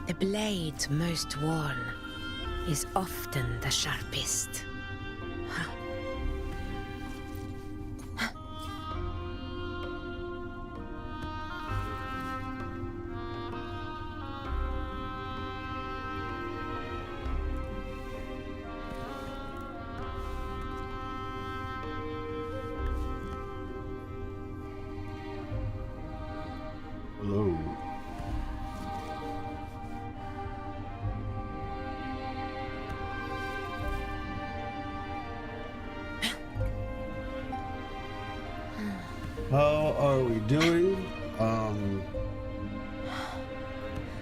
The blade most worn is often the sharpest. Hello. How are we doing?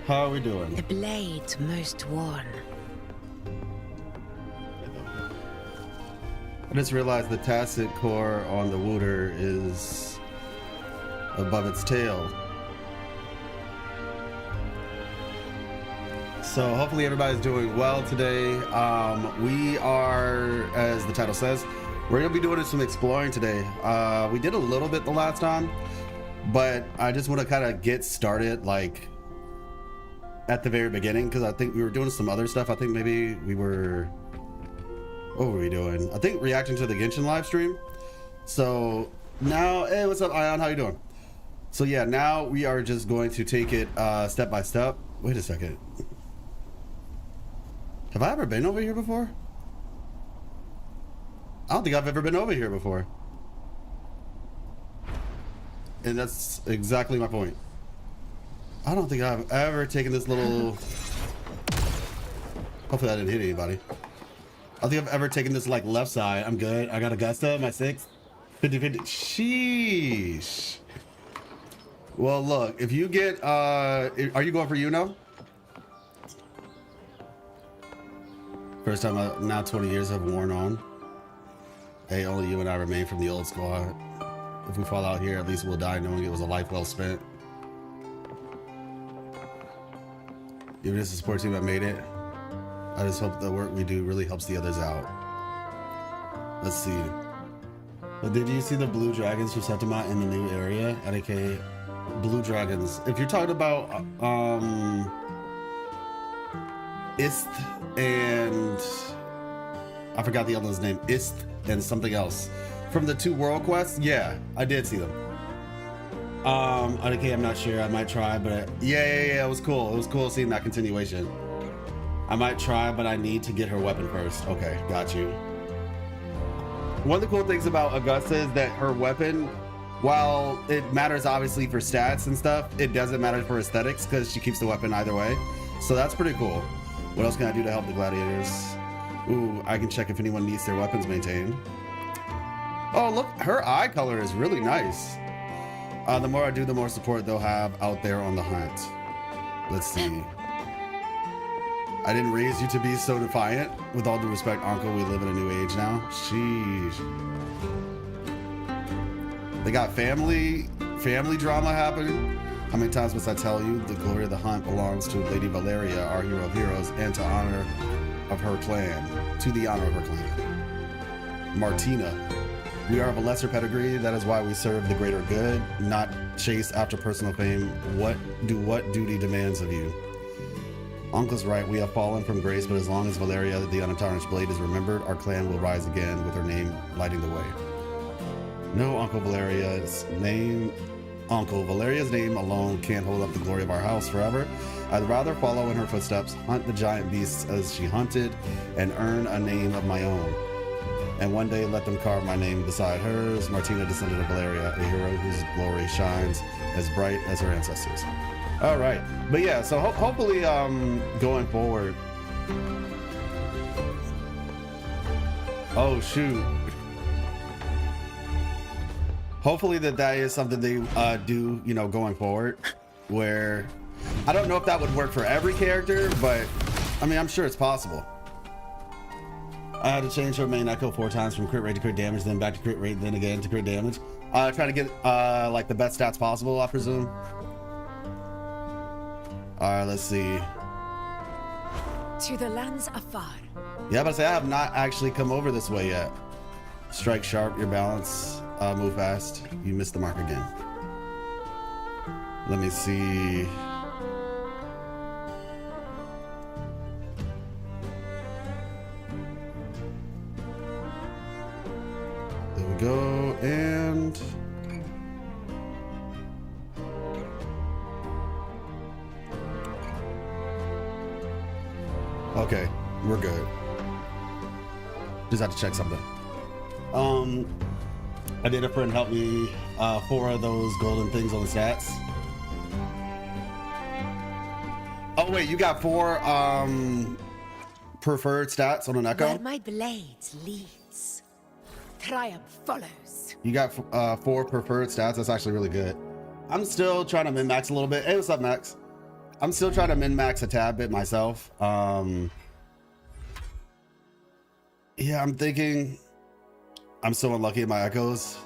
How are we doing? The blade most worn. I just realized the tacit core on the Wooter is above its tail. So hopefully everybody's doing well today. We are, as the title says, we're gonna be doing some exploring today. We did a little bit the last time, but I just want to kind of get started like at the very beginning, because I think we were doing some other stuff. I think maybe we were, what were we doing? I think reacting to the Genshin live stream. So now, hey, what's up, Ion? How you doing? So yeah, now we are just going to take it step by step. Wait a second. Have I ever been over here before? I don't think I've ever been over here before. And that's exactly my point. I don't think I've ever taken this little... Hopefully I didn't hit anybody. I don't think I've ever taken this like left side. I'm good. I got Augusta, my 6th. 50-50. Sheesh. Well, look, if you get... are you going for Iuno? First time now 20 years have worn on. Hey, only you and I remain from the old squad. If we fall out here, at least we'll die knowing it was a life well spent. Even as a support team, I made it. I just hope the work we do really helps the others out. Let's see. But did you see the blue dragons from Septimont in the new area? AKA blue dragons. If you're talking about Ist and I forgot the other's name. Ist and something else from the 2 world quests. Yeah, I did see them. Okay, I'm not sure. I might try, but yeah, it was cool. It was cool seeing that continuation. I might try, but I need to get her weapon first. Okay, got you. One of the cool things about Augusta is that her weapon, while it matters obviously for stats and stuff, it doesn't matter for aesthetics because she keeps the weapon either way. So that's pretty cool. What else can I do to help the gladiators? Ooh, I can check if anyone needs their weapons maintained. Oh, look, her eye color is really nice. The more I do, the more support they'll have out there on the hunt. Let's see. I didn't raise you to be so defiant. With all due respect, Uncle, we live in a new age now. Sheesh. They got family drama happening. How many times must I tell you the glory of the hunt belongs to Lady Valeria, our hero of heroes, and to honor of her clan, to the honor of her clan. Martina, we are of a lesser pedigree. That is why we serve the greater good, not chase after personal fame. What duty demands of you? Uncle's right. We have fallen from grace, but as long as Valeria, the untarnished blade, is remembered, our clan will rise again with her name lighting the way. No, Valeria's name alone can't hold up the glory of our house forever. I'd rather follow in her footsteps, hunt the giant beasts as she hunted, and earn a name of my own. And one day let them carve my name beside hers. Martina, descendant of Valeria, a hero whose glory shines as bright as her ancestors. All right, but yeah, so hopefully going forward. Oh shoot. Hopefully that is something they do, you know, going forward, where I don't know if that would work for every character, but I mean, I'm sure it's possible. I had to change her main echo 4 times from crit rate to crit damage, then back to crit rate, then again to crit damage. Trying to get like the best stats possible, I presume. All right, let's see. To the lands afar. Yeah, but I say I have not actually come over this way yet. Strike sharp, your balance, move fast. You missed the mark again. Let me see. Okay, we're good. Just have to check something. I did a friend help me 4 of those golden things on the stats. Oh wait, you got 4 preferred stats on an echo? Where my blade leads, triumph follows. You got 4 preferred stats. That's actually really good. I'm still trying to min-max a little bit. Hey, what's up, Max? I'm still trying to min-max a tad bit myself. Yeah, I'm thinking I'm so unlucky at my echoes.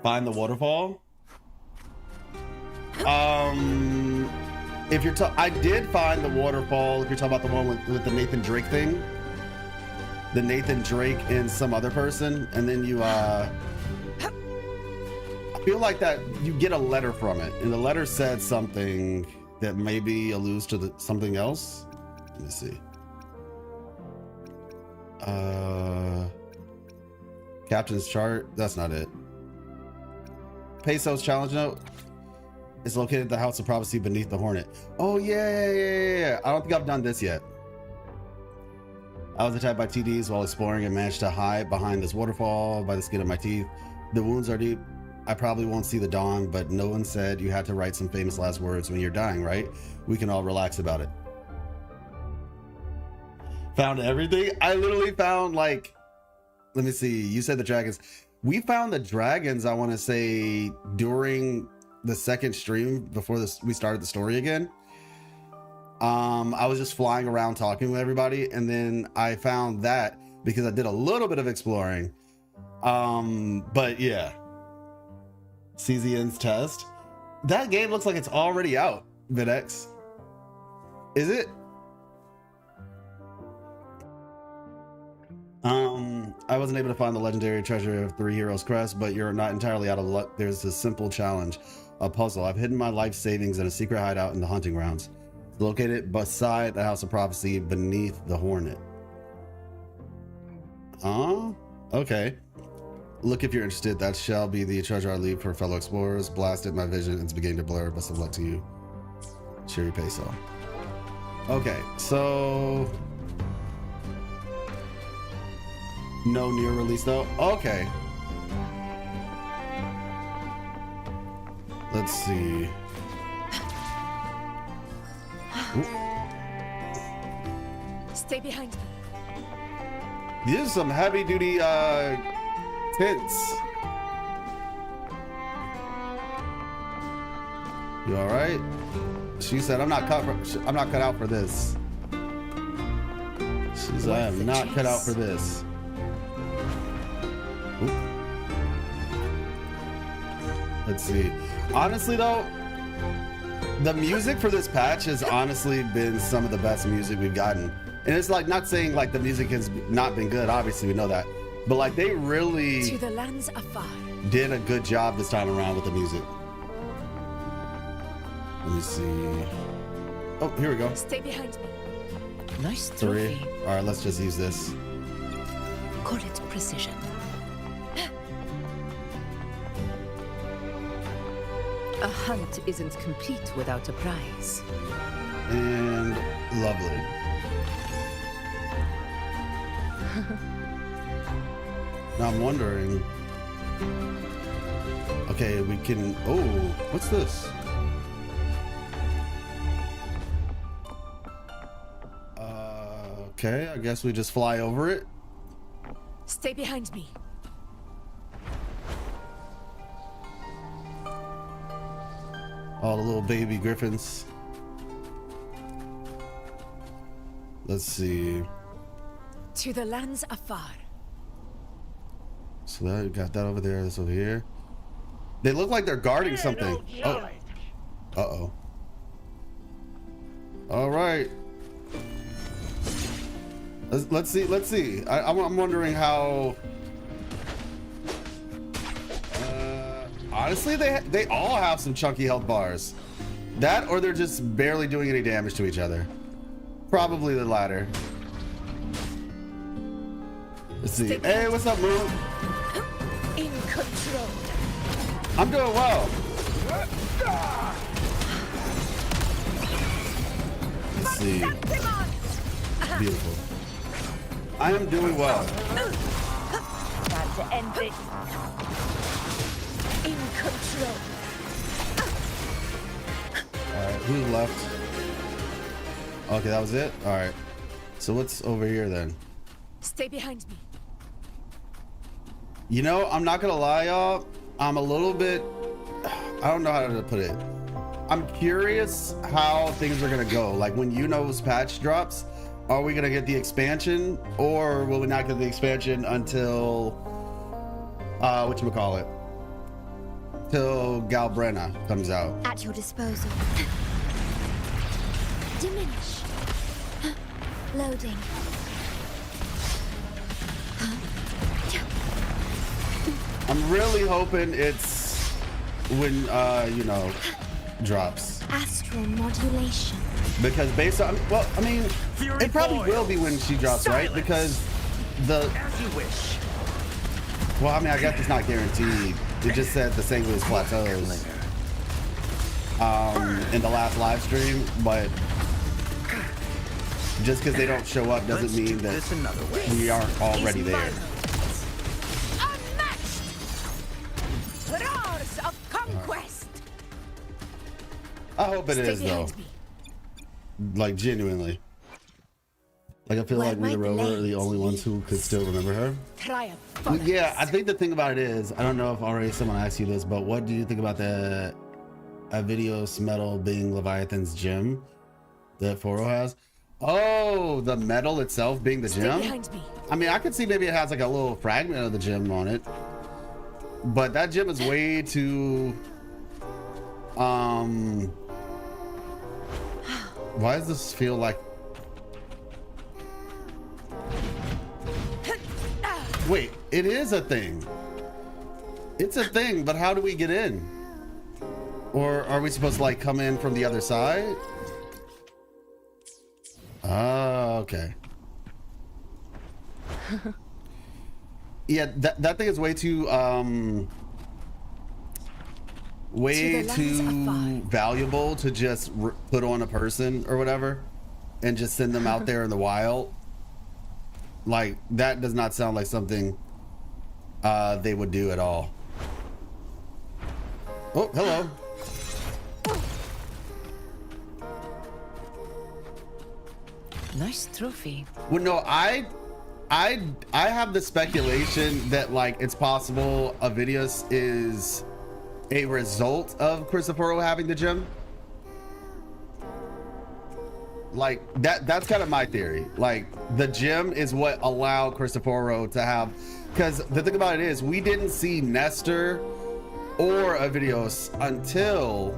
Find the waterfall. If you're I did find the waterfall. If you're talking about the one with the Nathan Drake thing, the Nathan Drake and some other person, and then you I feel like that you get a letter from it, and the letter said something that maybe alludes to something else. Let me see. Captain's chart. That's not it. Peso's challenge note. It's located at the House of Prophecy beneath the Hornet. Oh, yeah. I don't think I've done this yet. I was attacked by TDs while exploring and managed to hide behind this waterfall by the skin of my teeth. The wounds are deep. I probably won't see the dawn, but no one said you had to write some famous last words when you're dying, right? We can all relax about it. Found everything? I literally found, like, let me see. You said the dragons. We found the dragons, I want to say, during the second stream before we started the story again. I was just flying around talking with everybody, and then I found that because I did a little bit of exploring. But yeah, CZN's test. That game looks like it's already out. VidX, is it? I wasn't able to find the legendary treasure of 3 Heroes Crest, but you're not entirely out of luck. There's a simple challenge, a puzzle. I've hidden my life savings in a secret hideout in the hunting grounds, located beside the House of Prophecy beneath the Hornet. Okay. Look if you're interested. That shall be the treasure I leave for fellow explorers. Blasted my vision and it's beginning to blur. Best of luck to you. Cherry Peso. Okay, so no near release though. Okay. Let's see. Ooh. Stay behind me. These are some heavy duty tents. You all right? She said, I'm not cut out for this. She said, I am not cut out for this. Ooh. Let's see. Honestly though, the music for this patch has honestly been some of the best music we've gotten. And it's like, not saying like the music has not been good, obviously we know that, but like they really to the lands afar did a good job this time around with the music. Let me see. Oh, here we go. Stay behind me. Nice 3. trophy. All right, let's just use this. Call it precision. A hunt isn't complete without a prize. And lovely. Now I'm wondering. Okay, we can. Oh, what's this? Okay, I guess we just fly over it. Stay behind me. All the little baby griffins. Let's see. To the lands afar. So that got that over there. That's over here. They look like they're guarding something. Oh. Uh-oh. All right. Let's see. I'm wondering how. Honestly, they all have some chunky health bars. That, or they're just barely doing any damage to each other. Probably the latter. Let's see. Hey, what's up, Moon? In control. I'm doing well. Let's see. Septimont! Beautiful. I am doing well. Time to end this. In control. Alright, who's left? Okay, that was it? Alright. So what's over here then? Stay behind me. You know, I'm not gonna lie, y'all. I'm a little bit, I don't know how to put it. I'm curious how things are gonna go. Like when Iuno's patch drops, are we gonna get the expansion, or will we not get the expansion until whatchamacallit? Till Galbrena comes out. At your disposal. Diminish. Loading. I'm really hoping it's when Iuno drops. Astral modulation. Because based on, well, I mean, it probably will be when she drops, right? Because the, As you wish. well, I mean, I guess it's not guaranteed. It just said the St. Louis Plateaus in the last live stream, but just because they don't show up doesn't mean that This another way. we aren't already there. Unmatched. Roars of conquest. I hope it Stay is though, behind me. like genuinely. Like I feel Where like me and my Rover are the blades only ones who could still remember her. Triumph. Yeah, I think the thing about it is, I don't know if already someone asked you this, but what do you think about the Avidios metal being Leviathan's gem that Foro has? Oh, the metal itself being the Stay gem? behind me. I mean, I could see maybe it has like a little fragment of the gem on it, but that gem is way too, why does this feel like, wait, it is a thing. It's a thing, but how do we get in? Or are we supposed to like come in from the other side? Oh, okay. Yeah, that thing is way too way To the lands too afar. valuable to just put on a person or whatever and just send them out there in the wild. Like that does not sound like something they would do at all. Oh, hello. Nice trophy. Well, no, I have the speculation that like it's possible Avidios is a result of Cristoforo having the gem. Like that's kind of my theory. Like the gem is what allowed Cristoforo to have, because the thing about it is we didn't see Nestor or Avidios until,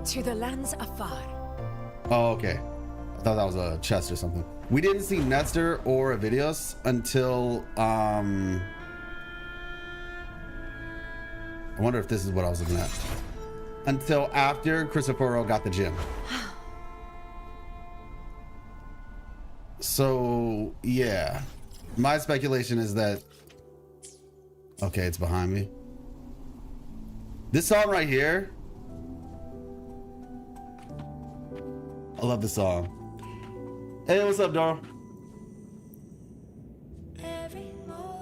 To the lands afar. oh, okay. I thought that was a chest or something. We didn't see Nestor or Avidios until I wonder if this is what I was looking at. Until after Cristoforo got the gem. So yeah, my speculation is that, okay, it's behind me. This song right here, I love this song. Hey, what's up, Dora?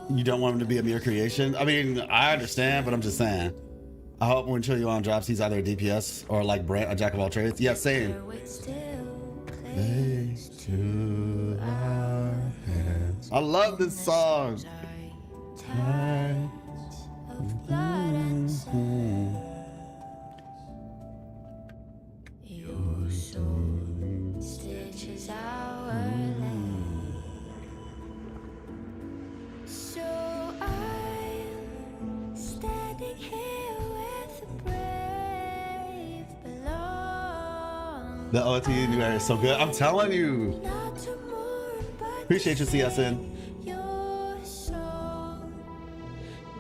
You don't want him to be a mere creation? I mean, I understand, but I'm just saying. I hope when Chilluan drops, he's either a DPS or like Brant, a jack of all trades. Yeah, same. Place to our hands. I love this song. Tides of blood and sand. Your soul stitches our land. So I'm standing here with the brave belong. The OT new era is so good. I'm telling you. Not to mourn, but Appreciate you, CSN. your song.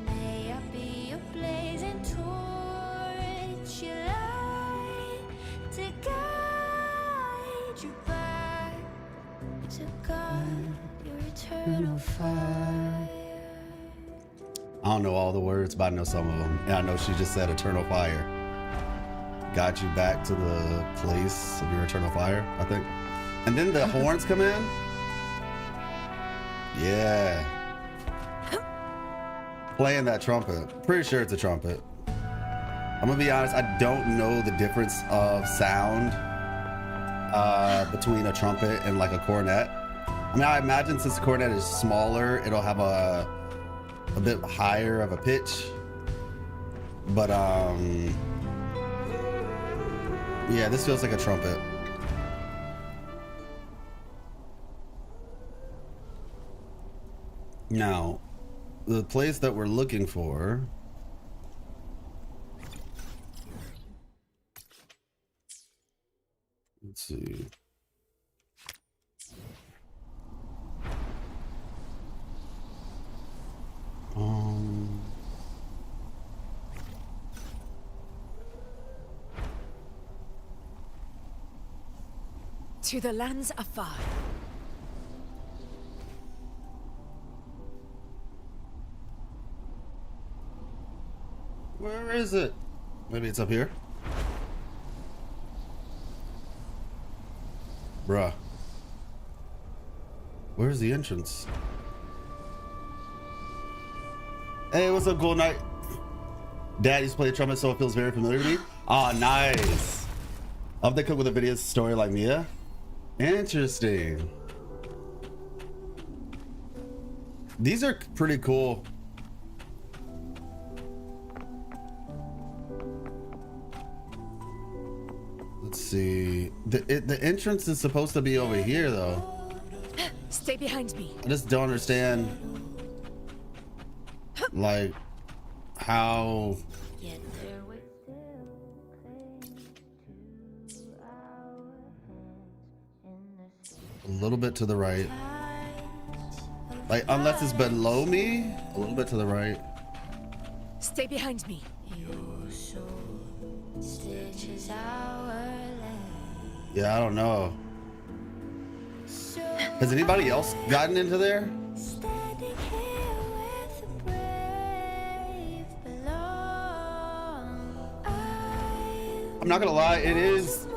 May I be a blazing torch, your light to guide you back to God, your eternal fire. I don't know all the words, but I know some of them. And I know she just said eternal fire. Got you back to the place of your eternal fire, I think. And then the horns come in. Yeah. Playing that trumpet. Pretty sure it's a trumpet. I'm gonna be honest, I don't know the difference of sound between a trumpet and like a cornet. I mean, I imagine since the cornet is smaller, it'll have a bit higher of a pitch. But yeah, this feels like a trumpet. Now, the place that we're looking for. Let's see. To the lands afar. Where is it? Maybe it's up here. Bruh. Where's the entrance? Hey, what's up, Gold Knight? Dad used to play trumpet, so it feels very familiar to me. Ah, nice. I hope they cook with a video story like Mia. Interesting. These are pretty cool. Let's see. The entrance is supposed to be over here, though. Stay behind me. I just don't understand, like, how. A little bit to the right. Like, unless it's below me, a little bit to the right. Stay behind me. Yeah, I don't know. Has anybody else gotten into there? I'm not gonna lie, it is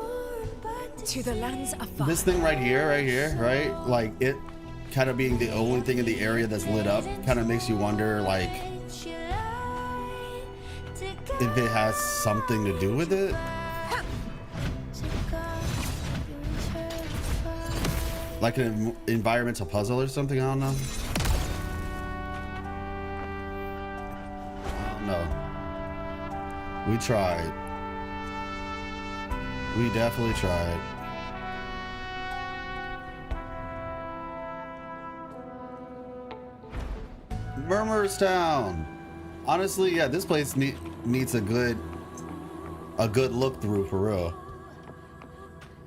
To the lands afar. this thing right here, right? Like, it kind of being the only thing in the area that's lit up kind of makes you wonder, like, if it has something to do with it. Like an environmental puzzle or something, I don't know. I don't know. We tried. We definitely tried. Murmurs Town. Honestly, yeah, this place needs a good look through for real.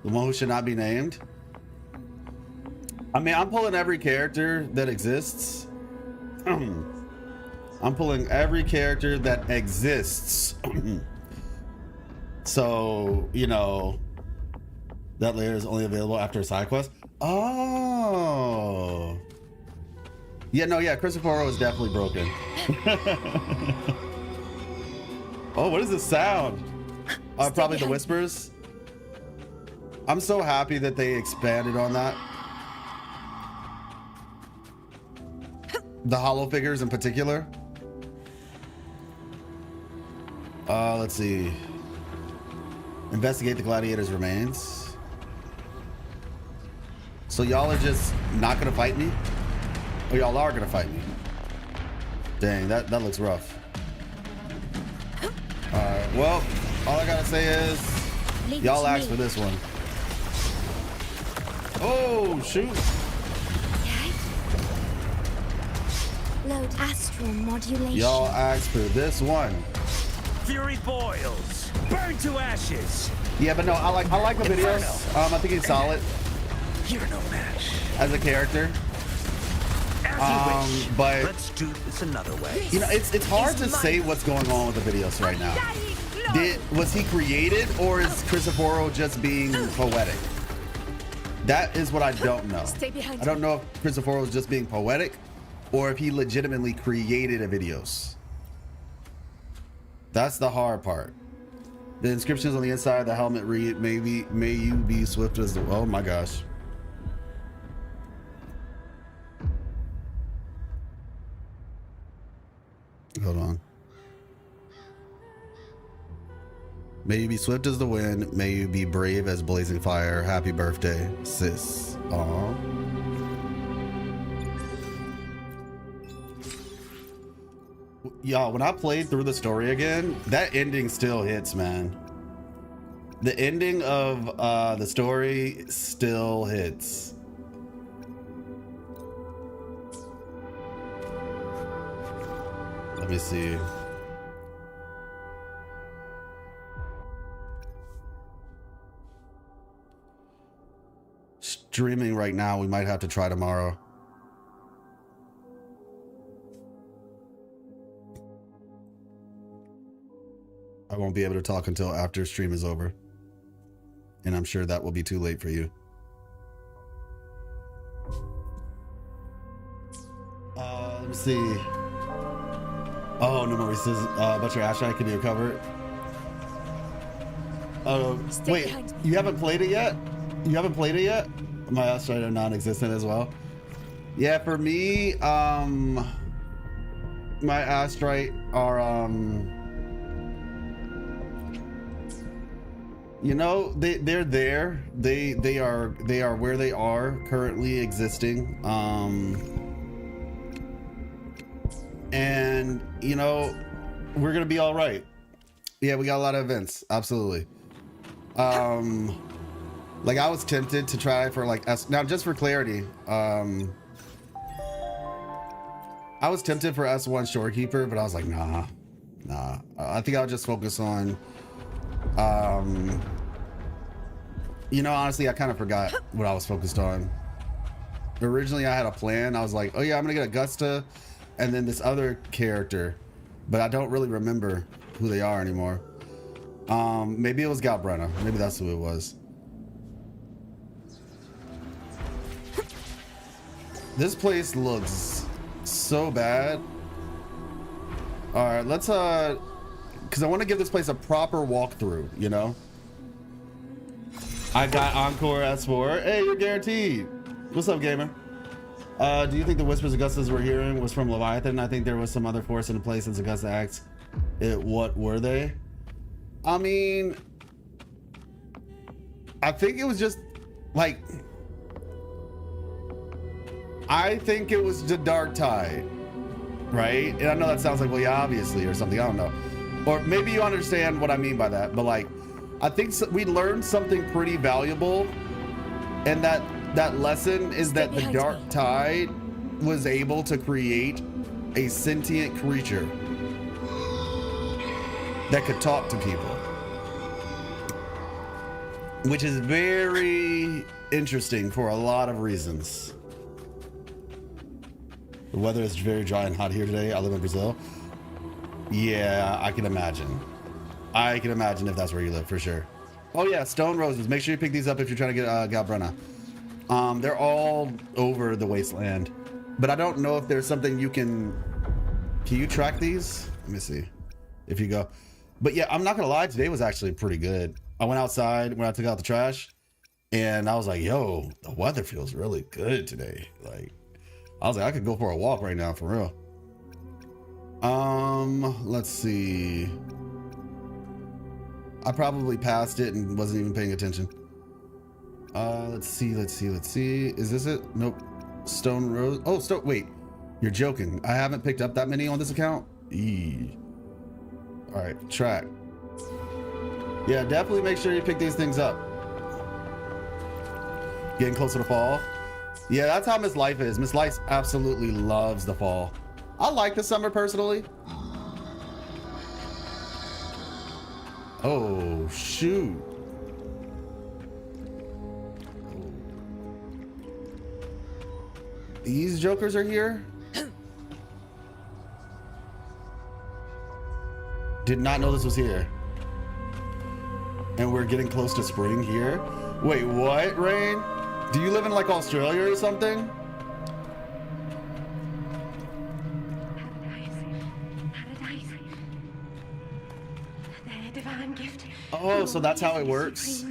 The one who should not be named. I mean, I'm pulling every character that exists. I'm pulling every character that exists. So, you know, that layer is only available after a side quest. Oh. Yeah, no, yeah, Christopher is definitely broken. Oh, what is the sound? Probably the whispers. I'm so happy that they expanded on that. The hollow figures in particular. Let's see. Investigate the gladiator's remains. So y'all are just not gonna fight me? Or y'all are gonna fight me? Dang, that looks rough. Alright, well, all I gotta say is y'all asked for this one. Oh, shoot. Load astral modulation. Y'all asked for this one. Fury boils, burn to ashes. Yeah, but no, I like the videos. I think he's solid You're no match. as a character. As you wish. But Let's do this another way. you know, it's hard to say what's going on with the videos right now. Was he created, or is Christopher just being poetic? That is what I don't know. Stay behind I don't know if Christopher was just being poetic, or if he legitimately created a videos. That's the hard part. The inscriptions on the inside of the helmet read, may you be swift as the, oh my gosh. Hold on. May you be swift as the wind. May you be brave as blazing fire. Happy birthday, sis. Aw. Y'all, when I played through the story again, that ending still hits, man. The ending of the story still hits. Let me see. Streaming right now, we might have to try tomorrow. I won't be able to talk until after stream is over. And I'm sure that will be too late for you. Let me see. Oh, no more says, but your Ashai can be recovered. Wait, you haven't played it yet? You haven't played it yet? My Ashai are non-existent as well. Yeah, for me, my Astrite are, you know, they're there. They are where they are currently existing. And you know, we're gonna be all right. Yeah, we got a lot of events. Absolutely. Like I was tempted to try for like now just for clarity. I was tempted for S1 Shorekeeper, but I was like, nah. I think I'll just focus on. You know, honestly, I kind of forgot what I was focused on. Originally, I had a plan. I was like, oh yeah, I'm gonna get Augusta and then this other character, but I don't really remember who they are anymore. Maybe it was Galbrenna. Maybe that's who it was. This place looks so bad. All right, let's because I want to give this place a proper walkthrough, you know? I got Encore S4. Hey, you're guaranteed. What's up, gamer? Do you think the whispers Augustas were hearing was from Leviathan? I think there was some other force in place since Augusta acts. What were they? I mean, I think it was just like, I think it was the dark tide, right? And I know that sounds like, well, yeah, obviously, or something. I don't know. Or maybe you understand what I mean by that, but like, I think we learned something pretty valuable, and that lesson is that the dark tide was able to create a sentient creature that could talk to people, which is very interesting for a lot of reasons. The weather is very dry and hot here today. I live in Brazil. Yeah, I can imagine. I can imagine if that's where you live, for sure. Oh yeah, stone roses. Make sure you pick these up if you're trying to get Galbrenna. They're all over the wasteland, but I don't know if there's something you can you track these? Let me see if you go. But yeah, I'm not gonna lie, today was actually pretty good. I went outside when I took out the trash, and I was like, yo, the weather feels really good today. Like, I was like, I could go for a walk right now, for real. Let's see. I probably passed it and wasn't even paying attention. Let's see. Is this it? Nope. Stone Rose. Oh, wait. You're joking. I haven't picked up that many on this account? Eee. All right, track. Yeah, definitely make sure you pick these things up. Getting closer to fall. Yeah, that's how Miss Life is. Miss Life absolutely loves the fall. I like the summer personally. Oh, shoot. These jokers are here? Did not know this was here. And we're getting close to spring here? Wait, what, Rain? Do you live in like Australia or something? Oh, so that's how it works?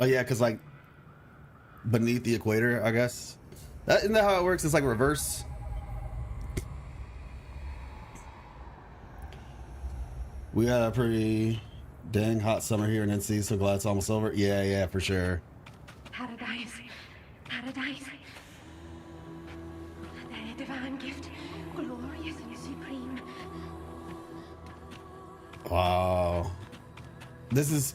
Oh yeah, because like beneath the equator, I guess. Isn't that how it works? It's like reverse. We had a pretty dang hot summer here in NC, so glad it's almost over. Yeah, for sure. Paradise. Paradise. The divine gift. Glorious and supreme. Wow. This is...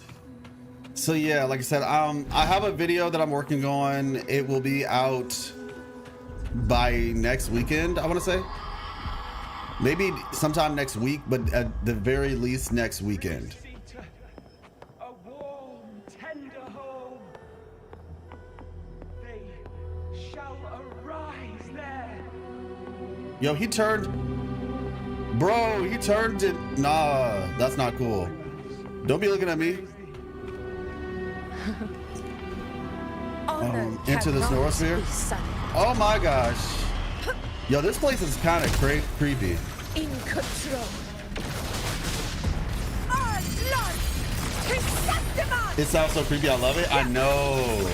So yeah, like I said, I have a video that I'm working on. It will be out by next weekend, I want to say. Maybe sometime next week, but at the very least next weekend. A warm, tender home. They shall arise there. Yo, he turned... Bro, he turned it... Nah, that's not cool. Don't be looking at me. Into the Snorosphere. Oh my gosh. Yo, this place is kind of creepy. In control. Our blood is Septimont! It sounds so creepy. I love it. I know.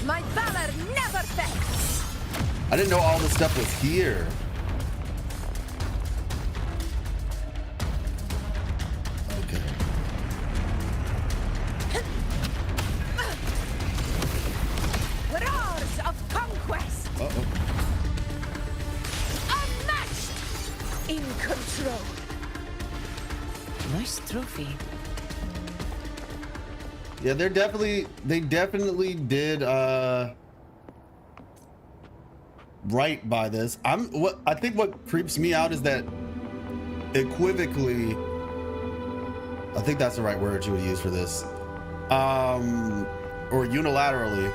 My valor never fails. I didn't know all this stuff was here. Okay. Roars of conquest. Uh-oh. Unmatched. In control. Nice trophy. Yeah, they definitely did right by this. I think what creeps me out is that equivocally, I think that's the right word you would use for this, or unilaterally,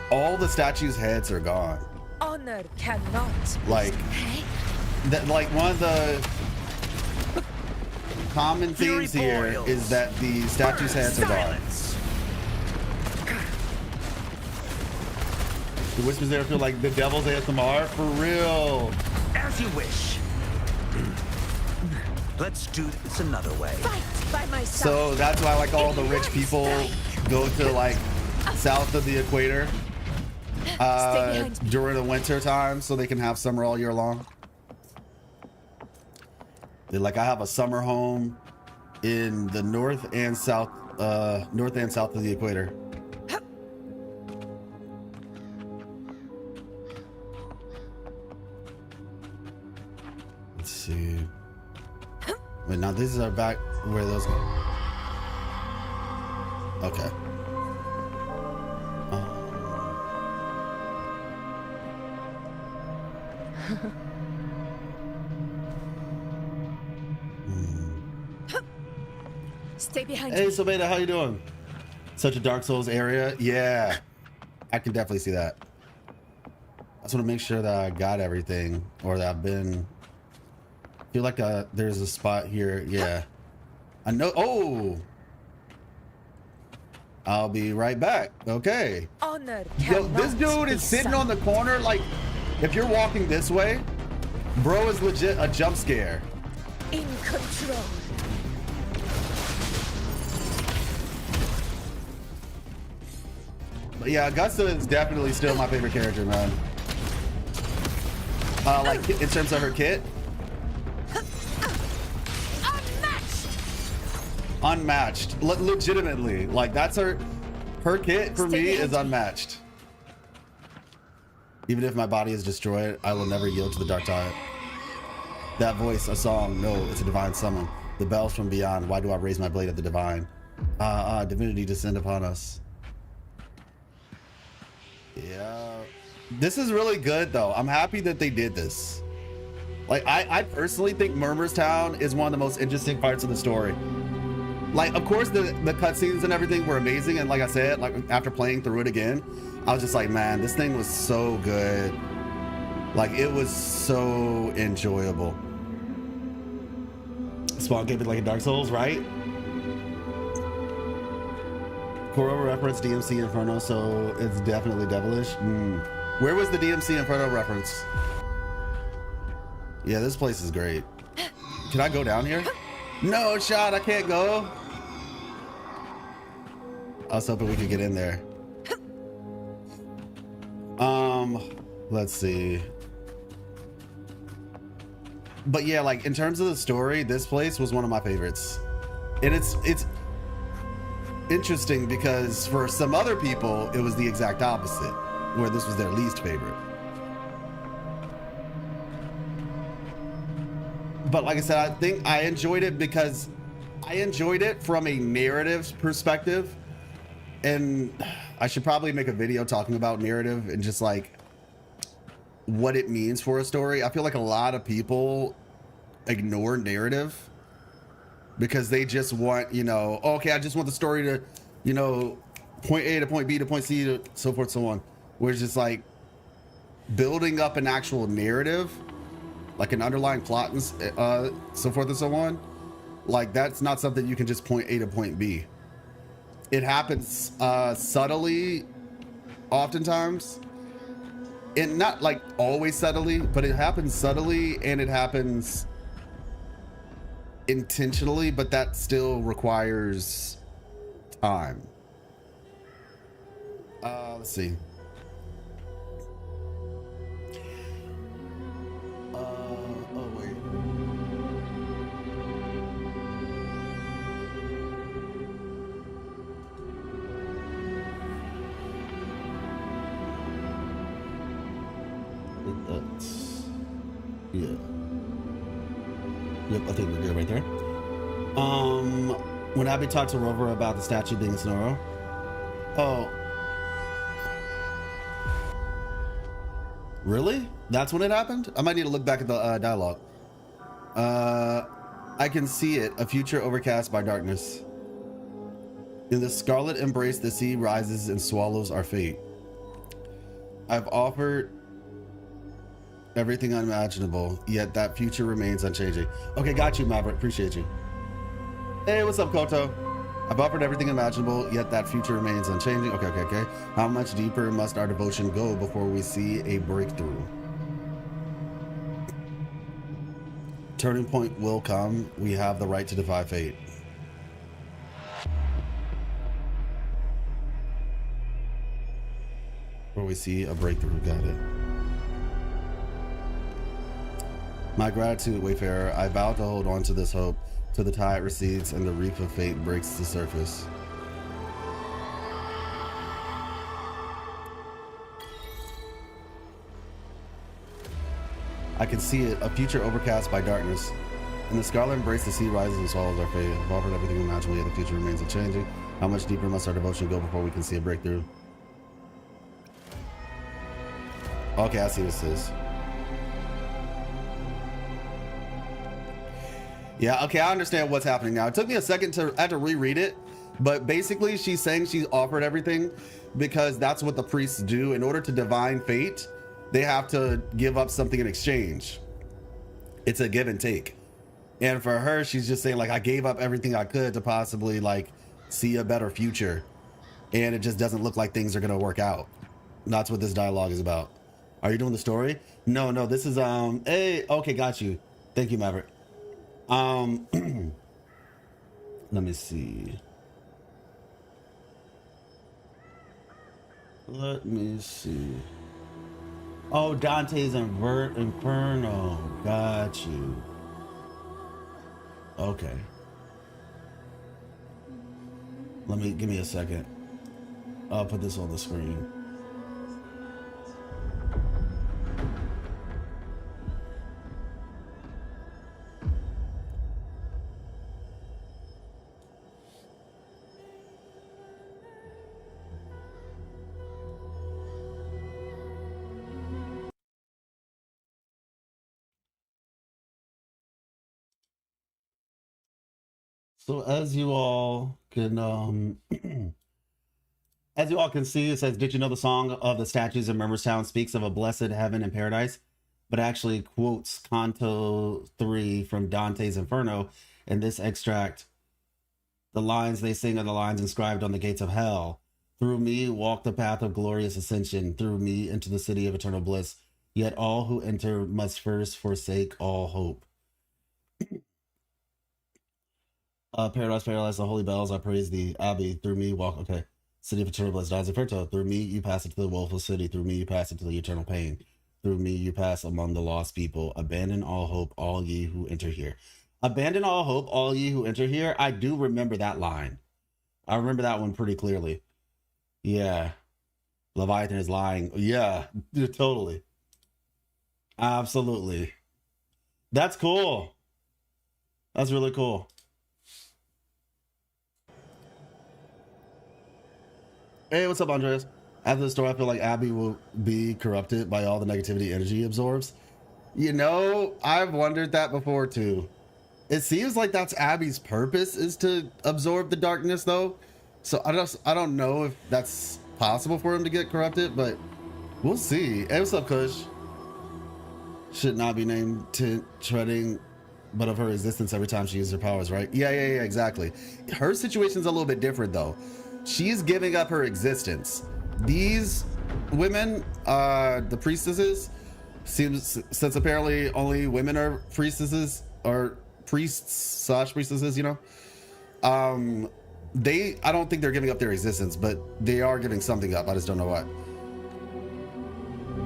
all the statues' heads are gone. Honor cannot. Like that, like one of the common themes here is that the statues' heads are gone. The whispers there feel like the devil's ASMR for real. As you wish. Let's do this another way. Fight by my side. So that's why like all the rich people go to like south of the equator during the winter time so they can have summer all year long. They're like, I have a summer home in the north and south of the equator. Let's see. Wait, now these are back where those go. Okay. Stay behind Hey, me. Sobeda, how you doing? Such a Dark Souls area. Yeah, I can definitely see that. I just want to make sure that I got everything, or that I've been. I feel like there's a spot here. Yeah, I know. Oh, I'll be right back. Okay. Honor Yo, cannot. this dude is sitting on the corner. Like, if you're walking this way, bro is legit a jump scare. In control. But yeah, Augusta is definitely still my favorite character, man. Like in terms of her kit. Unmatched. Legitimately. Like that's her kit for me is unmatched. Even if my body is destroyed, I will never yield to the dark tide. That voice, a song, no, it's a divine summon. The bells from beyond, why do I raise my blade at the divine? Divinity descend upon us. Yeah, this is really good though. I'm happy that they did this. Like I personally think Murmur's Town is one of the most interesting parts of the story. Like, of course the cutscenes and everything were amazing, and like I said, like after playing through it again, I was just like, man, this thing was so good. Like it was so enjoyable. Spawn gave it like a Dark Souls, right? Koro referenced DMC Inferno, so it's definitely devilish. Where was the DMC Inferno reference? Yeah, this place is great. Can I go down here? No shot, I can't go. I was hoping we could get in there. Let's see. But yeah, like in terms of the story, this place was one of my favorites. And it's interesting because for some other people, it was the exact opposite, where this was their least favorite. But like I said, I think I enjoyed it because I enjoyed it from a narrative perspective. And I should probably make a video talking about narrative and just like what it means for a story. I feel like a lot of people ignore narrative because they just want, you know, okay, I just want the story to, you know, point A to point B to point C to so forth, so on. Where it's just like building up an actual narrative, like an underlying plot and so forth and so on. Like that's not something you can just point A to point B. It happens subtly oftentimes, and not like always subtly, but it happens subtly and it happens intentionally, but that still requires time. Let's see. Oh wait. That's, yeah. Yep, I think we're good right there. When Abby talked to Rover about the statue being a Sonoro. Oh. Really? That's when it happened? I might need to look back at the dialogue. I can see it, a future overcast by darkness. In the scarlet embrace, the sea rises and swallows our fate. I've offered everything unimaginable, yet that future remains unchanging. Okay, got you, Maverick. Appreciate you. Hey, what's up, Koto? I've offered everything imaginable, yet that future remains unchanging. Okay. How much deeper must our devotion go before we see a breakthrough? Turning point will come. We have the right to defy fate. Before we see a breakthrough. Got it. My gratitude, Wayfarer. I vow to hold on to this hope till the tide recedes and the reef of fate breaks the surface. I can see it, a future overcast by darkness. In the scarlet embrace, the sea rises and swallows our fate. I've offered everything imaginable, yet the future remains unchanging. How much deeper must our devotion go before we can see a breakthrough? Okay, I see what this is. Yeah, okay, I understand what's happening now. It took me a second to I had to reread it, but basically she's saying she's offered everything because that's what the priests do. In order to divine fate, they have to give up something in exchange. It's a give and take. And for her, she's just saying like, I gave up everything I could to possibly like see a better future. And it just doesn't look like things are gonna work out. And that's what this dialogue is about. Are you doing the story? No, this is, hey, okay, got you. Thank you, Maverick. Let me see. Oh, Dante's Inferno. Got you. Okay. Give me a second. I'll put this on the screen. So as you all can see, it says, did you know the song of the statues in Murmurstown speaks of a blessed heaven and paradise, but actually quotes Canto 3 from Dante's Inferno. In this extract, the lines they sing are the lines inscribed on the gates of hell. Through me walk the path of glorious ascension, through me into the city of eternal bliss. Yet all who enter must first forsake all hope. Paradise, the holy bells, I praise thee. Abbey, through me walk, okay. City of eternal bliss, Dante's Inferno. Through me you pass into the woeful city. Through me you pass into the eternal pain. through me you pass among the lost people. Abandon all hope, all ye who enter here. Abandon all hope, all ye who enter here. I do remember that line. I remember that one pretty clearly. Yeah. Leviathan is lying. Yeah, dude, totally. Absolutely. That's cool. That's really cool. Hey, what's up, Andreas? After the story, I feel like Abby will be corrupted by all the negativity energy absorbs. You know, I've wondered that before too. It seems like that's Abby's purpose, is to absorb the darkness though. So I don't know if that's possible for him to get corrupted, but we'll see. Hey, what's up, Kush? Should not be named Tint Treading, but of her existence every time she uses her powers, right? Yeah, exactly. Her situation's a little bit different though. She's giving up her existence. These women, the priestesses, since apparently only women are priestesses, or priests/priestesses, you know, I don't think they're giving up their existence, but they are giving something up. I just don't know what.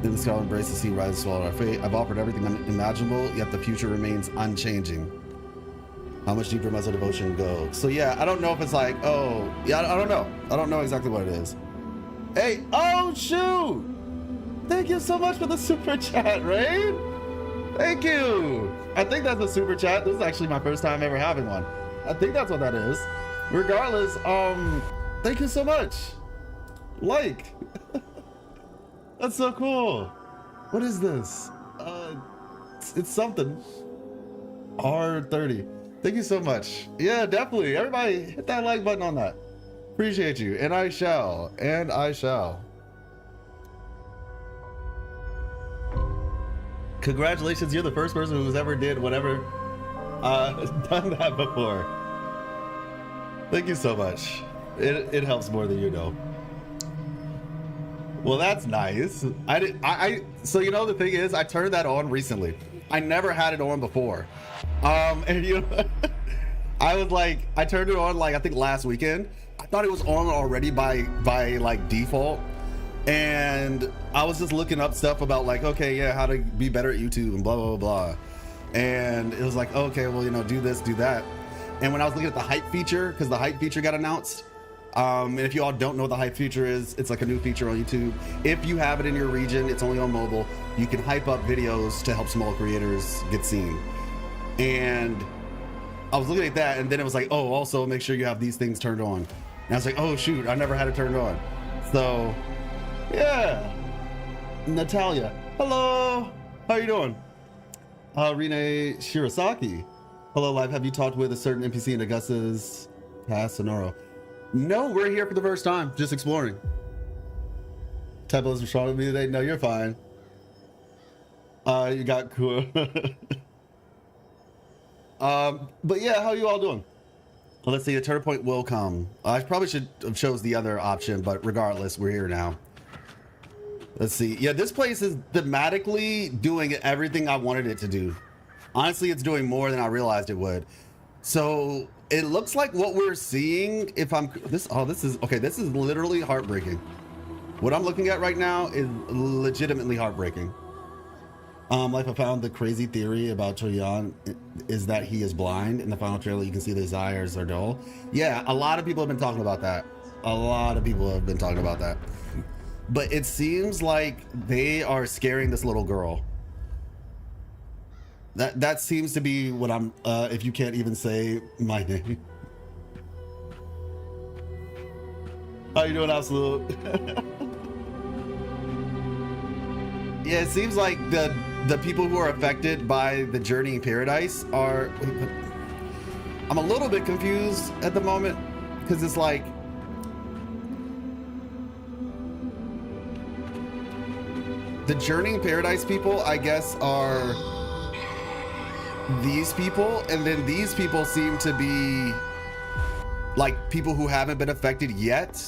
In the sky, embrace the sea, rise and swallow our fate. I've offered everything imaginable, yet the future remains unchanging. How much deeper must our devotion go? So yeah, I don't know if it's like, oh, yeah, I don't know. I don't know exactly what it is. Hey, oh shoot! Thank you so much for the super chat, Rain. Thank you. I think that's a super chat. This is actually my first time ever having one. I think that's what that is. Regardless, thank you so much. Like, that's so cool. What is this? It's something. R30. Thank you so much. Yeah, definitely. Everybody hit that like button on that. Appreciate you. And I shall. And I shall. Congratulations, you're the first person who's ever did whatever done that before. Thank you so much. It helps more than you know. Well, that's nice. So you know, the thing is, I turned that on recently. I never had it on before. And you know, I was like, I turned it on like I think last weekend. I thought it was on already by like default, and I was just looking up stuff about like, okay, yeah, how to be better at YouTube and blah blah blah, and it was like, okay, well, you know, do this, do that. And when I was looking at the hype feature, because the hype feature got announced, and if you all don't know what the hype feature is, it's like a new feature on YouTube. If you have it in your region, it's only on mobile. You can hype up videos to help small creators get seen. And I was looking at that, and then it was like, oh, also make sure you have these things turned on. And I was like, oh shoot, I never had it turned on. So yeah. Natalia, hello, how are you doing? Rene Shirasaki, hello, live. Have you talked with a certain NPC in Augusta's past Sonoro? No, we're here for the first time, just exploring. Typos are strong with me today. No, you're fine. You got cool. But yeah, how you all doing? Well, let's see, a turn point will come. I probably should have chose the other option, but regardless, we're here now. Let's see. Yeah, this place is thematically doing everything I wanted it to do. Honestly, it's doing more than I realized it would. So it looks like what we're seeing, if I'm this is okay, this is literally heartbreaking. What I'm looking at right now is legitimately heartbreaking. Like I found the crazy theory about Troyan is that he is blind. In the final trailer, you can see the his eyes are dull. Yeah, a lot of people have been talking about that. A lot of people have been talking about that. But it seems like they are scaring this little girl. That seems to be what I'm, if you can't even say my name. How you doing, Absolute? Yeah, it seems like the people who are affected by the Journey in Paradise are... I'm a little bit confused at the moment, because it's like... The Journey in Paradise people, I guess, are these people, and then these people seem to be like people who haven't been affected yet,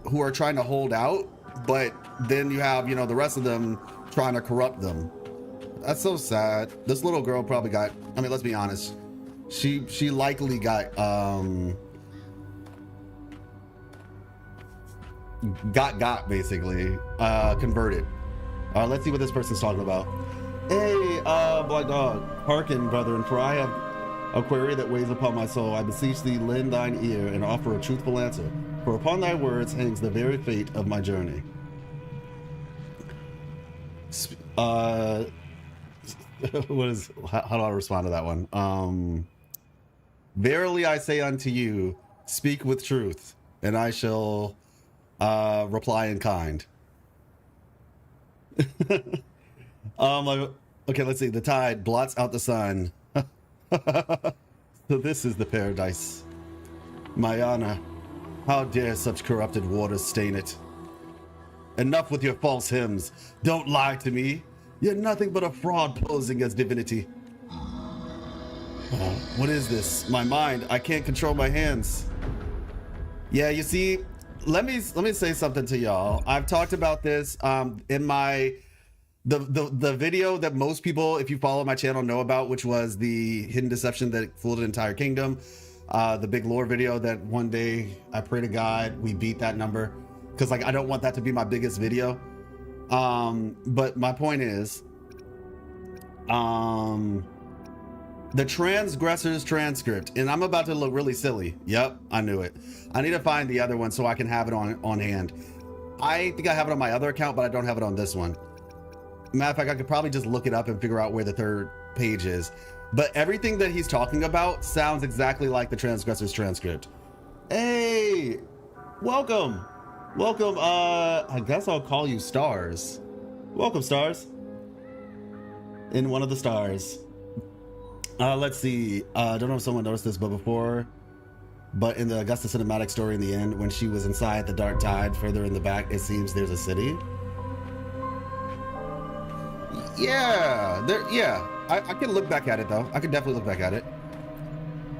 who are trying to hold out, but then you have, you know, the rest of them trying to corrupt them. That's so sad. This little girl probably got, I mean, let's be honest, she likely got basically converted. All right, let's see what this person's talking about. Hey, Black Dog, hearken, brethren, for I have a query that weighs upon my soul. I beseech thee, lend thine ear and offer a truthful answer. For upon thy words hangs the very fate of my journey. How do I respond to that one? Verily I say unto you, speak with truth, and I shall reply in kind. Okay, let's see. The tide blots out the sun. So this is the paradise. Mayana, how dare such corrupted waters stain it? Enough with your false hymns. Don't lie to me. You're nothing but a fraud posing as divinity. What is this? My mind. I can't control my hands. Yeah, you see, let me say something to y'all. I've talked about this in my the video that most people, if you follow my channel, know about, which was the hidden deception that fooled an entire kingdom. The big lore video that one day I pray to God we beat that number, because like I don't want that to be my biggest video. But my point is, the transgressor's transcript, and I'm about to look really silly. Yep, I knew it. I need to find the other one so I can have it on hand. I think I have it on my other account, but I don't have it on this one. Matter of fact, I could probably just look it up and figure out where the third page is. But everything that he's talking about sounds exactly like the transgressor's transcript. Hey, welcome. Welcome. I guess I'll call you Stars. Welcome, Stars. In one of the stars. Let's see. I don't know if someone noticed this, but in the Augusta cinematic story in the end, when she was inside the dark tide, further in the back, it seems there's a city. Yeah, I can look back at it though. I can definitely look back at it.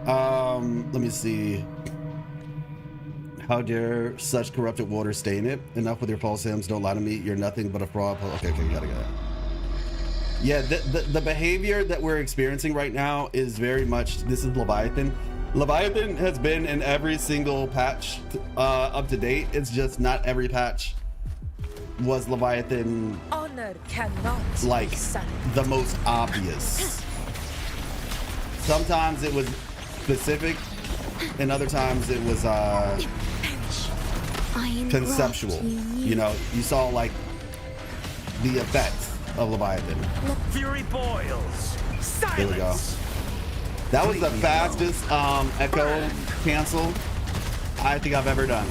Let me see. How dare such corrupted water stain it? Enough with your false hymns. Don't lie to me. You're nothing but a fraud. Okay, gotta get it. Yeah, the behavior that we're experiencing right now is very much, this is Leviathan. Leviathan has been in every single patch up to date. It's just not every patch was Leviathan Honor cannot like be silenced. the most obvious. Sometimes it was specific, and other times it was conceptual. You know, you saw like the effects of Leviathan. Fury boils. Silence. There we go. That was the fastest echo cancel I think I've ever done.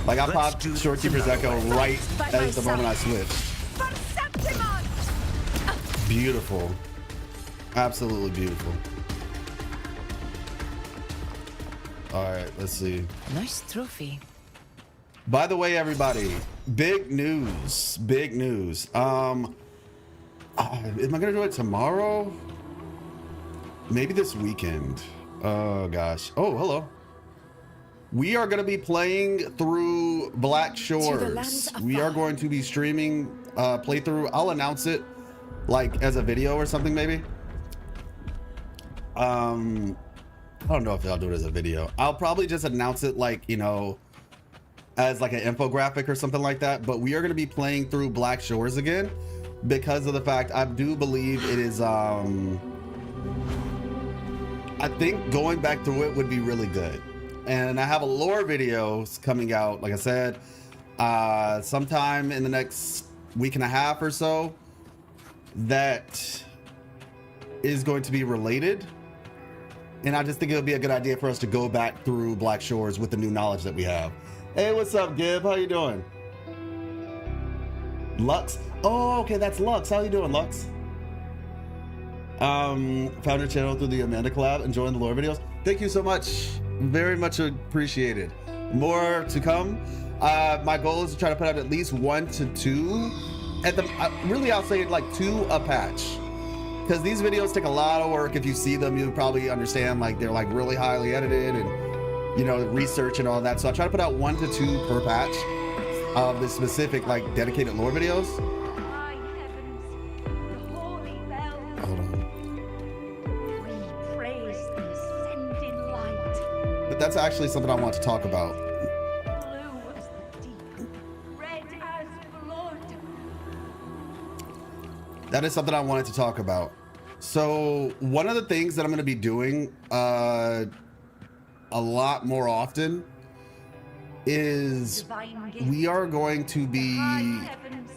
Like I popped Shorekeeper's echo right at the moment I switched. Septimont! Beautiful. Absolutely beautiful. All right, let's see. Nice trophy. By the way, everybody, big news. Am I gonna do it tomorrow? Maybe this weekend. Oh gosh. Oh, hello. We are gonna be playing through Black Shores. We are going to be streaming playthrough. I'll announce it like as a video or something maybe. I don't know if I'll do it as a video. I'll probably just announce it like, you know, as like an infographic or something like that. But we are going to be playing through Black Shores again because of the fact I do believe it is I think going back through it would be really good. And I have a lore videos coming out, like I said, sometime in the next week and a half or so that is going to be related. And I just think it'll be a good idea for us to go back through Black Shores with the new knowledge that we have. Hey, what's up, Gib? How you doing? Lux? Oh, okay, that's Lux. How you doing, Lux? Found your channel through the Amanda collab, enjoying the lore videos. Thank you so much. Very much appreciated. More to come. My goal is to try to put out at least 1 to 2. Really, I'll say like 2 a patch. Because these videos take a lot of work. If you see them, you'll probably understand like they're like really highly edited and, you know, research and all that. So I try to put out 1 to 2 per patch of the specific like dedicated lore videos. High heavens, the holy bells. Hold on. We praise the ascending light. But that's actually something I want to talk about. Blue as the deep, red as that is something I wanted to talk about. So one of the things that I'm going to be doing a lot more often is Divine gift. we are going to High be heavens,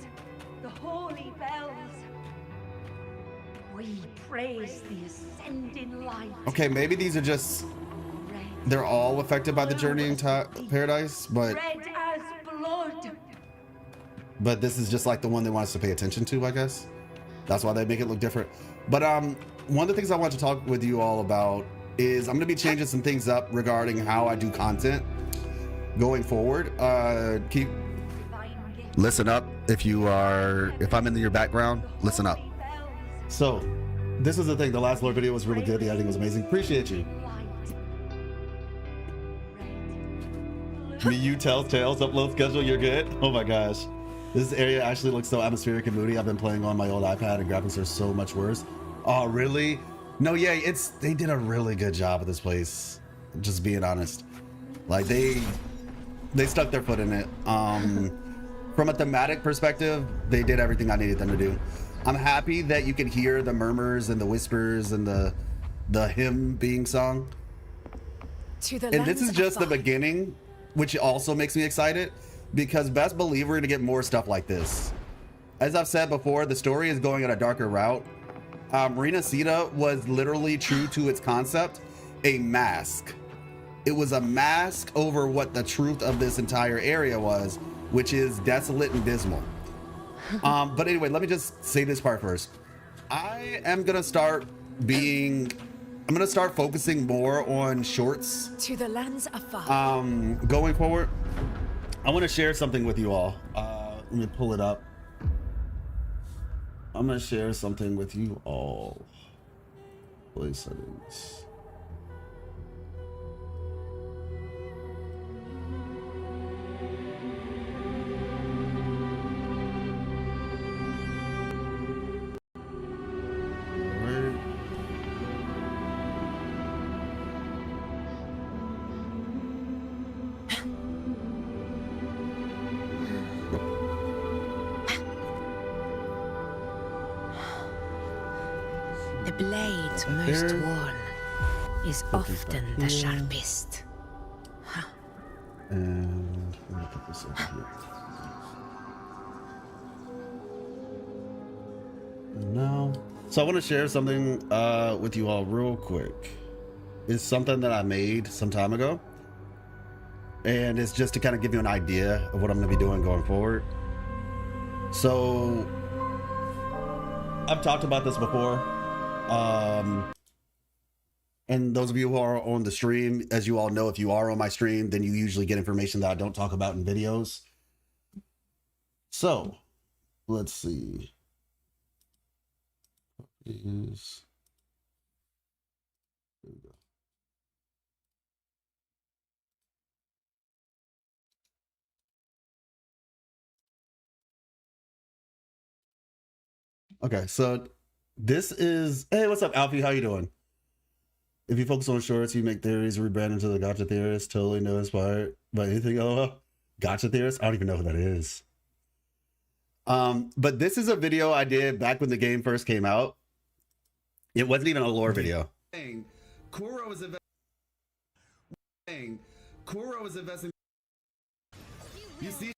the holy bells. We praise the ascending light. okay, maybe these are just Red, they're all affected by the journey into paradise, but red as blood. this is just like the one they want us to pay attention to, I guess. That's why they make it look different. But one of the things I want to talk with you all about is I'm going to be changing some things up regarding how I do content going forward. Keep Divine gift. listen up if I'm in your background, listen up. Holy bells. So this is the thing. The last Lord video was really good. The editing was amazing. Appreciate you. Light. Red. Me, you, Tales, upload schedule. You're good. Oh my gosh. This area actually looks so atmospheric and moody. I've been playing on my old iPad and graphics are so much worse. Oh, really? No, yeah, they did a really good job of this place. Just being honest. Like they stuck their foot in it. From a thematic perspective, they did everything I needed them to do. I'm happy that you can hear the murmurs and the whispers and the hymn being sung. To the And this is lands just the afar. beginning, which also makes me excited because best believe we're gonna get more stuff like this. As I've said before, the story is going on a darker route. Marina Sita was literally true to its concept, a mask. It was a mask over what the truth of this entire area was, which is desolate and dismal. But anyway, let me just say this part first. I'm gonna start focusing more on shorts To the lands afar. going forward. I want to share something with you all. Let me pull it up. I'm gonna share something with you all. Play settings. Alright. The blade most There. worn is Focus often back the here. sharpest. And let me put this over here. And now, so I want to share something with you all real quick. It's something that I made some time ago, and it's just to kind of give you an idea of what I'm going to be doing going forward. So I've talked about this before. And those of you who are on the stream, as you all know, if you are on my stream, then you usually get information that I don't talk about in videos. So let's see. Is there we go. Okay, so this is, hey, what's up, Alfie? How you doing? If you focus on shorts, you make theories, rebrand into the gotcha theorist. Totally no inspired by anything. Oh, gotcha theorist? I don't even know who that is. But this is a video I did back when the game first came out. It wasn't even a lore video. Kuro is investing. You see,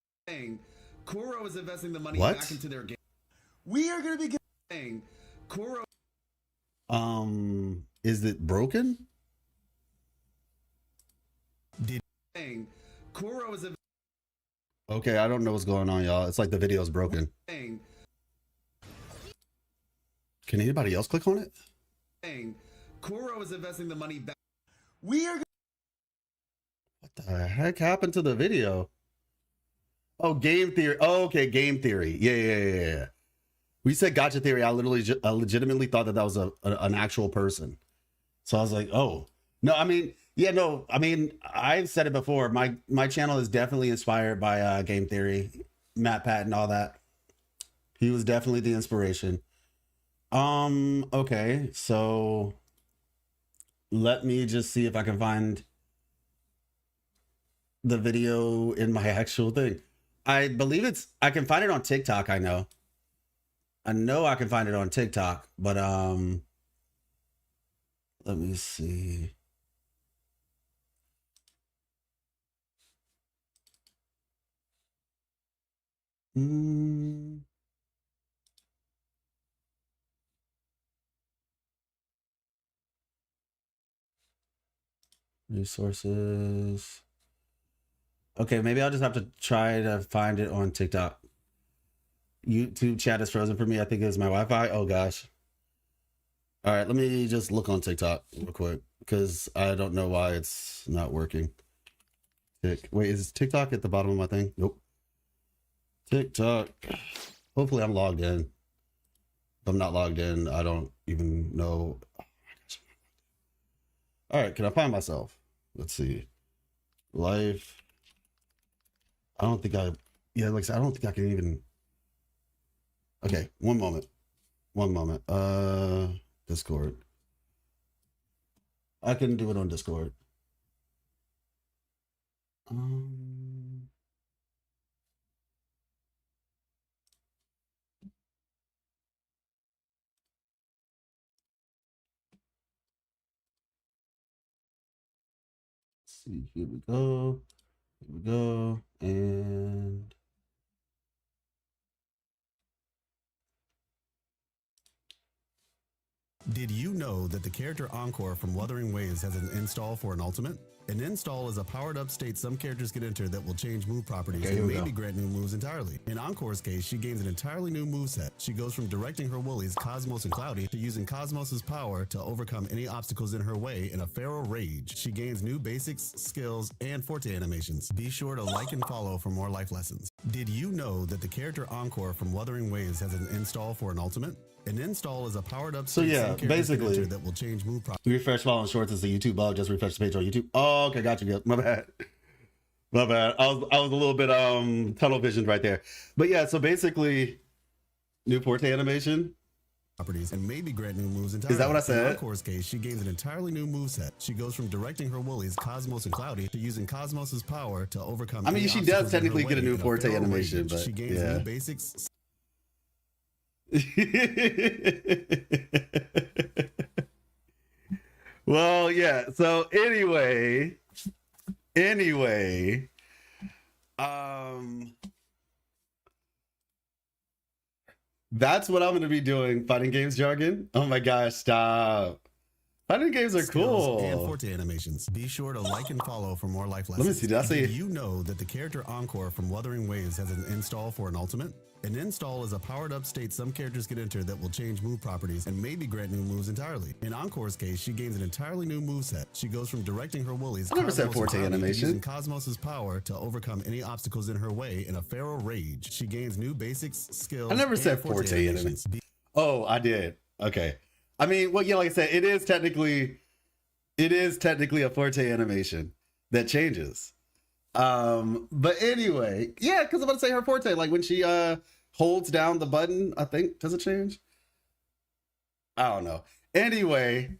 Kuro is investing the money back into their game. We are going to be getting Kuro. Is it broken? Kuro is okay, I don't know what's going on, y'all. It's like the video's broken. Can anybody else click on it? Kuro is investing the money back. We are. What the heck happened to the video? Oh, game theory. Oh, okay, game theory. Yeah. We said gotcha theory. I legitimately thought that was an actual person. So I was like, oh no. I mean, yeah, no. I mean, I've said it before. My channel is definitely inspired by game theory, Matt Patton, all that. He was definitely the inspiration. Okay, so let me just see if I can find the video in my actual thing. I believe I can find it on TikTok, I know. I know I can find it on TikTok, but let me see. Resources. Okay, maybe I'll just have to try to find it on TikTok. YouTube chat is frozen for me. I think it was my Wi-Fi. Oh gosh. All right, let me just look on TikTok real quick because I don't know why it's not working. Wait, is TikTok at the bottom of my thing? Nope. TikTok. Hopefully I'm logged in. If I'm not logged in, I don't even know. All right, can I find myself? Let's see. Life. I don't think I, yeah, like I said, I don't think I can even. Okay, one moment. Discord. I can do it on Discord. Let's see, here we go. And did you know that the character Encore from Wuthering Waves has an install for an ultimate? An install is a powered up state some characters get entered that will change move properties and maybe grant new moves entirely. In Encore's case, she gains an entirely new moveset. She goes from directing her woolies, Cosmos and Cloudy, to using Cosmos's power to overcome any obstacles in her way in a feral rage. She gains new basics, skills, and forte animations. Be sure to like and follow for more life lessons. Did you know that the character Encore from Wuthering Waves has an install for an ultimate? An install is a powered up. So yeah, basically that will change move refresh following shorts is the YouTube bug. Just refresh the page on YouTube. Oh, okay, got you. My bad. I was a little bit tunnel visioned right there. But yeah, so basically, new forte animation properties and maybe grant new moves entirely. Is that what I said? In Encore's case, she gains an entirely new moveset. She goes from directing her woolies, Cosmos and Cloudy, to using Cosmos's power to overcome. I mean, she does technically get a new forte animation, but she gains new basics. Well, yeah. So anyway, that's what I'm going to be doing. Fighting games jargon. Oh my gosh, stop. Fighting games are cool. And forte animations. Be sure to like and follow for more life lessons. Let me see. Did I say? Did you know that the character Encore from Wuthering Waves has an install for an ultimate? An install is a powered up state some characters get entered that will change move properties and maybe grant new moves entirely. In Encore's case, she gains an entirely new moveset. She goes from directing her woolies, I never said forte animation, using Cosmos's power to overcome any obstacles in her way in a feral rage. She gains new basics, skills. I never said forte animation. Oh, I did. Okay. I mean, well, yeah, like I said, it is technically a forte animation that changes. But anyway, yeah, because I'm about to say her forte, like when she holds down the button, I think, does it change? I don't know. Anyway,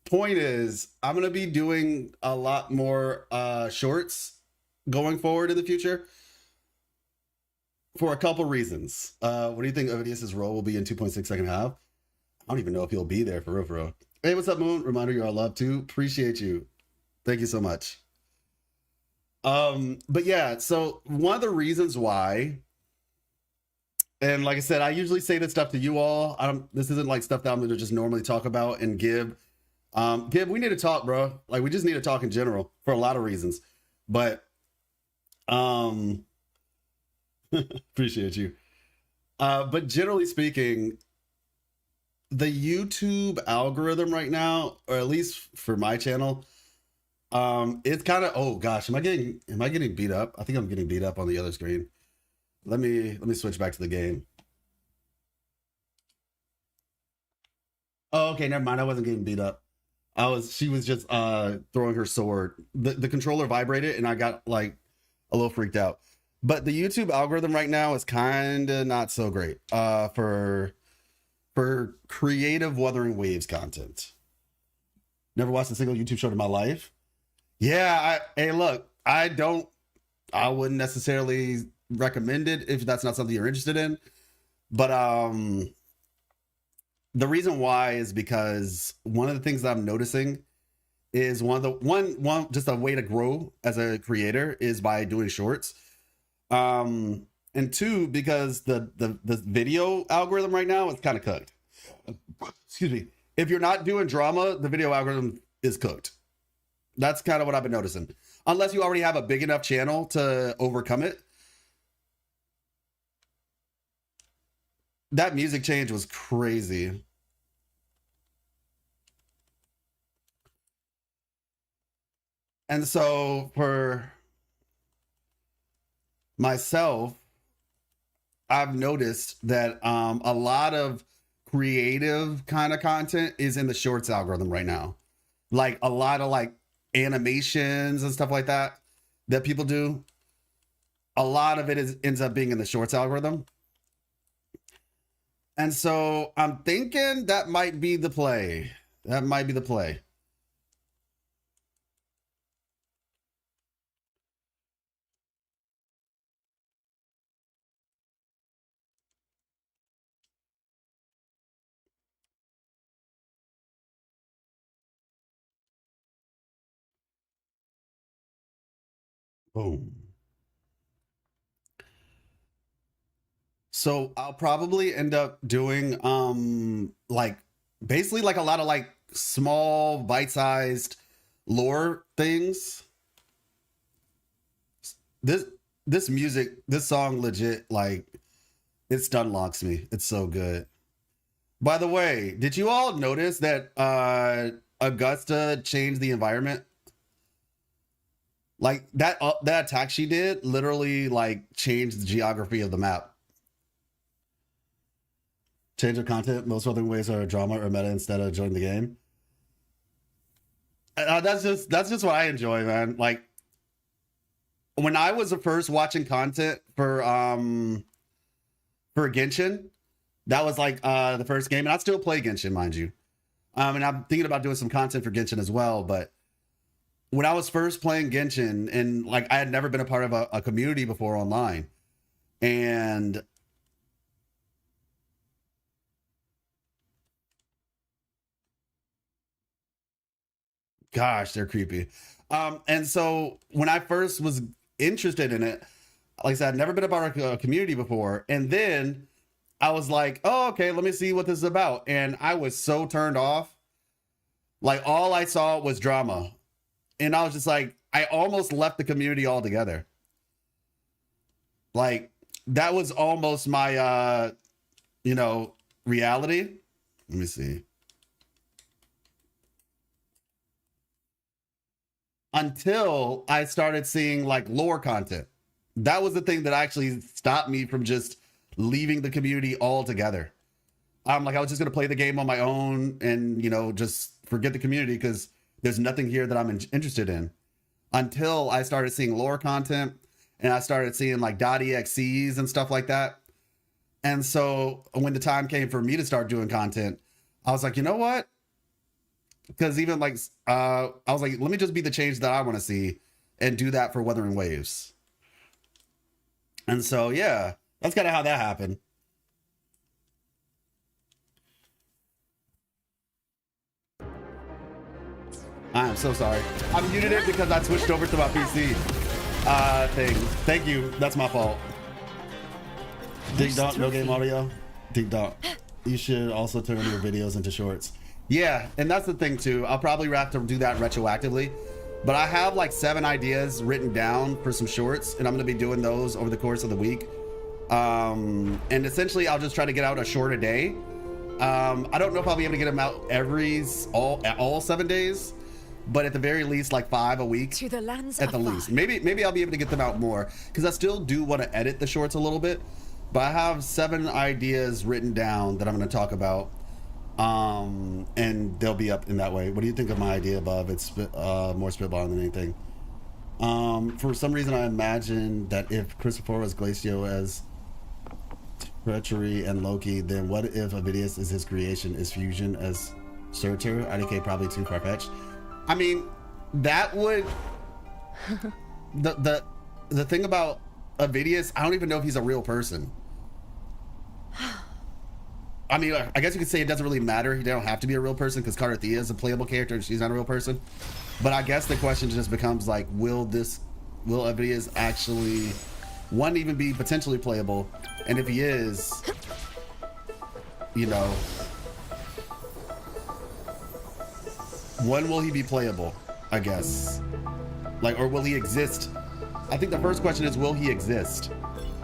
point is, I'm gonna be doing a lot more shorts going forward in the future for a couple reasons. What do you think Ovidius's role will be in 2.6 second half? I don't even know if he'll be there for real. Hey, what's up, Moon? Reminder, you're all love too. Appreciate you. Thank you so much. But yeah, so one of the reasons why, and like I said, I usually say this stuff to you all. This isn't like stuff that I'm going to just normally talk about. And Gib, we need to talk, bro. Like, we just need to talk in general for a lot of reasons. But, appreciate you. But generally speaking, the YouTube algorithm right now, or at least for my channel, it's kind of, oh gosh, am I getting beat up? I think I'm getting beat up on the other screen. Let me switch back to the game. Oh, okay, never mind. I wasn't getting beat up. She was just throwing her sword. The controller vibrated and I got like a little freaked out. But the YouTube algorithm right now is kind of not so great for creative Wuthering Waves content. Never watched a single YouTube show in my life. Yeah, hey, look, I wouldn't necessarily recommend it if that's not something you're interested in. But the reason why is because one of the things that I'm noticing is one just a way to grow as a creator is by doing shorts. And two, because the video algorithm right now is kind of cooked. Excuse me. If you're not doing drama, the video algorithm is cooked. That's kind of what I've been noticing. Unless you already have a big enough channel to overcome it. That music change was crazy. And so for myself, I've noticed that a lot of creative kind of content is in the shorts algorithm right now. Like a lot of like animations and stuff like that people do. A lot of it ends up being in the shorts algorithm. And so I'm thinking that might be the play. That might be the play. Boom. So I'll probably end up doing like basically like a lot of like small bite-sized lore things. This music, this song legit, like it stun locks me. It's so good. By the way, did you all notice that Augusta changed the environment? Like that attack she did literally like changed the geography of the map. Change of content. Most other ways are drama or meta instead of joining the game. That's just what I enjoy, man. Like when I was first watching content for Genshin, that was like the first game, and I still play Genshin, mind you. And I'm thinking about doing some content for Genshin as well. But when I was first playing Genshin, and like I had never been a part of a community before online, and gosh, they're creepy. And so when I first was interested in it, like I said, I'd never been a part of a community before. And then I was like, oh, okay, let me see what this is about. And I was so turned off. Like all I saw was drama. And I was just like, I almost left the community altogether. Like that was almost my, reality. Let me see. Until I started seeing like lore content. That was the thing that actually stopped me from just leaving the community altogether. I was just going to play the game on my own and, just forget the community because there's nothing here that I'm interested in. Until I started seeing lore content and I started seeing like .exes and stuff like that. And so when the time came for me to start doing content, I was like, you know what? Because even like, I was like, let me just be the change that I want to see and do that for Wuthering Waves. And so, yeah, that's kind of how that happened. I am so sorry. I muted it because I switched over to my PC thing. Thank you. That's my fault. Ding dong, no game audio. Ding dong. You should also turn your videos into shorts. Yeah, and that's the thing too. I'll probably have to do that retroactively. But I have like 7 ideas written down for some shorts, and I'm going to be doing those over the course of the week. And essentially, I'll just try to get out a short a day. I don't know if I'll be able to get them out all 7 days, but at the very least, like 5 a week. To the lands at the afar. least. Maybe I'll be able to get them out more because I still do want to edit the shorts a little bit. But I have 7 ideas written down that I'm going to talk about. And they'll be up in that way. What do you think of my idea, Bob? It's more spitballing than anything. For some reason, I imagine that if Christopher was Glacio as treachery and Loki, then what if Avidius is his creation, is fusion as Surtur? IDK probably too far-fetched. I mean, that would the thing about Avidius, I don't even know if he's a real person. I mean, I guess you could say it doesn't really matter. They don't have to be a real person because Carter Thea is a playable character and she's not a real person. But I guess the question just becomes like, will Evidius actually, one, even be potentially playable? And if he is, you know, when will he be playable? I guess, like, or will he exist? I think the first question is, will he exist?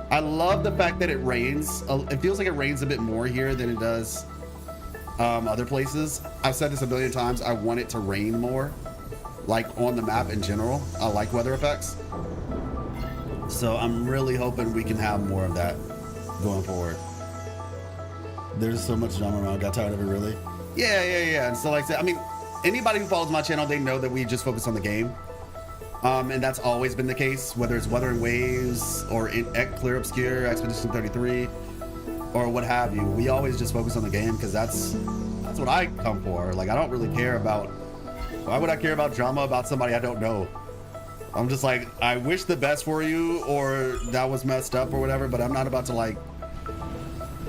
I love the fact that it rains. It feels like it rains a bit more here than it does other places. I've said this a billion times. I want it to rain more, like on the map in general. I like weather effects. So I'm really hoping we can have more of that going forward. There's so much drama around. Got tired of it, really? Yeah. And so like I said, I mean, anybody who follows my channel, they know that we just focus on the game. And that's always been the case, whether it's Wuthering Waves or Clear Obscure, Expedition 33, or what have you. We always just focus on the game because that's what I come for. Like, I don't really care about, why would I care about drama about somebody I don't know? I'm just like, I wish the best for you, or that was messed up or whatever, but I'm not about to like,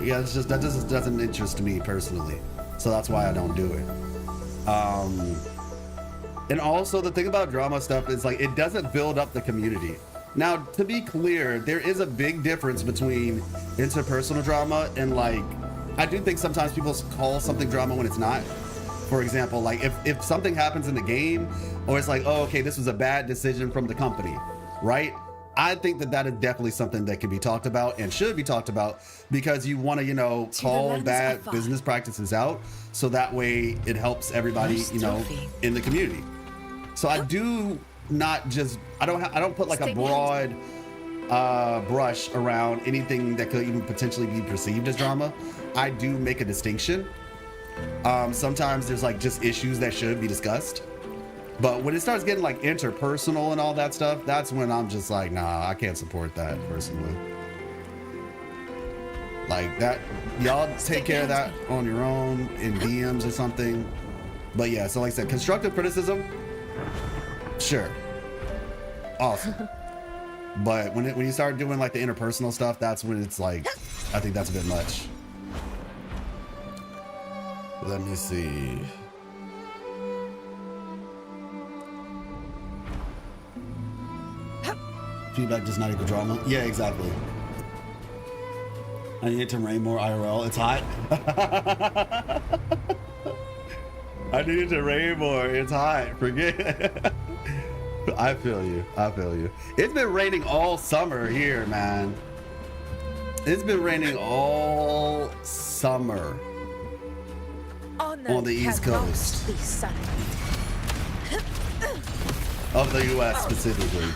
yeah, it's just, that just doesn't interest me personally. So that's why I don't do it. And also the thing about drama stuff is like, it doesn't build up the community. Now, to be clear, there is a big difference between interpersonal drama and like, I do think sometimes people call something drama when it's not. For example, like if something happens in the game, or it's like, oh, okay, this was a bad decision from the company, right? I think that is definitely something that can be talked about and should be talked about, because you want to, you know, call bad business practices out, so that way it helps everybody, you know, in the community. So I do not just, I don't put like a broad brush around anything that could even potentially be perceived as drama. I do make a distinction. Sometimes there's like just issues that should be discussed. But when it starts getting like interpersonal and all that stuff, that's when I'm just like, nah, I can't support that personally. Like that, y'all take care of that on your own in DMs or something. But yeah, so like I said, constructive criticism, sure, awesome. But when you start doing like the interpersonal stuff, that's when it's like, I think that's a bit much. Let me see. Feedback does not equal drama. Yeah, exactly. I need it to rain more IRL. It's hot. I need it to rain more. It's hot. Forget. I feel you. I feel you. It's been raining all summer here, man. It's been raining all summer on the East Coast of the US specifically.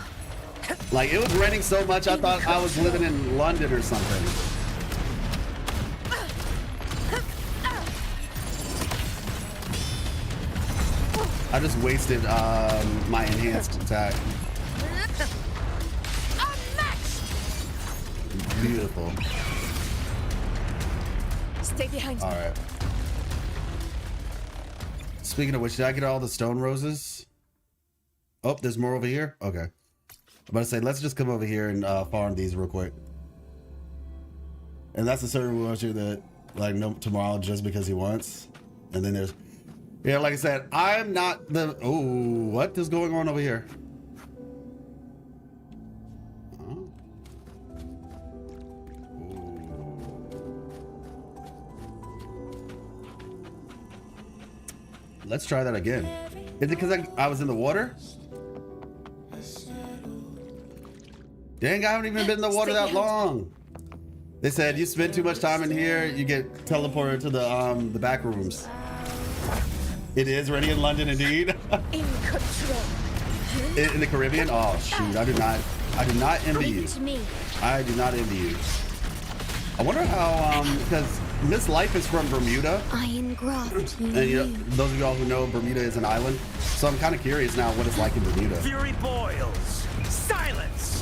Like, it was raining so much I thought I was living in London or something. I just wasted my enhanced attack. Beautiful. Stay behind. All right. Speaking of which, did I get all the stone roses? Oh, there's more over here? Okay. I'm about to say, let's just come over here and farm these real quick. And that's a certain watcher that, like, no, tomorrow just because he wants. And then there's, yeah, like I said, I'm not the, oh, what is going on over here? Huh? Let's try that again. Is it because I was in the water? Dang, I haven't even been in the water that long. They said you spend too much time in here, you get teleported to the back rooms. It is raining in London, indeed. In control. In the Caribbean? Oh shoot, I do not envy you. I do not envy you. I wonder how, because Miss Life is from Bermuda. Iron graft, and you know, those of y'all who know, Bermuda is an island. So I'm kind of curious now what it's like in Bermuda. Fury boils. Silence.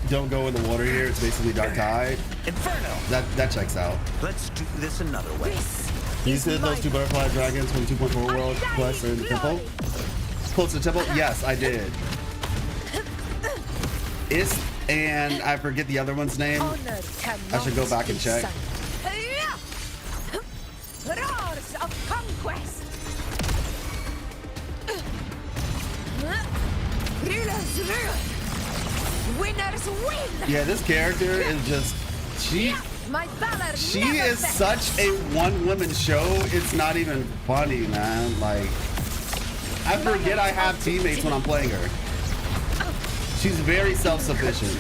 Don't go in the water here. It's basically dark tide. Inferno. That checks out. Let's do this another way. You said those two butterfly dragons from 2.4 World Quest are in the temple? Close to the temple? Yes, I did. and I forget the other one's name. I should go back and check. Roars of conquest. Rulers rule. Winners win. Yeah, this character is just she is such a one-woman show. It's not even funny, man. Like, I forget I have teammates when I'm playing her. She's very self-sufficient.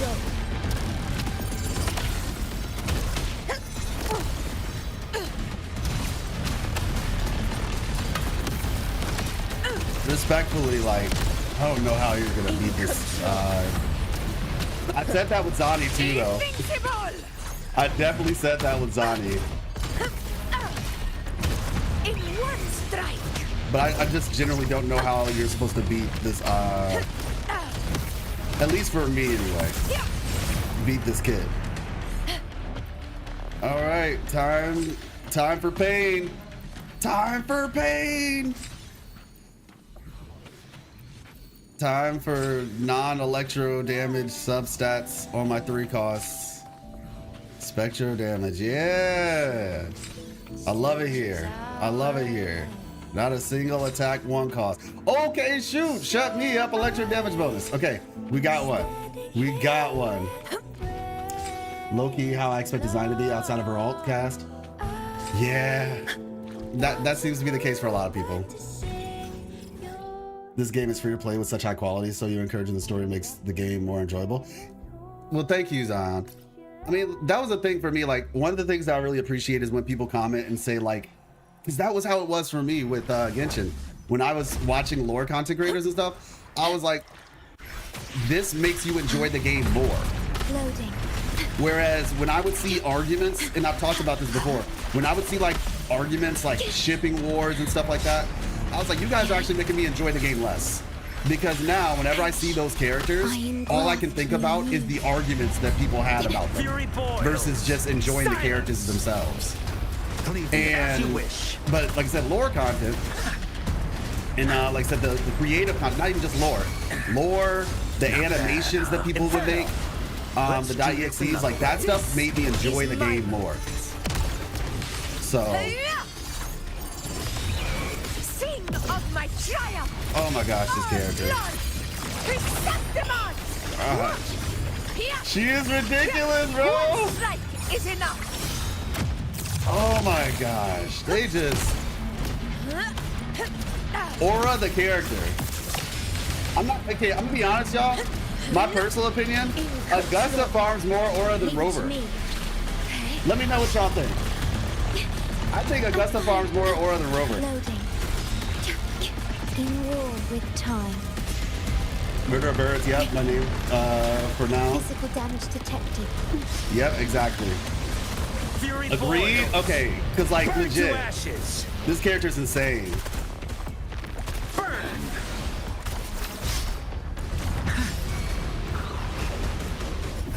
Respectfully, like, I don't know how you're gonna beat this. I said that with Zani too, though. I definitely said that with Zani. In one strike. But I just generally don't know how you're supposed to beat this, at least for me anyway. Beat this kid. All right, time for pain. Time for pain. Time for non-electro damage substats on my 3 costs. Spectro damage, yeah. I love it here. I love it here. Not a single attack, 1 cost. Okay, shoot, shut me up, electro damage bonus. Okay, we got one. We got one. Low-key, how I expect design to be outside of her alt cast. Yeah, that seems to be the case for a lot of people. This game is free to play with such high quality, so you're encouraging the story makes the game more enjoyable. Well, thank you, Zion. I mean, that was a thing for me. Like, one of the things that I really appreciate is when people comment and say, like, because that was how it was for me with Genshin. When I was watching lore content creators and stuff, I was like, this makes you enjoy the game more. Loading. Whereas when I would see arguments, and I've talked about this before, when I would see like arguments like shipping wars and stuff like that, I was like, you guys are actually making me enjoy the game less. Because now, whenever I see those characters, all I can think about is the arguments that people had about them versus just enjoying the characters themselves. And, but like I said, lore content, and like I said, the creative content, not even just lore, the animations that people would make, the .exes, like that stuff made me enjoy the game more. So. Of my triumph. Oh my gosh, this character. She is ridiculous, bro. One strike is enough. Oh my gosh, they just aura the character. I'm gonna be honest, y'all. My personal opinion, Augusta farms more aura than Rover. Let me know what y'all think. I think Augusta farms more aura than Rover. In war with time. Murder of birds, yep, my name for now. Physical damage detected. Yep, exactly. Agreed? Okay, because like legit, this character's insane.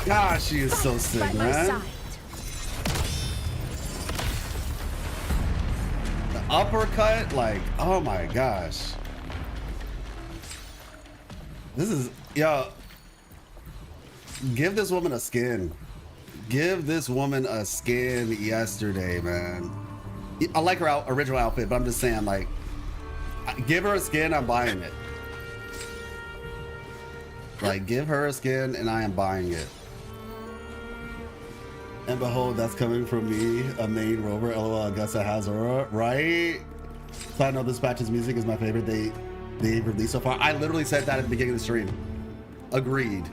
Gosh, she is so sick, man. The uppercut, like, oh my gosh. This is, yo, give this woman a skin. Give this woman a skin yesterday, man. I like her original outfit, but I'm just saying, like, give her a skin, I'm buying it. Like, give her a skin, and I am buying it. And behold, that's coming from me, a main rover. LOL, Augusta has aura, right? So I know this patch's music is my favorite they've released so far. I literally said that at the beginning of the stream. Agreed.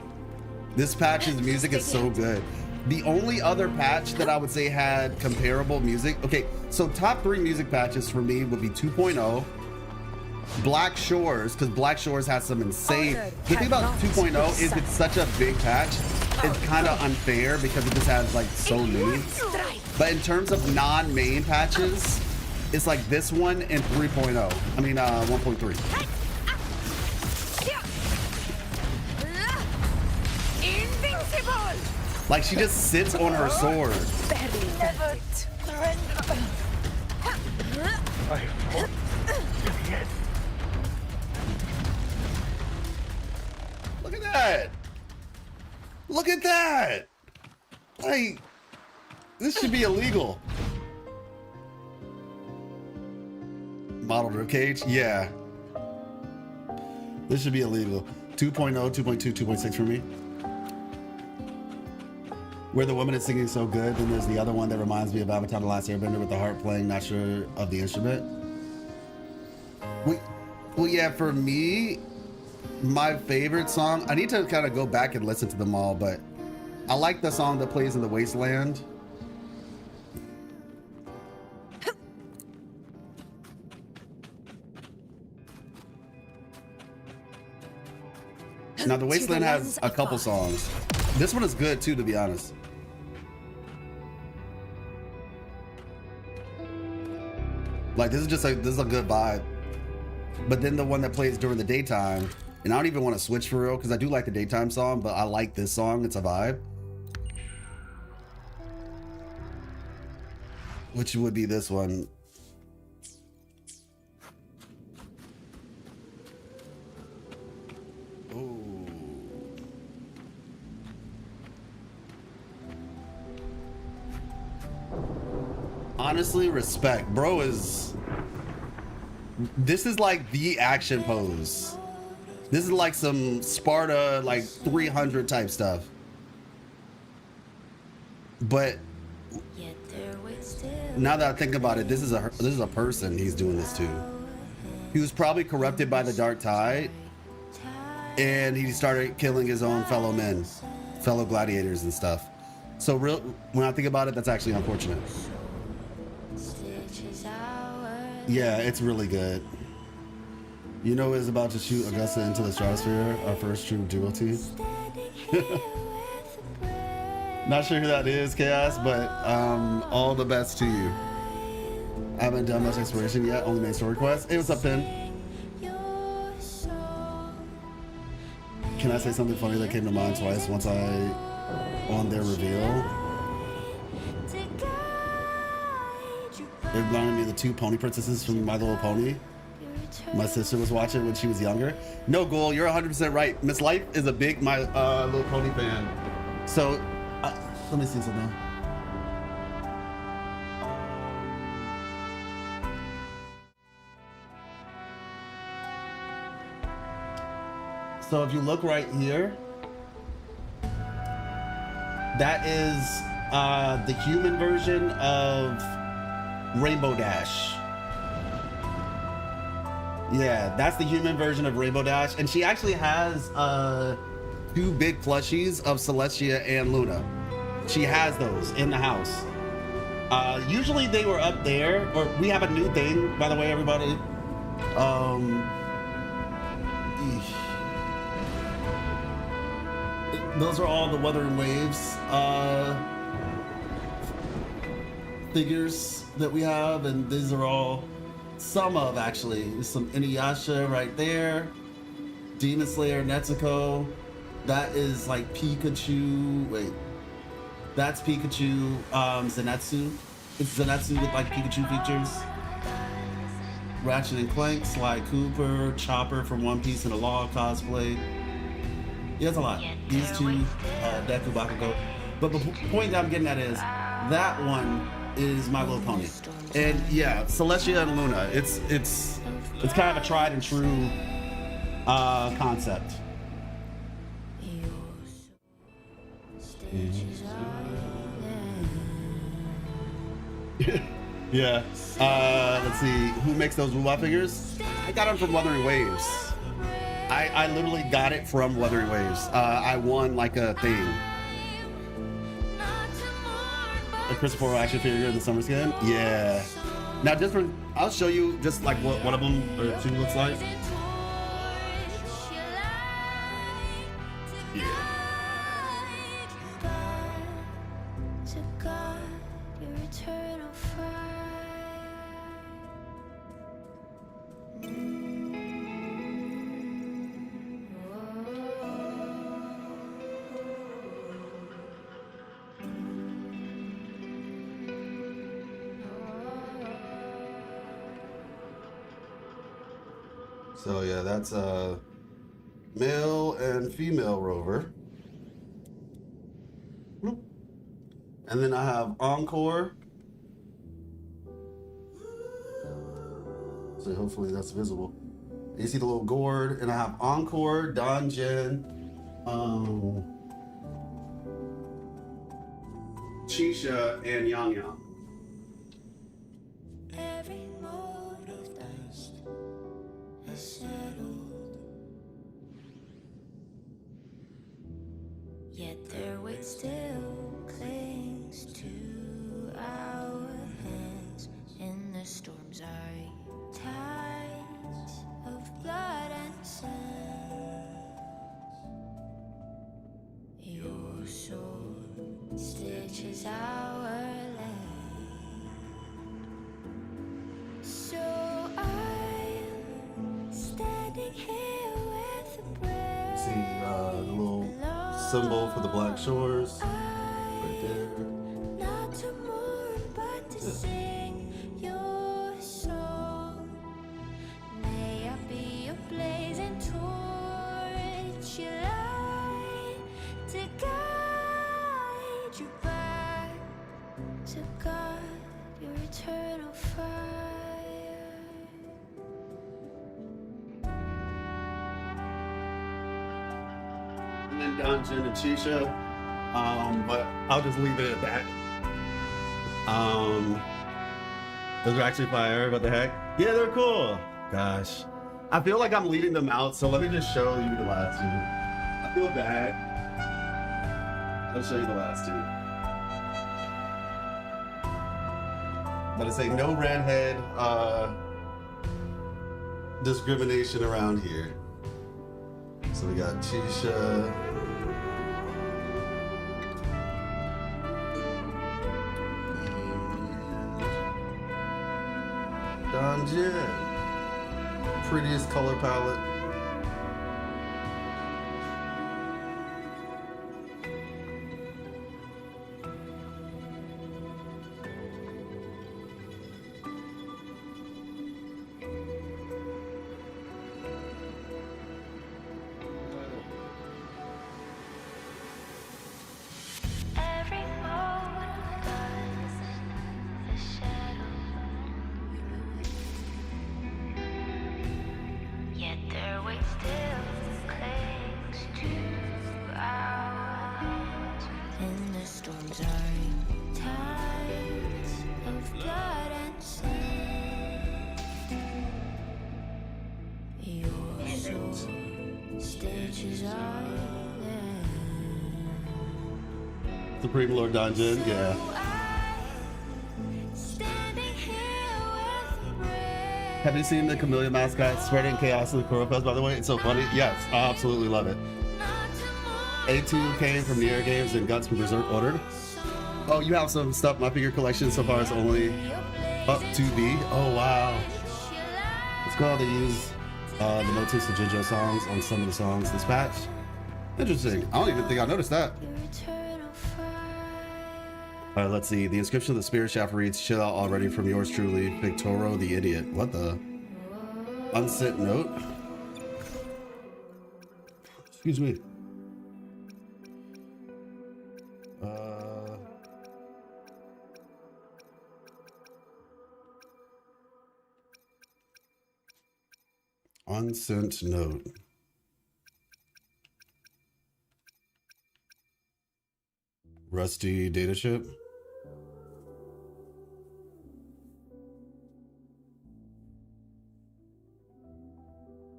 This patch's music is so good. The only other patch that I would say had comparable music. Okay, so top 3 music patches for me would be 2.0, Black Shores, because Black Shores has some insane. The thing about 2.0 is it's such a big patch. It's kind of unfair because it just has like so many. But in terms of non-main patches, it's like this one and 3.0. I mean 1.3. Like she just sits on her sword. Never surrender. I fought to the end. Look at that. Look at that! Like, this should be illegal. Model rib cage? Yeah. This should be illegal. 2.0, 2.2, 2.6 for me. Where the woman is singing so good, then there's the other one that reminds me of Avatar: The Last Airbender with the harp playing, not sure of the instrument. Well, yeah, for me, my favorite song, I need to kind of go back and listen to them all, but I like the song that plays in the Wasteland. Now, the Wasteland has a couple songs. This one is good too, to be honest. Like, this is a good vibe. But then the one that plays during the daytime, and I don't even want to switch for real because I do like the daytime song, but I like this song. It's a vibe. Which would be this one. Ooh. Honestly, respect. Bro is... This is like the action pose. This is like some Sparta, like 300 type stuff. But now that I think about it, this is a person he's doing this to. He was probably corrupted by the dark tide, and he started killing his own fellow men, fellow gladiators and stuff. So when I think about it, that's actually unfortunate. Yeah, it's really good. Iuno is about to shoot Augusta into the stratosphere, our first true duo team. Not sure who that is, Chaos, but all the best to you. I haven't done much exploration yet, only made story quests. Hey, what's up, Finn? Can I say something funny that came to mind twice once on their reveal? It reminded me of the two pony princesses from My Little Pony. My sister was watching when she was younger. No, Ghoul, you're 100% right. Miss Life is a big My Little Pony fan. So, let me see something. So if you look right here, that is the human version of Rainbow Dash. Yeah, that's the human version of Rainbow Dash. And she actually has two big plushies of Celestia and Luna. She has those in the house. Usually they were up there, or we have a new thing, by the way, everybody. Those are all the Wuthering Waves figures that we have, and these are all some of, actually. There's some Inuyasha right there, Demon Slayer, Netsuko. That is like Pikachu. Wait, that's Pikachu. Zenitsu. It's Zenitsu with like Pikachu features. Ratchet and Clank, Sly Cooper, Chopper from One Piece and a Law cosplay. Yeah, that's a lot. These two, Deku Bakugo. But the point that I'm getting at is that one is My Little Pony, and yeah, Celestia and Luna. It's kind of a tried and true concept. Yeah. Let's see. Who makes those robot figures? I got them from Wuthering Waves. I literally got it from Wuthering Waves. I won like a thing. A Christopher action figure in the summer skin? Yeah. Now I'll show you just like what one of them or two looks like. Yeah. So yeah, that's a male and female rover. And then I have Encore. So hopefully that's visible. You see the little gourd, and I have Encore, Donjin, Chisha, and Yang Yang. Every mote of dust has settled, yet their weight still clings to our hands in the storm's eye. Tides of blood and sand, your sword stitches our land. So I'm standing here with a breath. See the little symbol for the Black Shores right there. Not to mourn, but to sing your song. May I be a blazing torch, you light to guide you back to God, your eternal fire. And then Dungeon and Chisha. But I'll just leave it at that. Those are actually fire. What the heck? Yeah, they're cool. Gosh, I feel like I'm leaving them out, so let me just show you the last two. I feel bad. I'll show you the last two. But it's like no redhead discrimination around here. So we got Chisha. Donjin. Prettiest color palette. Every moment of dust is settled, yet their weight still clings to our hands. In the storm's eye, tides of blood and sand, your soul stitches our land. Supreme Lord Donjin, yeah. Have you seen the Chameleon mascot spreading chaos in the Kuro Fest, by the way? It's so funny. Yes, I absolutely love it. A2 came from Nier Games and Guts from Berserk ordered. Oh, you have some stuff. My figure collection so far is only up to B. Oh, wow. It's cool how they use the motifs of JoJo songs on some of the songs this patch. Interesting. I don't even think I noticed that. All right, let's see. The inscription of the spirit shaft reads, "Chill out already," from yours truly, Victoro the Idiot. What the? Unsent note? Excuse me. Unsent note. Rusty data chip.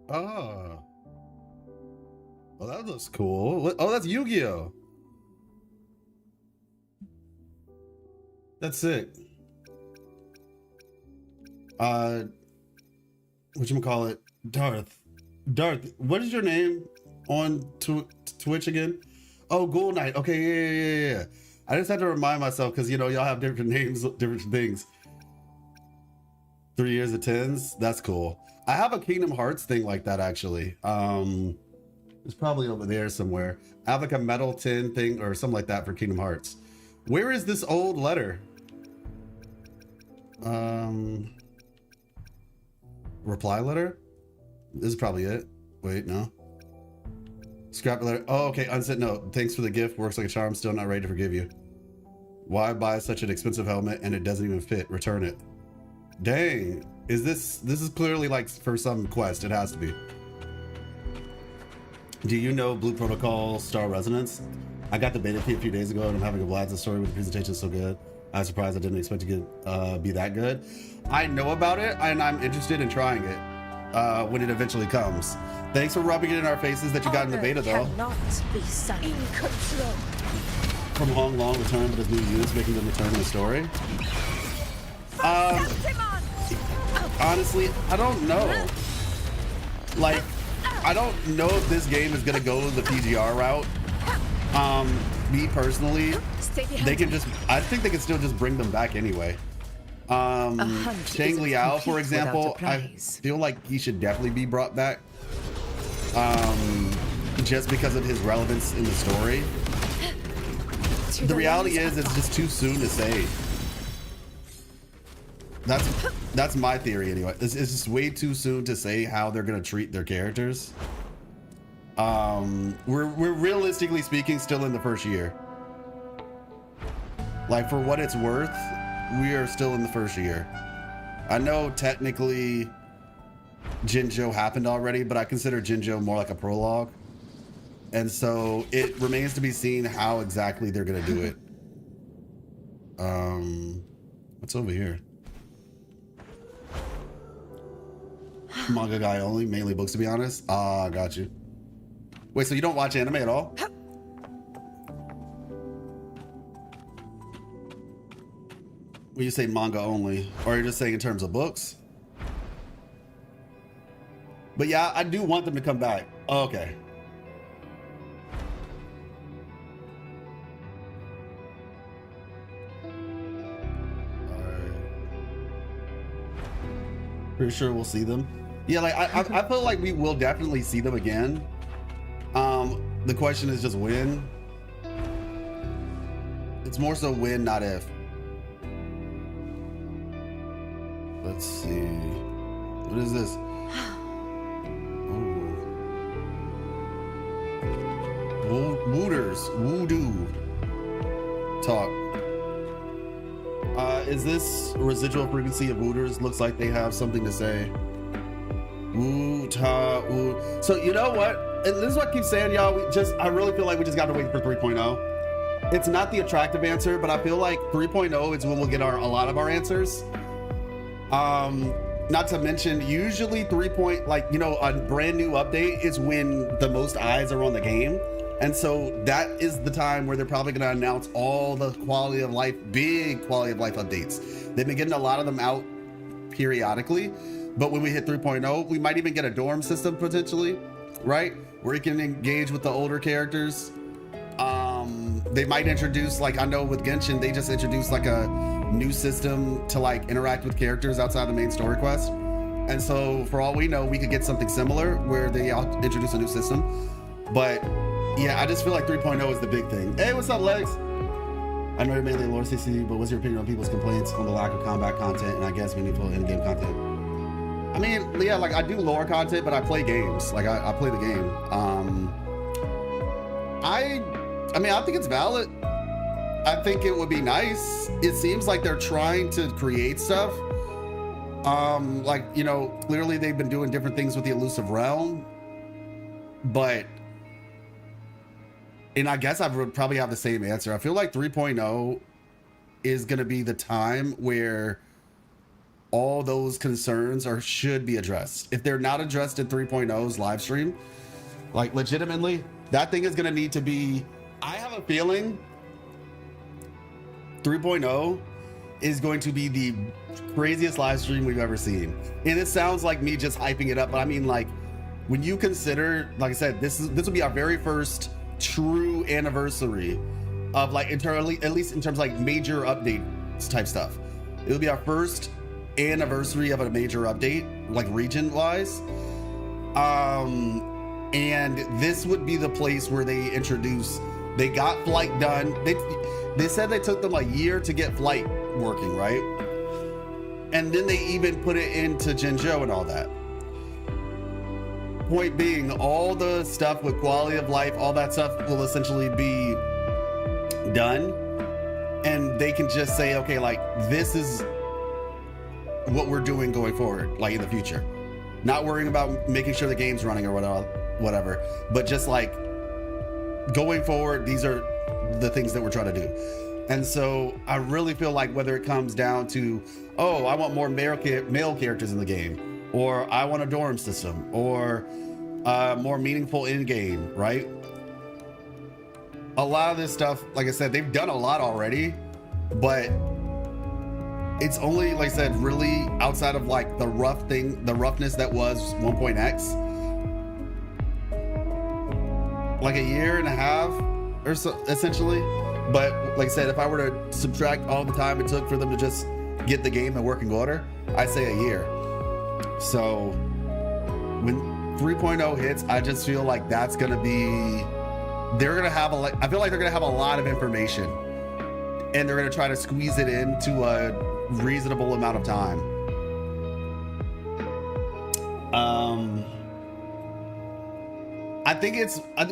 Ah. Well, that looks cool. Oh, that's Yu-Gi-Oh! That's sick. Whatchamacallit? Darth, what is your name on Twitch again? Oh, Ghoul Knight. Okay, yeah. I just had to remind myself because, you know, y'all have different names, different things. 3 years of 10s. That's cool. I have a Kingdom Hearts thing like that, actually. It's probably over there somewhere. I have like a metal 10 thing or something like that for Kingdom Hearts. Where is this old letter? Reply letter? This is probably it. Wait, no. Scrap letter. Oh, okay. Unsent note. Thanks for the gift. Works like a charm. Still not ready to forgive you. Why buy such an expensive helmet and it doesn't even fit? Return it. Dang. This is clearly like for some quest. It has to be. Do you know Blue Protocol Star Resonance? I got the beta key a few days ago and I'm having a blast. The story with the presentation is so good. I was surprised I didn't expect to get be that good. I know about it and I'm interested in trying it when it eventually comes. Thanks for rubbing it in our faces that you got in the beta though. Cannot be sunk in control. From Hong Long return, but his new use making them return in the story. Septimont! Honestly, I don't know. Like, I don't know if this game is gonna go the PGR route. Me personally, they can just, I think they can still just bring them back anyway. Shang Liao, for example, I feel like he should definitely be brought back. Just because of his relevance in the story. The reality is it's just too soon to say. That's my theory anyway. It's just way too soon to say how they're gonna treat their characters. We're realistically speaking still in the first year. Like, for what it's worth, we are still in the first year. I know technically Jinzhou happened already, but I consider Jinzhou more like a prologue. And so it remains to be seen how exactly they're gonna do it. What's over here? Manga guy only, mainly books to be honest. Ah, got you. Wait, so you don't watch anime at all? When you say manga only, or you're just saying in terms of books? But yeah, I do want them to come back. Oh, okay. Pretty sure we'll see them. Yeah, like I feel like we will definitely see them again. The question is just when. It's more so when, not if. Let's see. What is this? Wooters. Voodoo. Talk. Is this residual frequency of Wooters? Looks like they have something to say. Woo ta woo. So you know what? And this is what I keep saying, y'all. I really feel like we just got to wait for 3.0. It's not the attractive answer, but I feel like 3.0 is when we'll get a lot of our answers. Not to mention, usually a brand new update is when the most eyes are on the game. And so that is the time where they're probably going to announce all the quality of life, big quality of life updates. They've been getting a lot of them out periodically, but when we hit 3.0, we might even get a dorm system potentially, right? Where you can engage with the older characters. They might introduce, like I know with Genshin, they just introduced like a new system to like interact with characters outside the main story quest. And so for all we know, we could get something similar where they introduce a new system. But yeah, I just feel like 3.0 is the big thing. Hey, what's up, Legs? I know you're mainly lore CC, but what's your opinion on people's complaints on the lack of combat content and I guess meaningful in-game content? I mean, yeah, like I do lore content, but I play games. Like I play the game. I mean, I think it's valid. I think it would be nice. It seems like they're trying to create stuff. Like, you know, clearly they've been doing different things with the elusive realm, but, and I guess I would probably have the same answer. I feel like 3.0 is going to be the time where all those concerns should be addressed. If they're not addressed in 3.0's live stream, like legitimately, that thing is going to need to be, I have a feeling 3.0 is going to be the craziest live stream we've ever seen. And it sounds like me just hyping it up, but I mean, like, when you consider, like I said, this will be our very first true anniversary of like internally, at least in terms of like major updates type stuff. It'll be our first anniversary of a major update, like region wise. And this would be the place where they got flight done. They said they took them a year to get flight working, right? And then they even put it into Jinzhou and all that. Point being, all the stuff with quality of life, all that stuff will essentially be done. and they can just say, okay, like this is what we're doing going forward, like in the future. Not worrying about making sure the game's running or whatever, but just like going forward, these are the things that we're trying to do. And so I really feel like whether it comes down to, oh, I want more male characters in the game, or I want a dorm system, or more meaningful in game, right? A lot of this stuff, like I said, they've done a lot already, but it's only, like I said, really outside of like the roughness that was 1.x, like a year and a half or so, essentially. But like I said, if I were to subtract all the time it took for them to just get the game in working order, I'd say a year. So when 3.0 hits, I just feel like that's gonna be, they're gonna have I feel like they're gonna have a lot of information, and they're gonna try to squeeze it into a reasonable amount of time. I think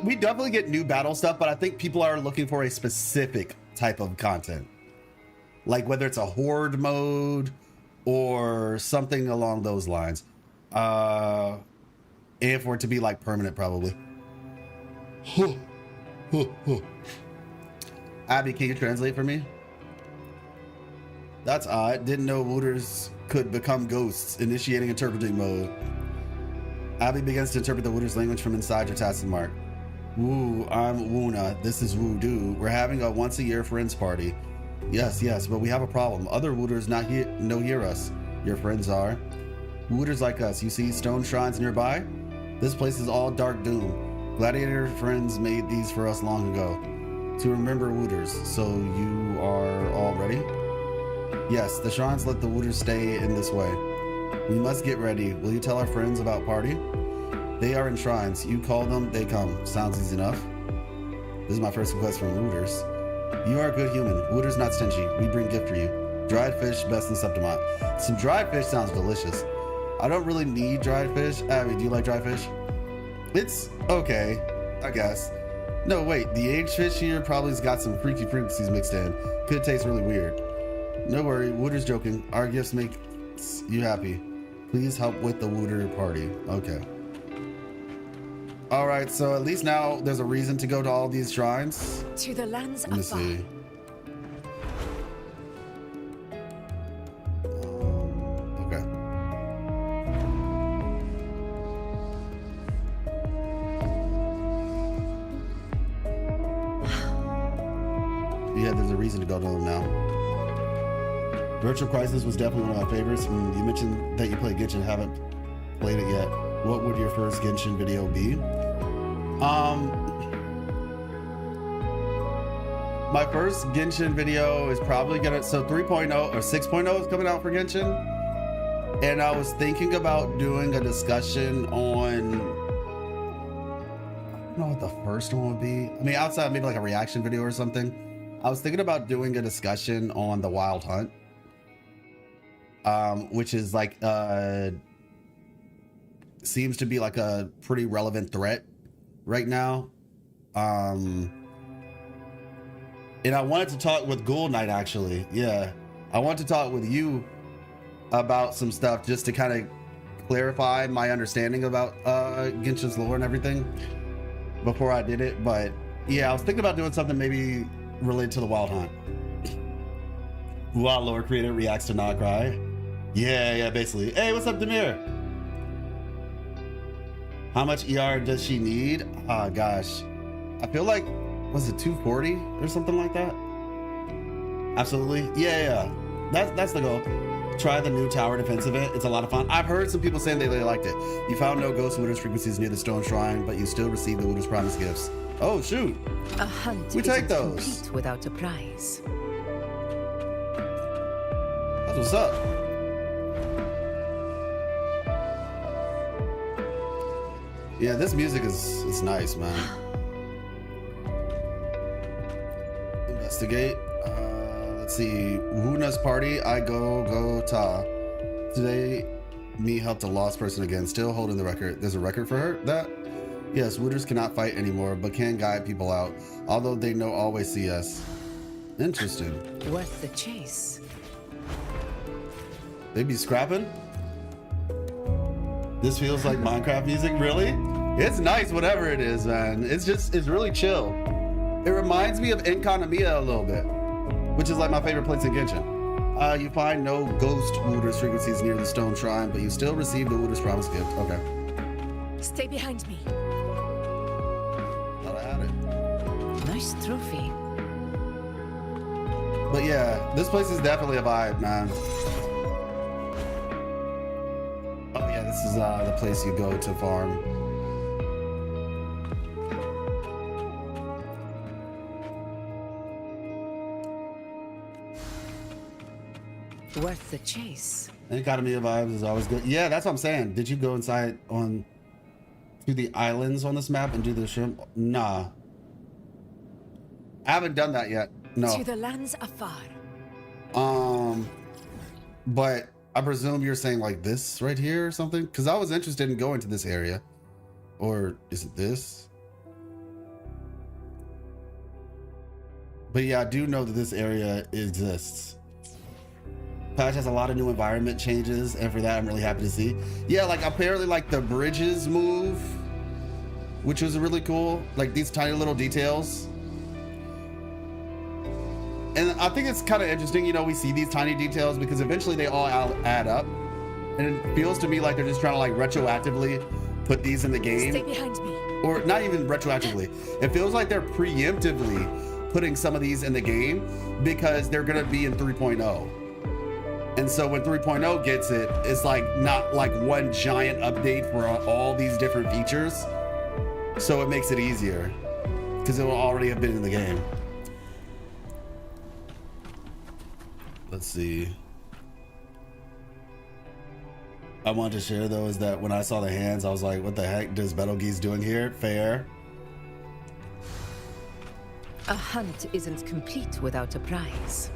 we definitely get new battle stuff, but I think people are looking for a specific type of content, like whether it's a horde mode or something along those lines, and for it to be like permanent, probably. Abby, can you translate for me? That's odd. Didn't know Wooters could become ghosts. Initiating interpreting mode. Abby begins to interpret the Wooters language from inside your task mark. Woo, I'm Woona. This is Woo-Doo. We're having a once a year friends party. Yes, but we have a problem. Other Wooters no hear us. Your friends are. Wooters like us. You see stone shrines nearby? This place is all dark doom. Gladiator friends made these for us long ago. To remember Wooters. So you are all ready? Yes, the shrines let the Wooters stay in this way. We must get ready. Will you tell our friends about party? They are in shrines. You call them, they come. Sounds easy enough. This is my first request from Wooters. You are a good human. Wooters not stingy. We bring gift for you. Dried fish, best in Septimont. Some dried fish sounds delicious. I don't really need dried fish. Abby, do you like dried fish? It's okay, I guess. No, wait. The aged fish here probably's got some freaky frequencies mixed in. Could taste really weird. No worry. Wooters joking. Our gifts make you happy. Please help with the Wooter party. Okay. All right, so at least now there's a reason to go to all these shrines. To the lands Let me see. Okay. Yeah, there's a reason to go to them now. Virtual Crisis was definitely one of my favorites. You mentioned that you play Genshin, haven't played it yet. What would your first Genshin video be? My first Genshin video is probably gonna, so 3.0 or 6.0 is coming out for Genshin. And I was thinking about doing a discussion on, I don't know what the first one would be. I mean, outside maybe like a reaction video or something. I was thinking about doing a discussion on the Wild Hunt. Which is like seems to be like a pretty relevant threat right now. And I wanted to talk with Ghoul Knight, actually. Yeah, I want to talk with you about some stuff just to kind of clarify my understanding about Genshin's lore and everything before I did it. But yeah, I was thinking about doing something maybe related to the Wild Hunt. Wild lore creator reacts to not cry. Yeah, basically. Hey, what's up, Demir? How much ER does she need? Ah, gosh. I feel like, was it 240 or something like that? Absolutely. Yeah. That's the goal. Try the new tower defense event. It's a lot of fun. I've heard some people saying they really liked it. You found no ghost Wooters frequencies near the stone shrine, but you still received the Wooters promise gifts. Oh, shoot. A hunt we take isn't those. complete without a prize. That's what's up. Yeah, this music is nice, man. Investigate. Let's see. Woona's party. I go ta. Today, me helped a lost person again. Still holding the record. There's a record for her. That. Yes, Wooters cannot fight anymore, but can guide people out. Although they know always see us. Interesting. Worth the chase. They be scrapping? This feels like Minecraft music, really? It's nice, whatever it is, man. It's really chill. It reminds me of Enkanomiya a little bit, which is like my favorite place in Genshin. You find no ghost Wooters frequencies near the stone shrine, but you still receive the Wooters promise gift. Okay. Stay behind me. Thought I had it. Nice trophy. But yeah, this place is definitely a vibe, man. Oh yeah, this is the place you go to farm. Worth the chase. Economy of vibes is always good. Yeah, that's what I'm saying. Did you go inside to the islands on this map and do the shrimp? Nah. I haven't done that yet. No. To the lands afar. But I presume you're saying like this right here or something? Because I was interested in going to this area. Or is it this? But yeah, I do know that this area exists. Patch has a lot of new environment changes, and for that I'm really happy to see. Yeah, like apparently like the bridges move, which was really cool. Like these tiny little details. And I think it's kind of interesting, you know, we see these tiny details because eventually they all add up. And it feels to me like they're just trying to like retroactively put these in the game. Stay behind me. Or not even retroactively. It feels like they're preemptively putting some of these in the game because they're going to be in 3.0. And so when 3.0 gets it, it's like not like one giant update for all these different features. So it makes it easier because it will already have been in the game. Let's see. I wanted to share though is that when I saw the hands, I was like, what the heck does Betelgeuse doing here? Fair. A hunt isn't complete without a prize.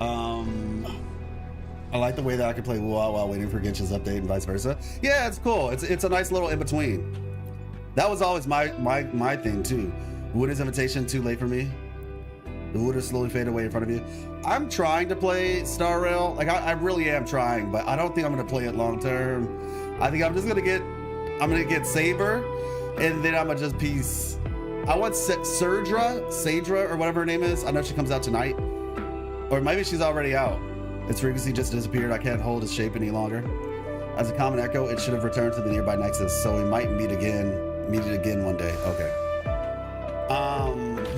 I like the way that I can play Wuha while waiting for Genshin's update and vice versa. Yeah, it's cool. It's a nice little in between. That was always my thing too. Wooters invitation too late for me. The Wooters slowly fade away in front of you. I'm trying to play Star Rail. Like I really am trying, but I don't think I'm gonna play it long term. I think I'm gonna get Saber, and then I'm gonna just piece. I want Sadra or whatever her name is. I know she comes out tonight, or maybe she's already out. Its frequency just disappeared. I can't hold its shape any longer. As a common echo, it should have returned to the nearby nexus, so we might meet it again one day. Okay.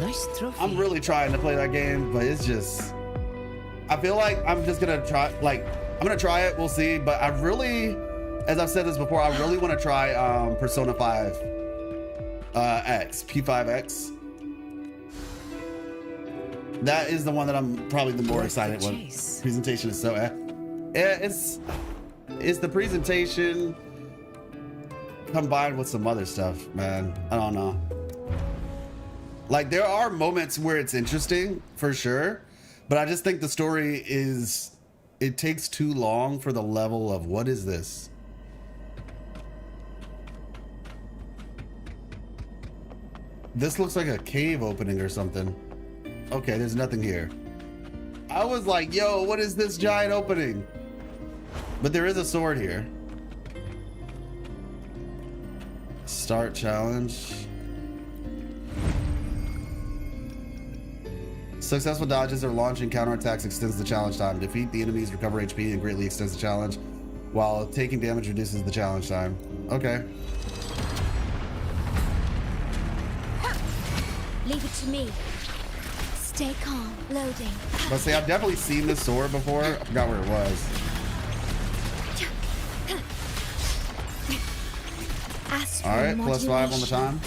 Nice trophy. I'm really trying to play that game, but it's just, I feel like I'm just gonna try, like, I'm gonna try it, we'll see, but I really, as I've said this before, I really want to try Persona 5 X, P5X. That is the one that I'm probably the more excited with. Presentation is so it's the presentation combined with some other stuff, man. I don't know. Like there are moments where it's interesting for sure, but I just think the story it takes too long for the level of what is this? This looks like a cave opening or something. Okay, there's nothing here. I was like, yo, what is this giant opening? But there is a sword here. Start challenge. Successful dodges or launching counterattacks extends the challenge time. Defeat the enemies, recover HP, and greatly extends the challenge, while taking damage reduces the challenge time. Okay. Leave it to me. Stay calm. Loading. But see, I've definitely seen this sword before. I forgot where it was. All right, +5 on the time.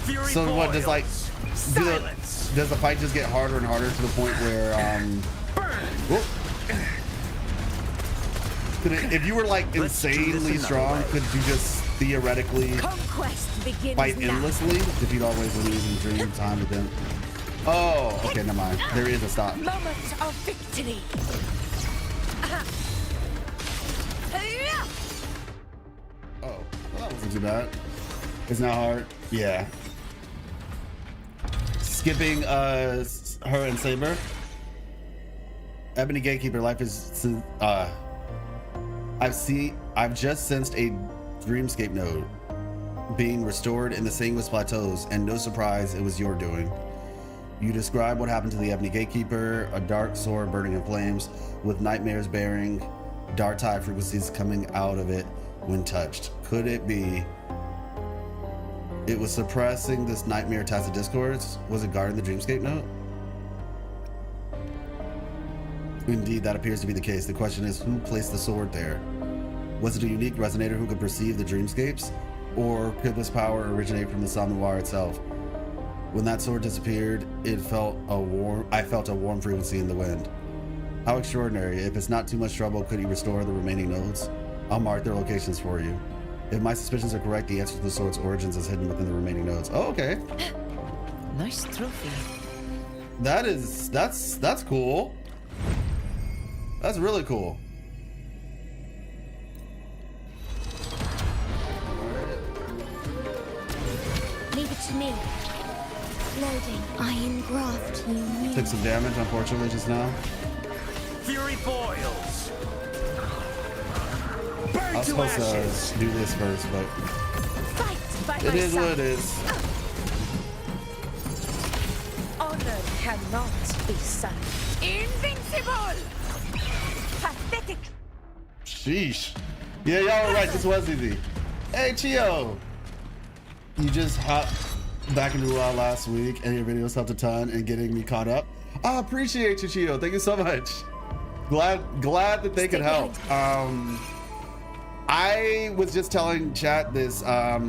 Fury so what does like silence. Does the fight just get harder and harder to the point where if you were like insanely strong, could you just theoretically fight endlessly? Defeat always lose and dream time with them. Oh, okay, never mind. There is a stop. Moment of victory. Oh, well, that wasn't too bad. It's not hard. Yeah. skipping her and Saber. Ebony Gatekeeper, life is I've just sensed a dreamscape node being restored in the Sanguis Plateaus, and no surprise it was your doing. You describe what happened to the Ebony Gatekeeper, a dark sword burning in flames with nightmares bearing dark tide frequencies coming out of it when touched. Could it be it was suppressing this nightmare tacit discords? Was it guarding the dreamscape node? Indeed, that appears to be the case. The question is, who placed the sword there? Was it a unique resonator who could perceive the dreamscapes? Or could this power originate from the Somnoir itself? When that sword disappeared, I felt a warm frequency in the wind. How extraordinary. If it's not too much trouble, could you restore the remaining nodes? I'll mark their locations for you. If my suspicions are correct, the answer to the sword's origins is hidden within the remaining nodes. Oh, okay. Nice trophy. That's cool. That's really cool. Leave it to me. Loading. I engraft you. Took some damage, unfortunately, just now. Fury boils. Burn I was to supposed ashes. to do this first, but Fight by it my is side. what it is. Honor cannot be sunk. Invincible! Pathetic! Sheesh. Yeah, y'all were right. This was easy. Hey, Chio. You just hopped back into WoW last week, and your videos helped a ton in getting me caught up. I appreciate you, Chio. Thank you so much. Glad that they could help. I was just telling chat this. I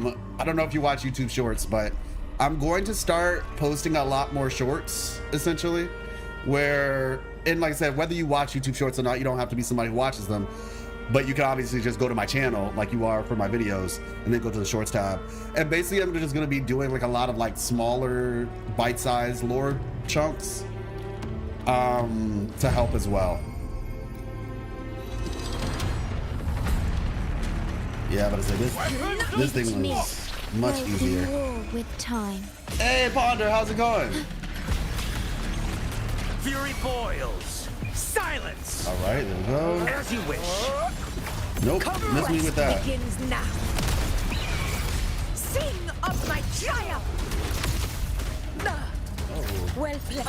don't know if you watch YouTube Shorts, but I'm going to start posting a lot more shorts, essentially, where, and like I said, whether you watch YouTube Shorts or not, you don't have to be somebody who watches them, but you can obviously just go to my channel like you are for my videos and then go to the Shorts tab. And basically I'm just going to be doing like a lot of like smaller bite-sized lore chunks to help as well. Yeah, but I said this thing was much easier. With time. Hey Ponder, how's it going? Fury boils. Silence. All right, there we go. As you wish. Nope, miss me with that. Begins now. Sing of my triumph. Well played.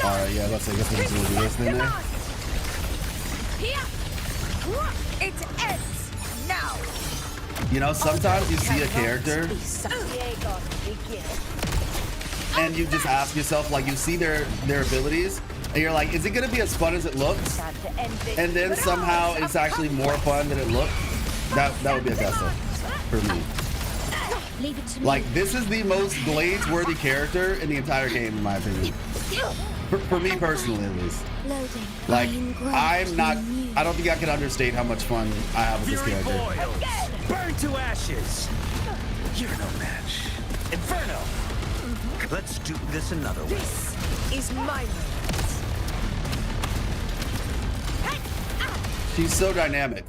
All right, yeah, let's say, I guess we're just gonna do this then. Here. It ends now. You know, sometimes you see a character and you just ask yourself, like, you see their abilities and you're like, is it gonna be as fun as it looks? And then somehow it's actually more fun than it looked. That would be Augusta for me. Leave it to me. Like, this is the most Glades-worthy character in the entire game, in my opinion. For me personally, at least. Loading. Like, I engraft don't think I can understate how much fun I have with this Fury character. boils. Burn to ashes. You're no match. Inferno. Let's do this another way. This is my moment. She's so dynamic.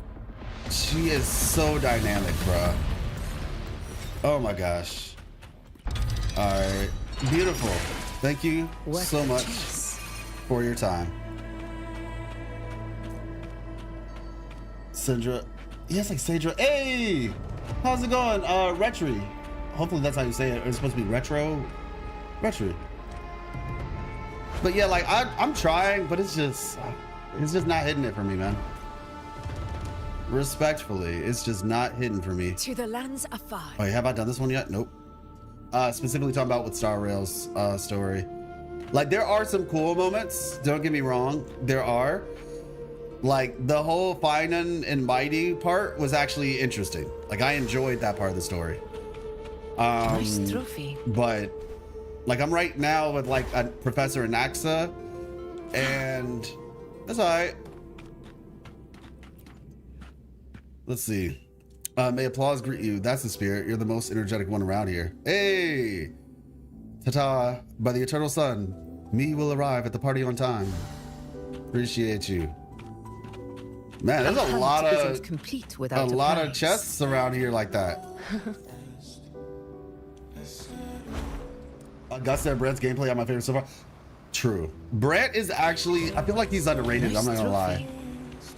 She is so dynamic, bruh. Oh my gosh. All right, beautiful. Thank you so much for your time. Sandra, yes, like Sadra. Hey, how's it going? Retry. Hopefully that's how you say it. It's supposed to be retro. Retry. But yeah, like I'm trying, but it's just not hitting it for me, man. Respectfully, it's just not hitting for me. To the lands afar. Wait, have I done this one yet? Nope. Specifically talking about with Star Rail's story. Like, there are some cool moments, don't get me wrong, there are. Like, the whole fine and mighty part was actually interesting. Like, I enjoyed that part of the story. Nice trophy. But, like, I'm right now with, like, a Professor Anaxa, and that's all right. Let's see. May applause greet you. That's the spirit. You're the most energetic one around here. Hey! Ta-ta. By the eternal sun, me will arrive at the party on time. Appreciate you. Man, there's a lot of complete chests around here like that. Augusta and Brent's gameplay are my favorite so far. True. Brent is actually, I feel like he's underrated. I'm not gonna lie.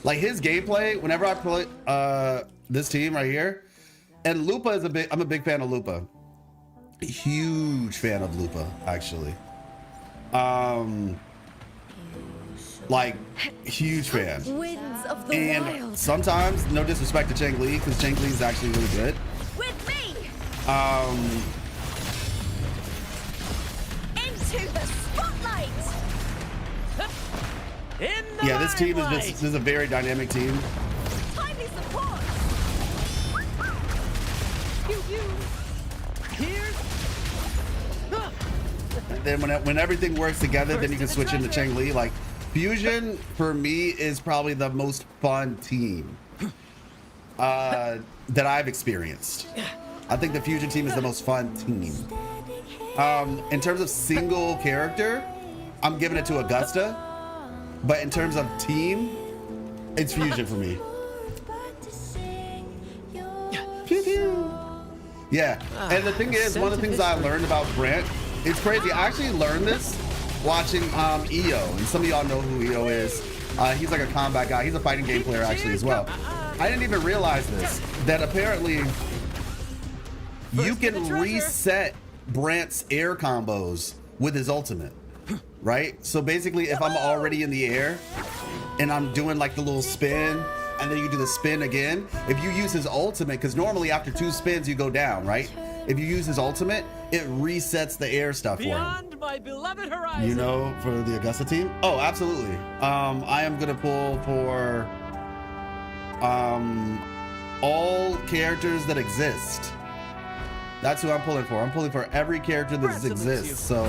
Like his gameplay, whenever I play this team right here, and Lupa is I'm a big fan of Lupa. Huge fan of Lupa, actually. Like huge fan. Winds of the And wild. sometimes, no disrespect to Cheng Li, because Cheng Li is actually really good. With me. Into the spotlight. Yeah, this team is just, this is a very dynamic team. Timely support. Here's. And then when everything works together, then you can switch into Cheng Li. Like Fusion for me is probably the most fun team that I've experienced. I think the Fusion team is the most fun team. In terms of single character, I'm giving it to Augusta. But in terms of team, it's Fusion for me. Pew, pew. Yeah, and the thing is, one of the things I learned about Brent, it's crazy. I actually learned this watching Io, and some of y'all know who Io is. He's like a combat guy. He's a fighting game player actually as well. I didn't even realize this, that apparently you can reset Brent's air combos with his ultimate. Right? So basically, if I'm already in the air and I'm doing like the little spin and then you do the spin again, if you use his ultimate, because normally after 2 spins you go down, right? If you use his ultimate, it resets the air stuff for him. My beloved horizon. You know, for the Augusta team? Oh, absolutely. I am gonna pull for all characters that exist. That's who I'm pulling for. I'm pulling for every character that exists. So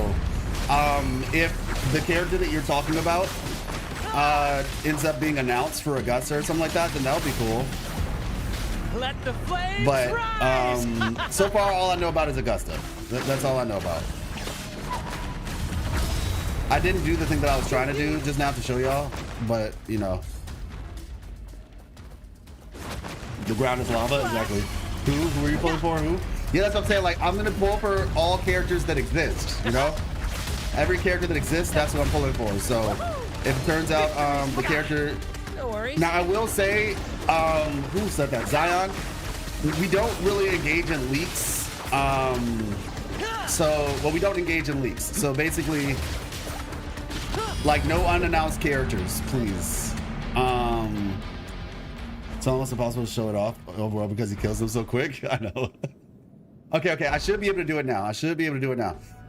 if the character that you're talking about ends up being announced for Augusta or something like that, then that would be cool. Let the flames But rise. so far all I know about is Augusta. That's all I know about. I didn't do the thing that I was trying to do just now to show y'all, but you know, the ground is lava. Exactly. Who are you pulling for? Who? Yeah, that's what I'm saying. Like, I'm gonna pull for all characters that exist, you know? Every character that exists, that's what I'm pulling for. So if it turns out the character, No worries. now I will say, who said that? Zion. We don't really engage in leaks. We don't engage in leaks. So basically, like, no unannounced characters, please. It's almost impossible to show it off overall because he kills them so quick. I know. Okay, I should be able to do it now.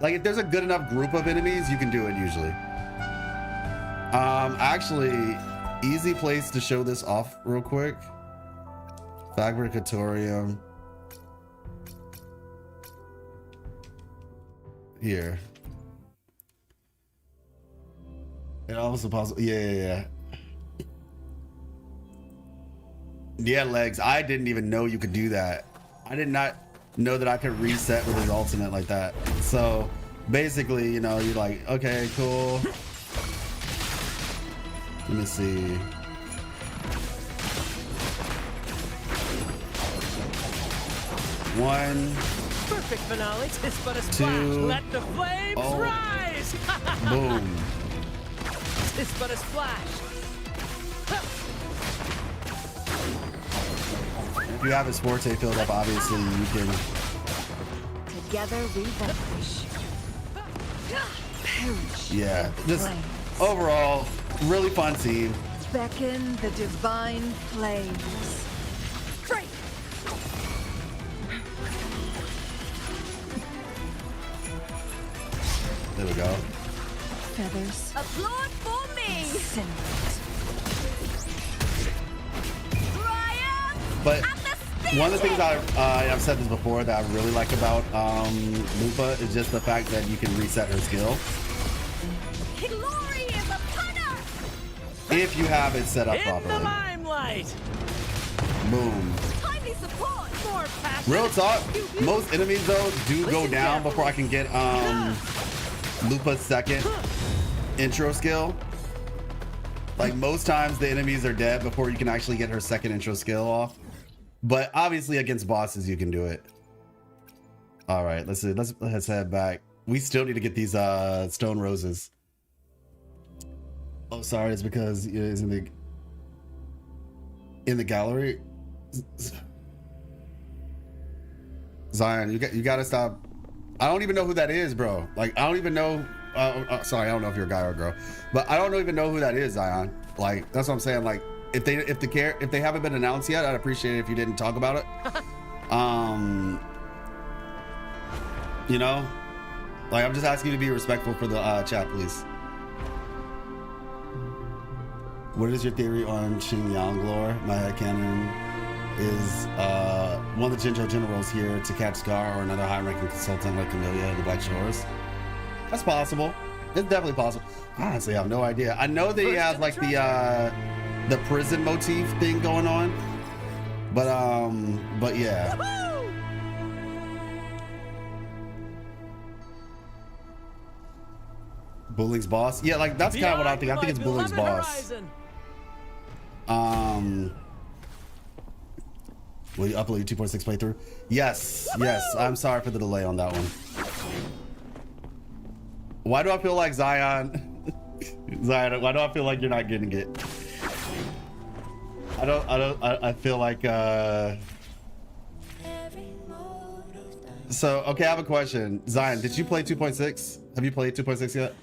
Like, if there's a good enough group of enemies, you can do it usually. Actually, easy place to show this off real quick. Fabricatorium. Here. It almost impossible. Yeah. Yeah, legs. I didn't even know you could do that. I did not know that I could reset with his ultimate like that. So basically, you know, you're like, okay, cool. Let me see. One. Perfect finale. Tis but a splash. Two. Let the flames rise. Boom. Tis but a splash. If you have his forte filled up, obviously you can. Together we vanquish. Perish. Yeah, just Flames. overall, really fun team. Beckon the divine flames. Straight. There we go. Feathers. Applaud for me. But one of the things I've said this before that I really like about Lupa is just the fact that you can reset her skill Glory is upon us. if you have it set up In the properly. limelight. Boom. Timely support. More passion. Real talk, most enemies though do go down before I can get Lupa's second intro skill. Like, most times the enemies are dead before you can actually get her second intro skill off. But obviously against bosses you can do it. All right, let's head back. We still need to get these stone roses. Oh, sorry, it's because it's in the gallery. Zion, you gotta stop. I don't even know who that is, bro. Like, I don't even know. Sorry, I don't know if you're a guy or a girl, but I don't even know who that is, Zion. Like, that's what I'm saying. Like, if they haven't been announced yet, I'd appreciate it if you didn't talk about it. You know, like, I'm just asking you to be respectful for the chat, please. What is your theory on Xinjiang lore? My headcanon is one of the Jinzhou generals here to catch Scar or another high-ranking consultant like Camellia in the Black Shores. That's possible. It's definitely possible. I honestly have no idea. I know that he has like the prison motif thing going on, but yeah. Bulling's boss? Yeah, like that's kind of what I think. I think it's Bulling's boss. Will you upload your 2.6 playthrough? Yes, yes. I'm sorry for the delay on that one. Why do I feel like Zion? Zion, why do I feel like you're not getting it? I feel like So, okay, I have a question. Zion, did you play 2.6? Have you played 2.6 yet?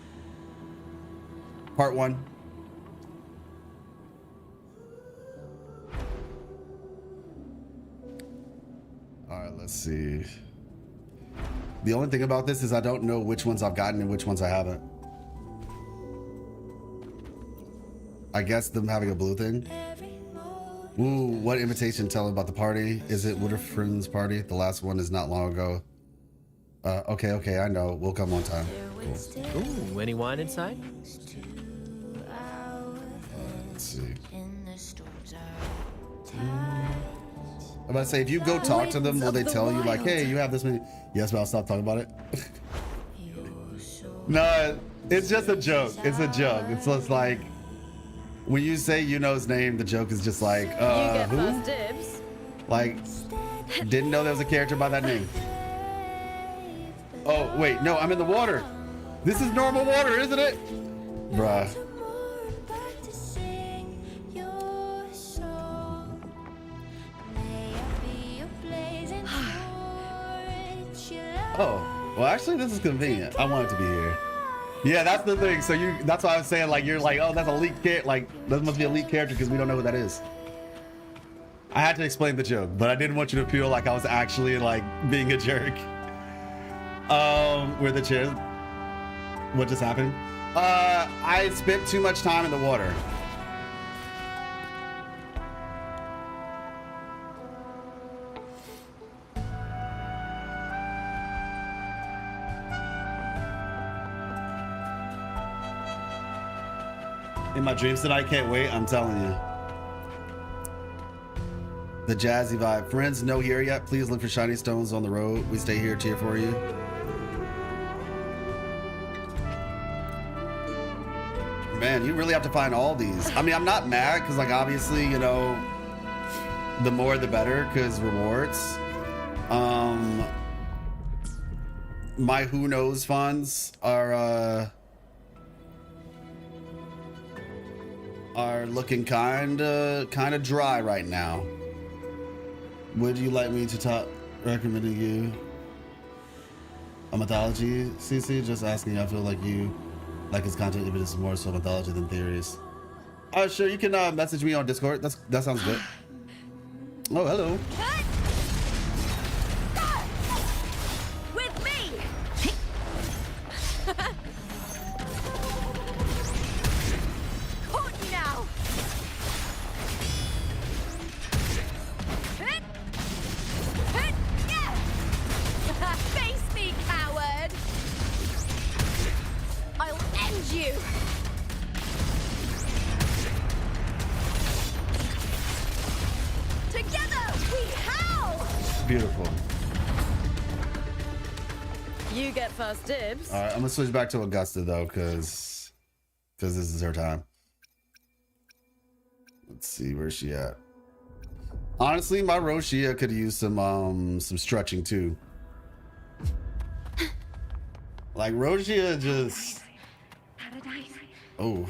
Part 1. All right, let's see. The only thing about this is I don't know which ones I've gotten and which ones I haven't. I guess them having a blue thing. Ooh, what invitation? Tell them about the party. Is it Wooters Friends party? The last one is not long ago. Okay, I know. We'll come on time. Cool. Ooh, any wine inside? Let's see. I'm about to say, if you go talk to them, will they tell you like, hey, you have this many? Yes, but I'll stop talking about it. No, it's just a joke. It's a joke. It's just like, when you say Iuno's name, the joke is just like, who? First dibs. Like, didn't know there was a character by that name. Oh, wait, no, I'm in the water. This is normal water, isn't it? Bruh. Oh, well, actually, this is convenient. I want it to be here. Yeah, that's the thing. So that's why I was saying, like, you're like, oh, that's a leaked character. Like, that must be a leaked character because we don't know who that is. I had to explain the joke, but I didn't want you to feel like I was actually, like, being a jerk. Where the chairs, what just happened? I spent too much time in the water. In my dreams tonight, can't wait, I'm telling you. The jazzy vibe. Friends, no here yet. Please look for shiny stones on the road. We stay here, cheer for you. Man, you really have to find all these. I mean, I'm not mad because, like, obviously, you know, the more the better because rewards. My who knows funds are looking kind of dry right now. Would you like me to talk recommending you a mythology, CC? Just asking. I feel like you like his content, even if it's more so mythology than theories. Sure, you can message me on Discord. That sounds good. Oh, hello. With me. Caught you now. Face me, coward. I'll end you. Together we howl. Beautiful. You get first dibs. All right, I'm gonna switch back to Augusta though, because this is her time. Let's see, where's she at? Honestly, my Roshia could use some stretching too. Like Rosia just. Paradise. Oh.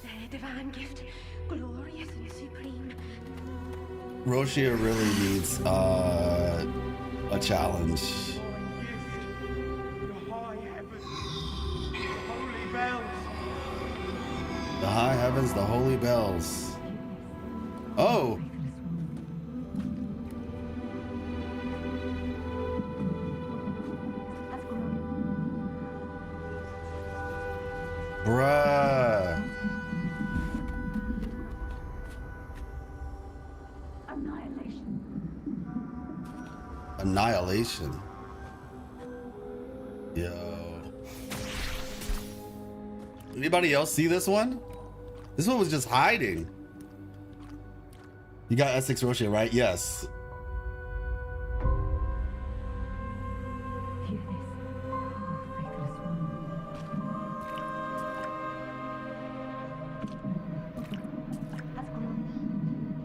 The divine gift. Glorious and supreme. Rosia really needs a challenge. The high heavens, the holy bells. Oh. Bruh. Annihilation. Yo. Anybody else see this one? This one was just hiding. You got Essex Rosia, right? Yes.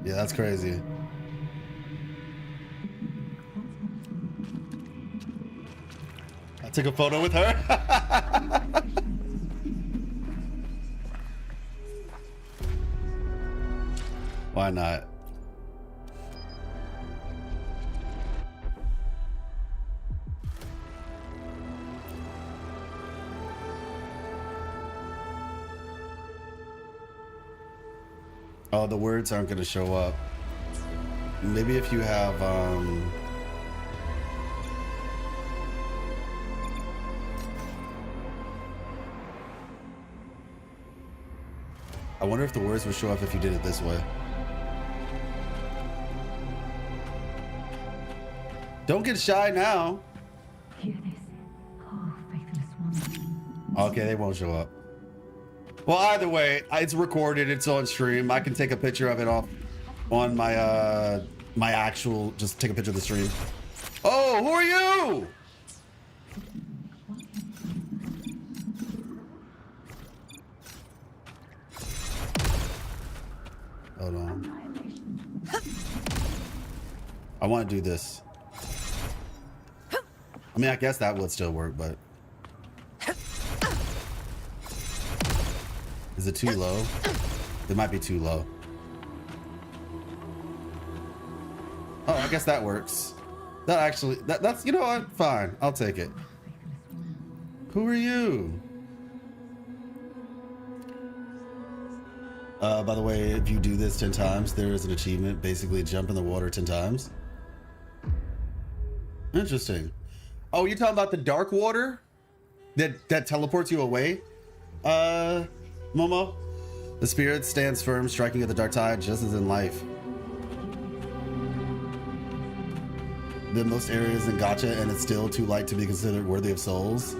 Yeah, that's crazy. I took a photo with her. Why not? Oh, the words aren't going to show up. Maybe if you have, I wonder if the words would show up if you did it this way. Don't get shy now. Hear this, oh faithless one. Okay, they won't show up. Well, either way, it's recorded. It's on stream. I can take a picture of it off on my my actual. Just take a picture of the stream. Oh, who are you? Hold on. I want to do this. I mean, I guess that would still work, but. Is it too low? It might be too low. Oh, I guess that works. That actually, that's, you know what? Fine, I'll take it. Who are you? By the way, if you do this 10 times, there is an achievement. Basically, jump in the water 10 times. Interesting. Oh, you're talking about the dark water? That teleports you away? Momo, the spirit stands firm, striking at the dark tide, just as in life. In most areas in Gacha, and it's still too light to be considered worthy of souls.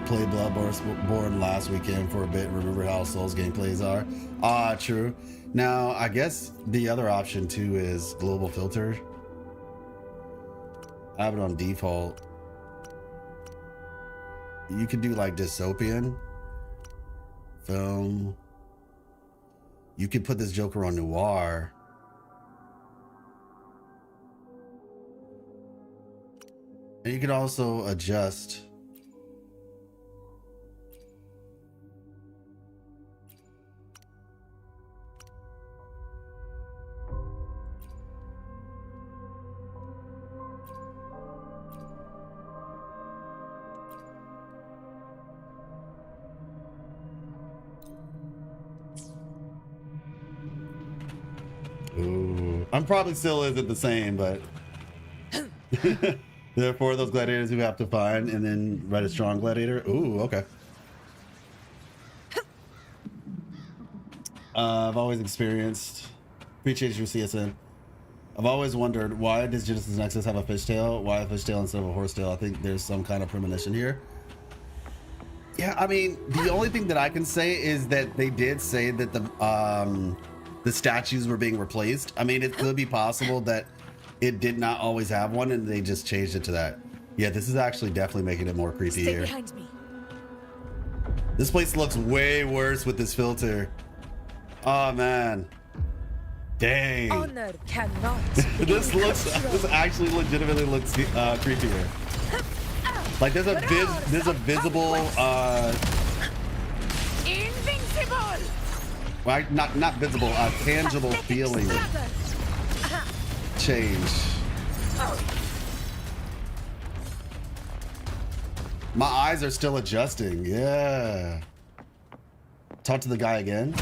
Played Bloodborne last weekend for a bit. Remember how Souls gameplays are? Ah, true. Now, I guess the other option too is global filter. I have it on default. You could do like dystopian film. You could put this Joker on noir. And you could also adjust. Ooh, I'm probably still isn't the same, but there are 4 of those gladiators who have to find and then write a strong gladiator. Ooh, okay. I've always experienced, appreciate your CSN. I've always wondered, why does Genesis Nexus have a fishtail? Why a fishtail instead of a horsetail? I think there's some kind of premonition here. Yeah, I mean, the only thing that I can say is that they did say that the statues were being replaced. I mean, it could be possible that it did not always have one and they just changed it to that. Yeah, this is actually definitely making it more creepy here. Behind me. This place looks way worse with this filter. Oh man. Dang. Honor cannot. This actually legitimately looks creepier. Like there's a visible Invincible! well, not visible, tangible feeling change. My eyes are still adjusting. Yeah. Talk to the guy again.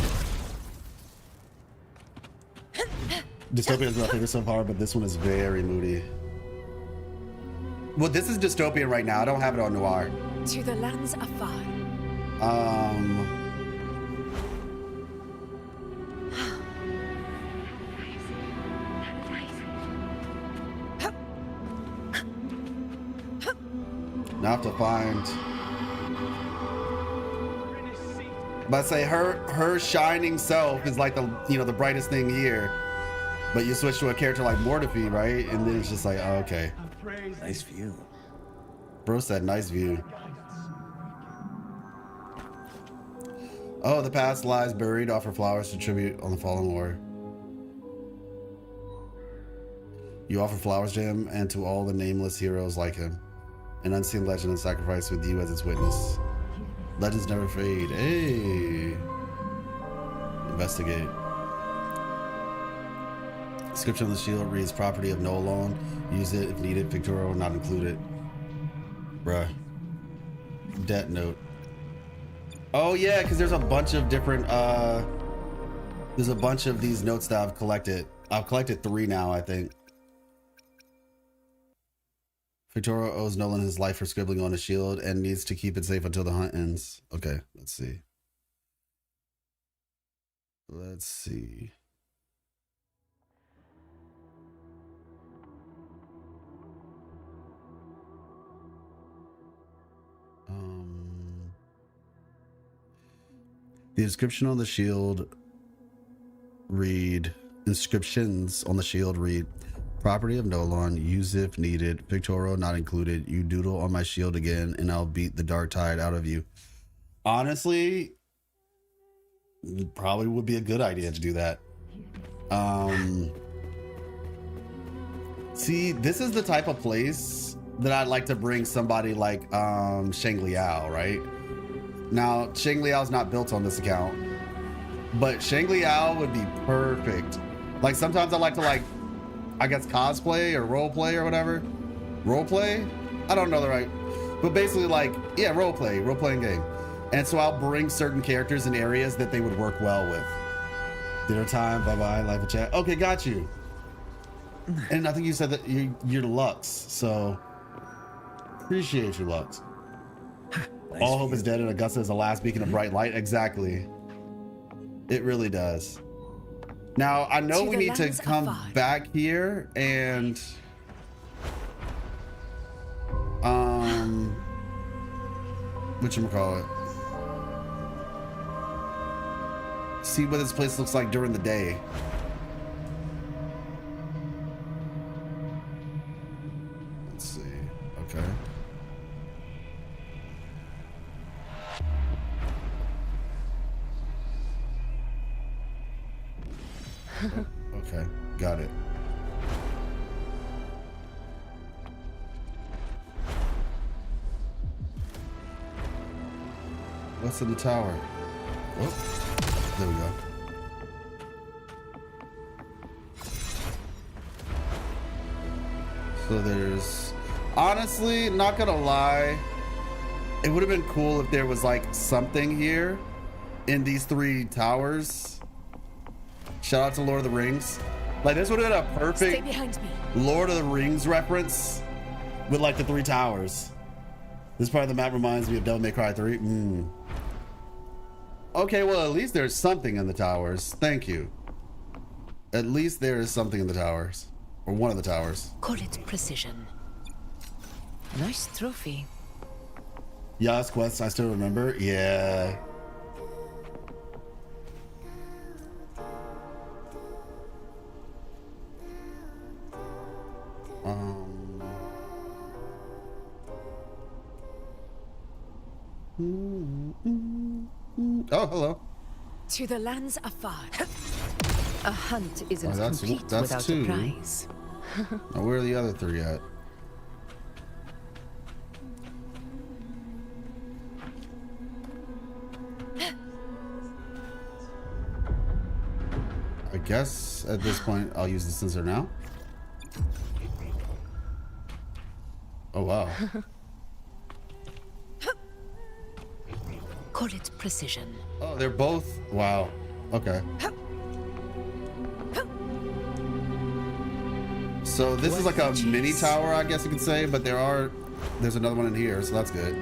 Dystopia is my favorite so far, but this one is very moody. Well, this is dystopian right now. I don't have it on noir. To the lands afar. Now I have to find. But I say her shining self is like the the brightest thing here. But you switch to a character like Mortifi, right? And then it's just like, oh, okay. Nice view. Bro said nice view. Oh, the past lies buried. Offer flowers to tribute on the fallen war. You offer flowers to him and to all the nameless heroes like him. An unseen legend and sacrifice with you as its witness. Legends never fade. Hey. Investigate. Description of the shield reads property of no loan. Use it if needed. Victoria not included. Bruh. Debt note. Oh yeah, because there's a bunch of different there's a bunch of these notes that I've collected. I've collected 3 now, I think. Victoria owes Nolan his life for scribbling on a shield and needs to keep it safe until the hunt ends. Okay, let's see. Let's see. The inscription on the shield read, inscriptions on the shield read, property of Nolan, use if needed, Victoria not included, you doodle on my shield again and I'll beat the dark tide out of you. Honestly, probably would be a good idea to do that. See, this is the type of place that I'd like to bring somebody like Shang Liao, right? Now, Shang Liao's not built on this account, but Shang Liao would be perfect. Like sometimes I like to I guess cosplay or role play or whatever. Role play? I don't know the right, but basically yeah, role playing game. And so I'll bring certain characters in areas that they would work well with. Dinner time, bye-bye, live chat. Okay, got you. And I think you said that you're Lux, so appreciate you, Lux. Nice. All hope is dead and Augusta is the last beacon of bright light. Exactly. It really does. Now, I know we need to come back here and whatchamacallit? See what this place looks like during the day. Let's see. Okay. Okay, got it. What's in the tower? Oh, there we go. So there's, honestly, not gonna lie, it would have been cool if there was like something here in these 3 towers. Shout out to Lord of the Rings. Like this would have been a perfect Stay behind me. Lord of the Rings reference with like the 3 towers. This part of the map reminds me of Devil May Cry 3. Okay, well at least there's something in the towers. Thank you. At least there is something in the towers. Or one of the towers. Call it precision. Nice trophy. Yas quests I still remember. Yeah. Oh, hello. To the lands afar. A hunt isn't that's complete without 2. a prize. Now, where are the other 3 at? guess at this point I'll use the sensor now. Oh wow. Call it precision. Oh, they're both. Wow. Okay. So this is like a mini tower, I guess you could say, but there's another one in here, so that's good.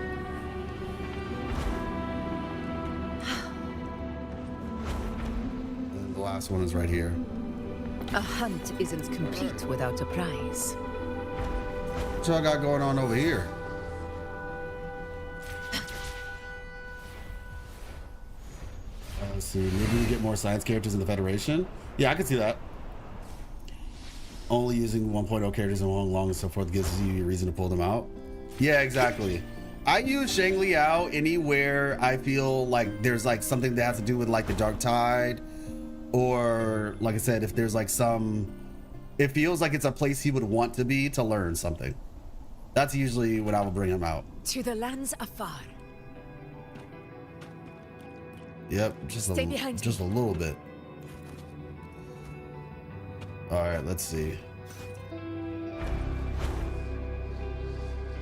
And the last one is right here. A hunt isn't complete without a prize. What y'all got going on over here? Let's see, maybe we get more science characters in the Federation? Yeah, I can see that. Only using 1.0 characters and long and so forth gives you a reason to pull them out. Yeah, exactly. I use Shang Liao anywhere I feel like there's like something that has to do with like the Dark Tide, or like I said, if there's like it feels like it's a place he would want to be to learn something. That's usually when I will bring him out. To the lands afar. Yep, just a little bit. All right, let's see.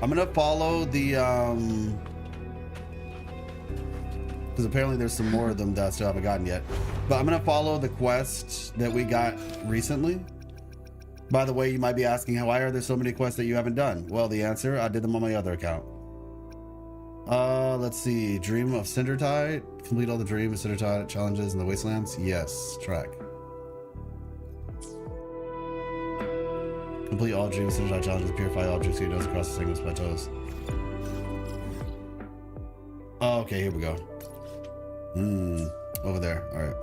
I'm gonna follow the because apparently there's some more of them that I still haven't gotten yet. But I'm gonna follow the quest that we got recently. By the way, you might be asking, why are there so many quests that you haven't done? Well, the answer, I did them on my other account. Let's see. Dream of Cindertide. Complete all the Dream of Cindertide challenges in the wastelands. Yes, track. Complete all Dream of Cindertide challenges. Purify all Dream Cedos across the segments plateaus. Oh, okay, here we go. Over there. All right.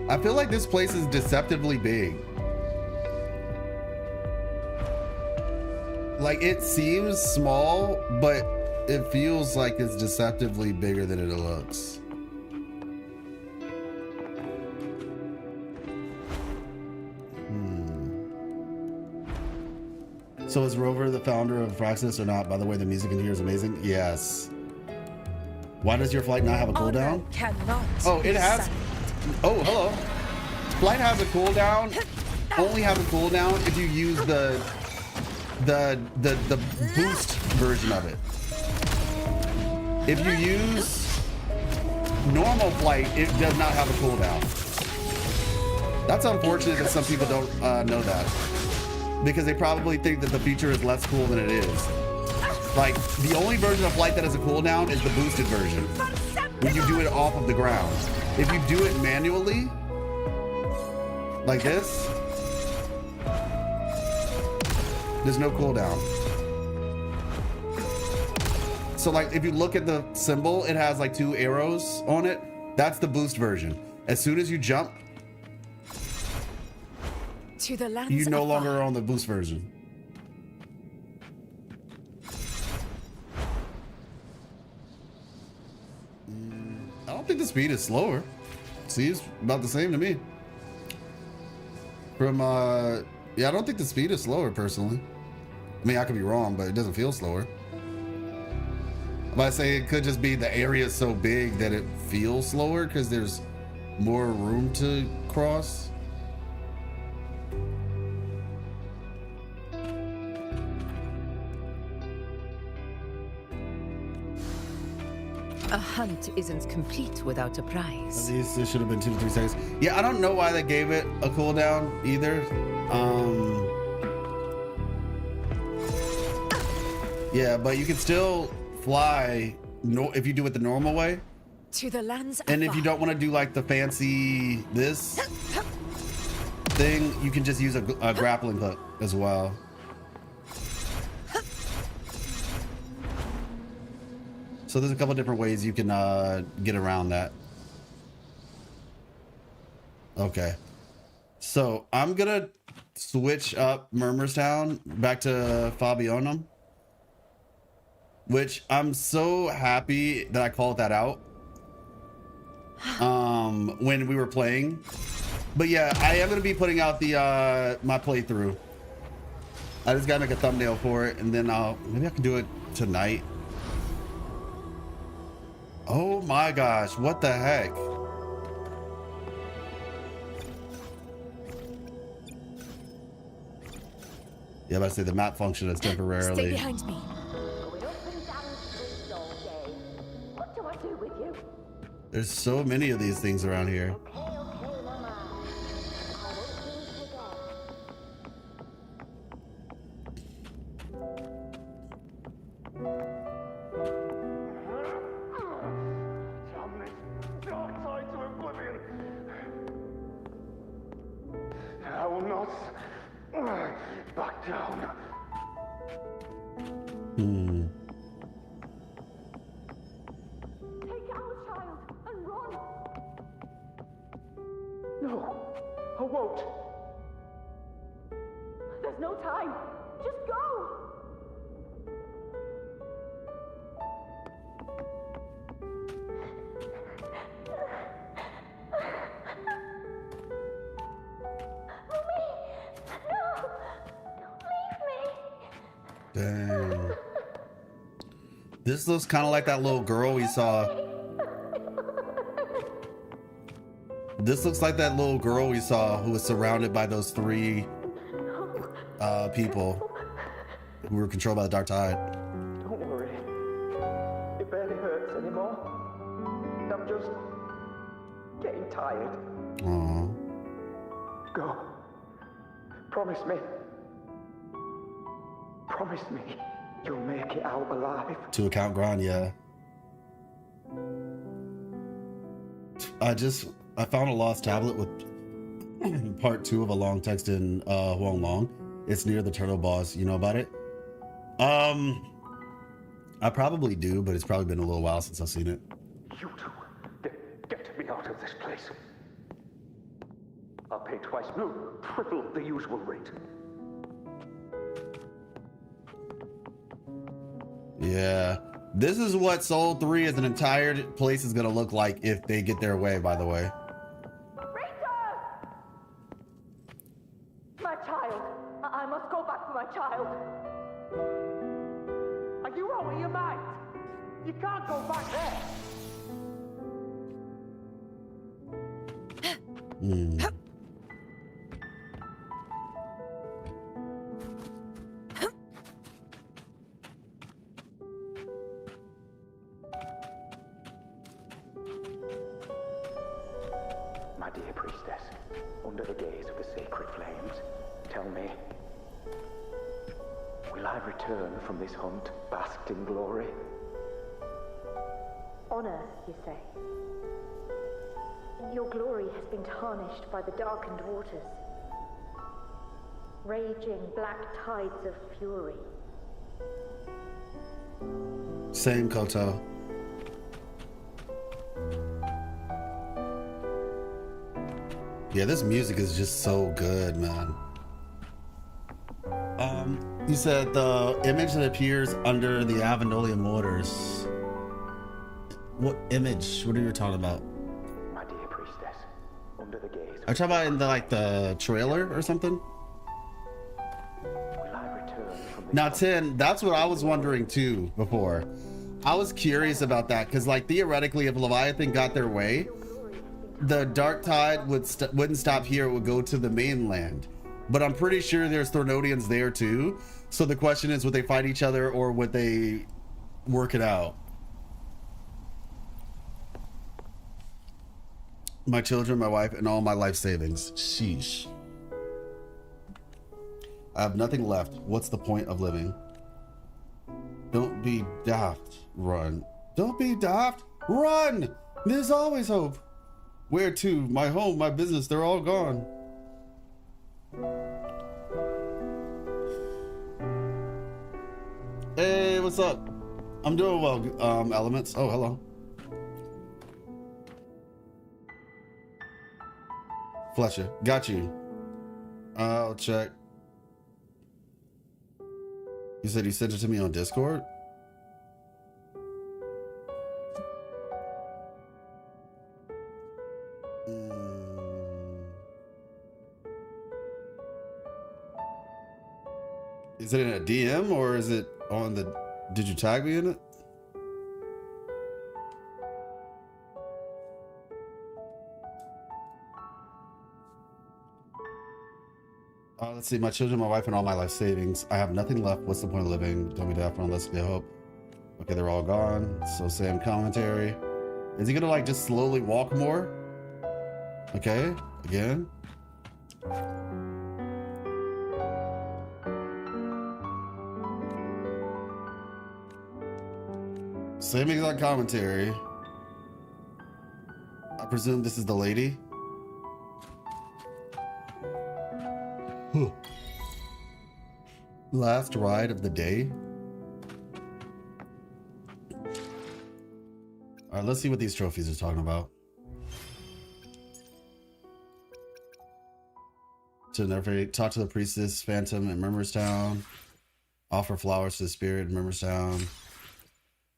I feel like this place is deceptively big. Like, it seems small, but it feels like it's deceptively bigger than it looks. So is Rover the founder of Praxis or not? By the way, the music in here is amazing. Yes. Why does your flight not have a cooldown? Oh, it has. Oh, hello. Flight has a cooldown. Only have a cooldown if you use the boost version of it. If you use normal flight, it does not have a cooldown. That's unfortunate that some people don't know that, because they probably think that the feature is less cool than it is. Like, the only version of flight that has a cooldown is the boosted version, when you do it off of the ground. If you do it manually, like this, there's no cooldown. So like, if you look at the symbol, it has like 2 arrows on it. That's the boost version. As soon as you jump, to the lands you no longer are on the boost version. I don't think the speed is slower. Seems about the same to me. From yeah, I don't think the speed is slower personally. I mean, I could be wrong, but it doesn't feel slower. But I say it could just be the area is so big that it feels slower because there's more room to cross. A hunt isn't complete without a prize. At least it should have been 2 to 3 seconds. Yeah, I don't know why they gave it a cooldown either. Yeah, but you can still fly if you do it the normal way. To the lands and if you don't want to do like the fancy this thing, you can just use a grappling hook as well. So there's a couple different ways you can get around that. Okay. So I'm gonna switch up Murmurstown back to Fabionum, which I'm so happy that I called that out when we were playing. But yeah, I am gonna be putting out the my playthrough. I just gotta make a thumbnail for it, and then maybe I can do it tonight. Oh my gosh, what the heck? Yeah, but I say the map function is temporarily. Stay behind me. What do I do with you? There's so many of these things around here. I will not back down. Take our child and run. No, I won't. There's no time. Just go. Dang. This looks kind of like that little girl we saw. This looks like that little girl we saw who was surrounded by those three people who were controlled by the dark tide. Don't worry. It barely hurts anymore. I'm just getting tired. Aww. Go. Promise me. Promise me you'll make it out alive. To account Gran, yeah. I found a lost tablet with part 2 of a long text in Huang Long. It's near the turtle boss. You know about it? I probably do, but it's probably been a little while since I've seen it. You two, get me out of this place. I'll pay twice, no, triple the usual rate. Yeah. This is what Soul 3 as an entire place is going to look like if they get their way, by the way. Rita! My child. I must go back for my child. Are you out of your mind? You can't go back there. My dear priestess, under the gaze of the sacred flames, tell me, will I return from this hunt basked in glory? Honor, you say? Your glory has been tarnished by the darkened waters. Raging black tides of fury. Same, Koto. Yeah, this music is just so good, man. You said the image that appears under the Avendolian waters. What image? What are you talking about? My dear priestess, under the gaze Are you talking about in the trailer or something? will I return from this Now, hunt? 10, that's what I was wondering too before. I was curious about that because, like, theoretically, if Leviathan got their way, the dark tide wouldn't stop here. It would go to the mainland. But I'm pretty sure there's Thornodians there too. So the question is, would they fight each other or would they work it out? My children, my wife, and all my life savings. Sheesh. I have nothing left. What's the point of living? Don't be daft. Run. Don't be daft. Run! There's always hope. Where to? My home, my business, they're all gone. Hey, what's up? I'm doing well, Elements. Oh, hello. Fletcher, got you. I'll check. You said he sent it to me on Discord? Is it in a DM or is it on the... Did you tag me in it? Let's see. My children, my wife, and all my life savings. I have nothing left. What's the point of living? Don't be daft unless they hope. Okay, they're all gone. So Sam commentary. Is he gonna like just slowly walk more? Okay, again. Same exact commentary. I presume this is the lady. Last ride of the day. All right, let's see what these trophies are talking about. To never talk to the priestess, Phantom in Murmurstown. Offer flowers to the spirit in Murmurstown.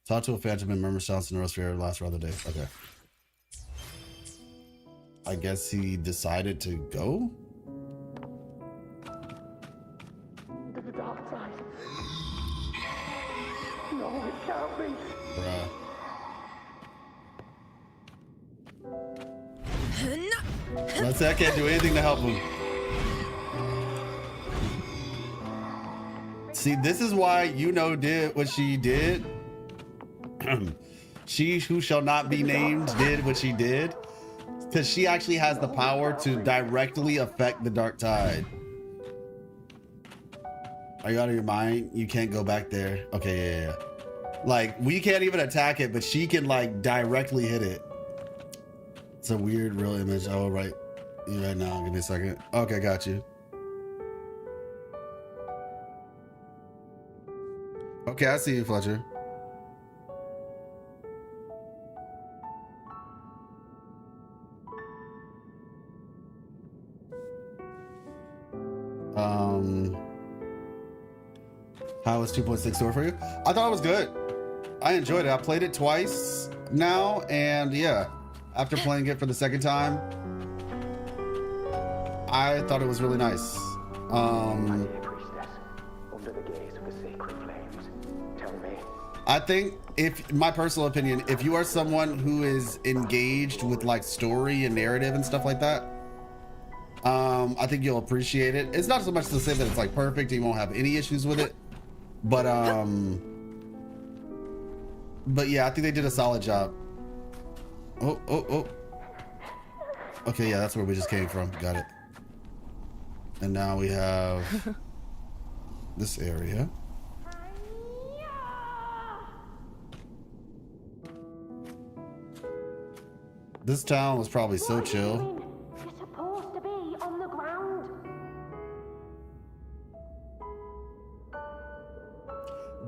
Talk to a Phantom in Murmurstown, Sonora's Fair, last ride of the day. Okay. I guess he decided to go? To the dark side. No, it can't be. Bruh. Let's say I can't do anything to help him. See, this is why Iuno did what she did. She who shall not be named did what she did. Because she actually has the power to directly affect the dark tide. Are you out of your mind? You can't go back there. Okay, yeah. Like, we can't even attack it, but she can, like, directly hit it. It's a weird, real image. Oh, right. Right now. Give me a second. Okay, got you. Okay, I see you, Fletcher. How was 2.6 store for you? I thought it was good. I enjoyed it. I played it twice now, and yeah, after playing it for the second time, I thought it was really nice. I think, if my personal opinion, if you are someone who is engaged with like story and narrative and stuff like that, I think you'll appreciate it. It's not so much to say that it's like perfect, you won't have any issues with it, but yeah, I think they did a solid job. Oh. Okay, yeah, that's where we just came from. Got it. And now we have this area. This town was probably so chill. You're supposed to be on the ground.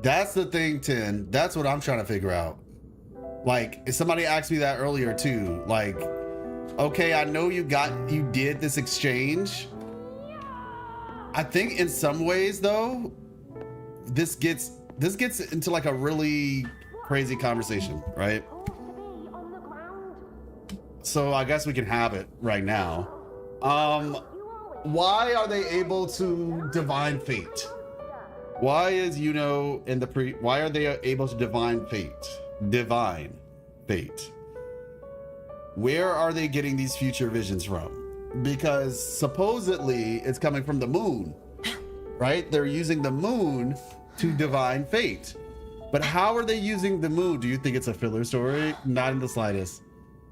That's the thing, Tin. That's what I'm trying to figure out. Like, if somebody asked me that earlier too. Like, okay, I know you did this exchange. I think in some ways though, this gets into like a really crazy conversation, right? So I guess we can have it right now. Why are they able to divine fate? Why is Iuno and why are they able to divine fate? Divine fate. Where are they getting these future visions from? Because supposedly it's coming from the moon, right? They're using the moon to divine fate. But how are they using the moon? Do you think it's a filler story? Not in the slightest.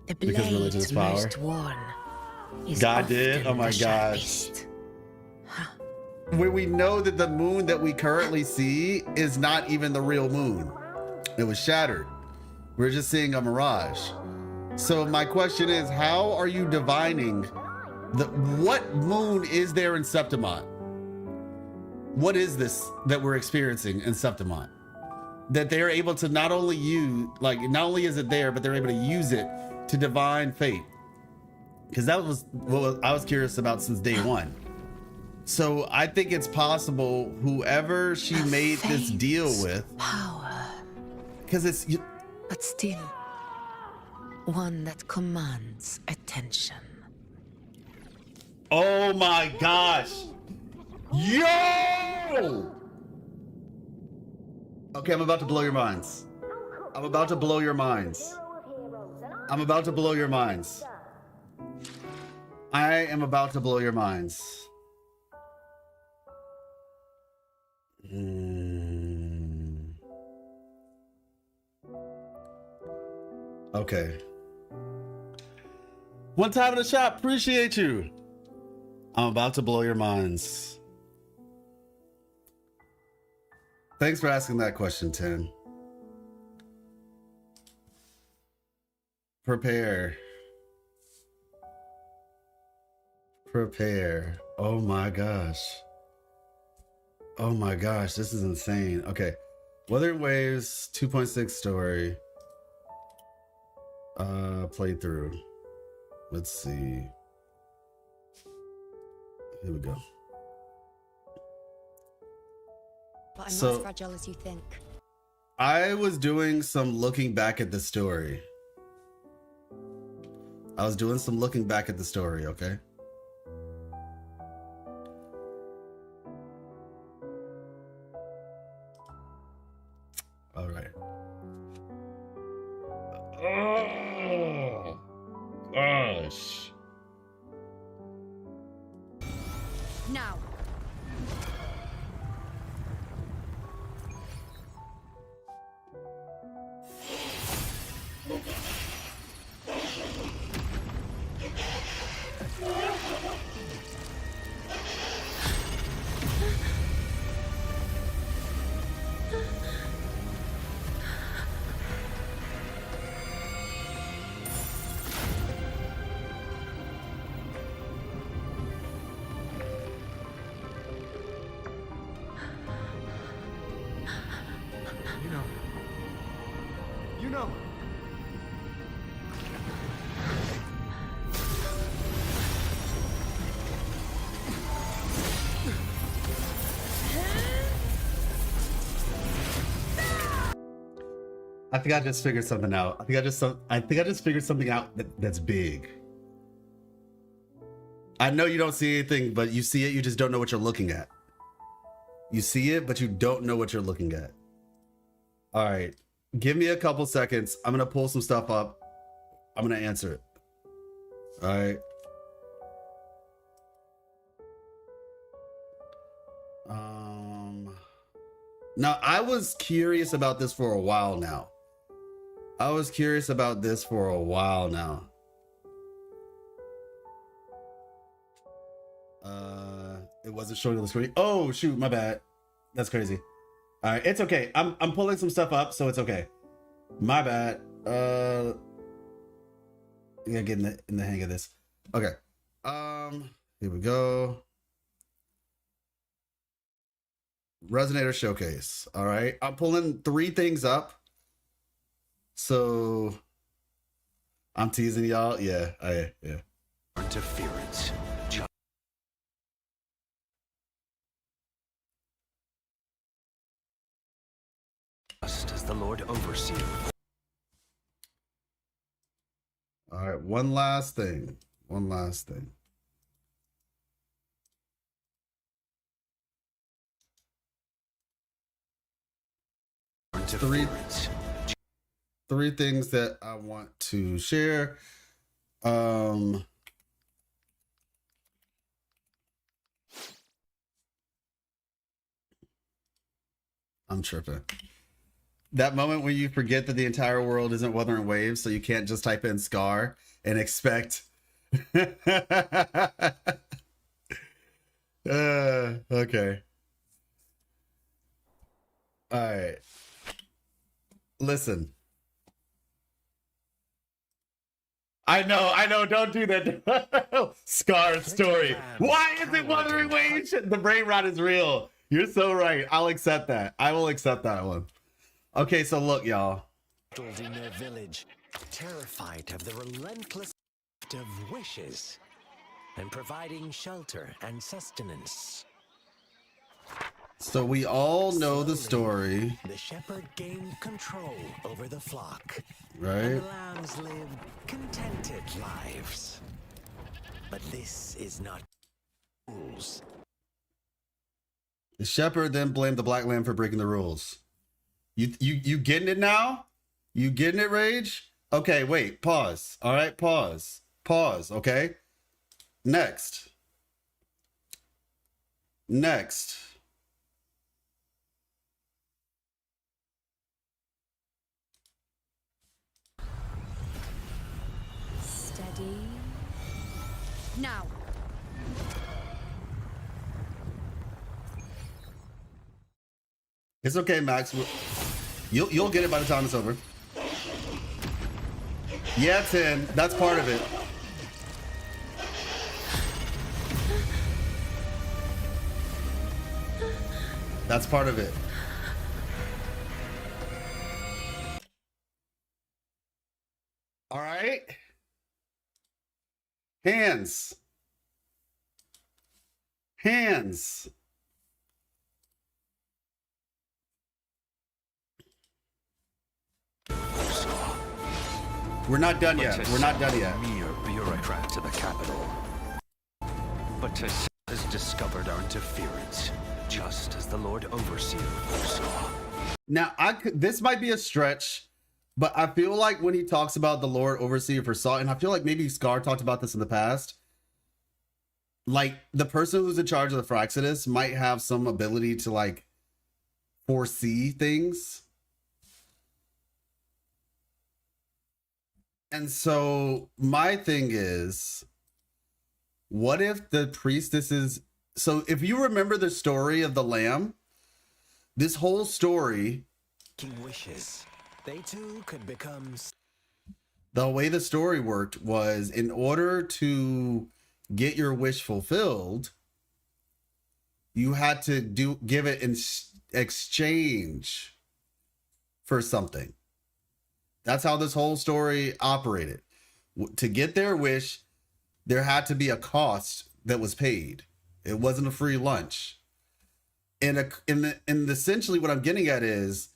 The because religion's power. Most worn is God did? Oh my gosh. When we know that the moon that we currently see is not even the real moon. It was shattered. We're just seeing a mirage. So my question is, how are you divining what moon is there in Septimont? What is this that we're experiencing in Septimont? That they're able to not only use, like, not only is it there, but they're able to use it to divine fate. Because that was what I was curious about since day one. So I think it's possible whoever she made this deal with, power, because it's, but still one that commands attention. Oh my gosh. Yo! Okay, I'm about to blow your minds. I'm about to blow your minds. I'm about to blow your minds. I am about to blow your minds. Okay. One time in the shop. Appreciate you. I'm about to blow your minds. Thanks for asking that question, Tim. Prepare. Prepare. Oh my gosh. Oh my gosh, this is insane. Okay. Wuthering Waves 2.6 story. Playthrough. Let's see. Here we go. But I'm So- not as fragile as you think. I was doing some looking back at the story. Okay? All right. Oh, gosh. Now. Iuno! I think I just figured something out. I think I just figured something out that's big. I know you don't see anything, but you see it, you just don't know what you're looking at. You see it, but you don't know what you're looking at. All right. Give me a couple seconds. I'm going to pull some stuff up. I'm going to answer it. All right. Now, I was curious about this for a while now. It wasn't showing on the screen. Oh, shoot, my bad. That's crazy. All right, it's okay. I'm pulling some stuff up, so it's okay. My bad. Yeah, get in the hang of this. Okay. Here we go. Resonator showcase. All right, I'm pulling 3 things up. So I'm teasing y'all. Yeah. Interference. Just as the Lord Overseer. All right, one last thing. Interference. Three things that I want to share. I'm tripping. That moment when you forget that the entire world isn't Wuthering Waves, so you can't just type in Scar and expect. Okay. All right. Listen. I know. Don't do that. Scar story. Why is it Wuthering Waves? The brain rot is real. You're so right. I'll accept that. I will accept that one. Okay, so look, y'all. In their village, terrified of the relentless of wishes, and providing shelter and sustenance. So we all know the story. The shepherd gained control over the flock. Right. And the lambs lived contented lives. But this is not rules. The shepherd then blamed the black lamb for breaking the rules. You getting it now? You getting it, Rage? Okay, wait, pause. All right, pause, okay? Next. Now. It's okay, Max. You'll get it by the time it's over. Yeah, 10. That's part of it. That's part of it. All right. Hands. Hands. We're not done yet. We're not done yet. Mere bureaucrat to the capital. But Tess has discovered our interference, just as the Lord Overseer foresaw. Now, this might be a stretch, but I feel like when he talks about the Lord Overseer foresaw, and I feel like maybe Scar talked about this in the past, like the person who's in charge of the Fraxidus might have some ability to like foresee things. And so my thing is, what if the priestesses... So if you remember the story of the lamb, this whole story... King wishes. They too could become... The way the story worked was, in order to get your wish fulfilled, you had to give it in exchange for something. That's how this whole story operated. To get their wish, there had to be a cost that was paid. It wasn't a free lunch. And essentially what I'm getting at is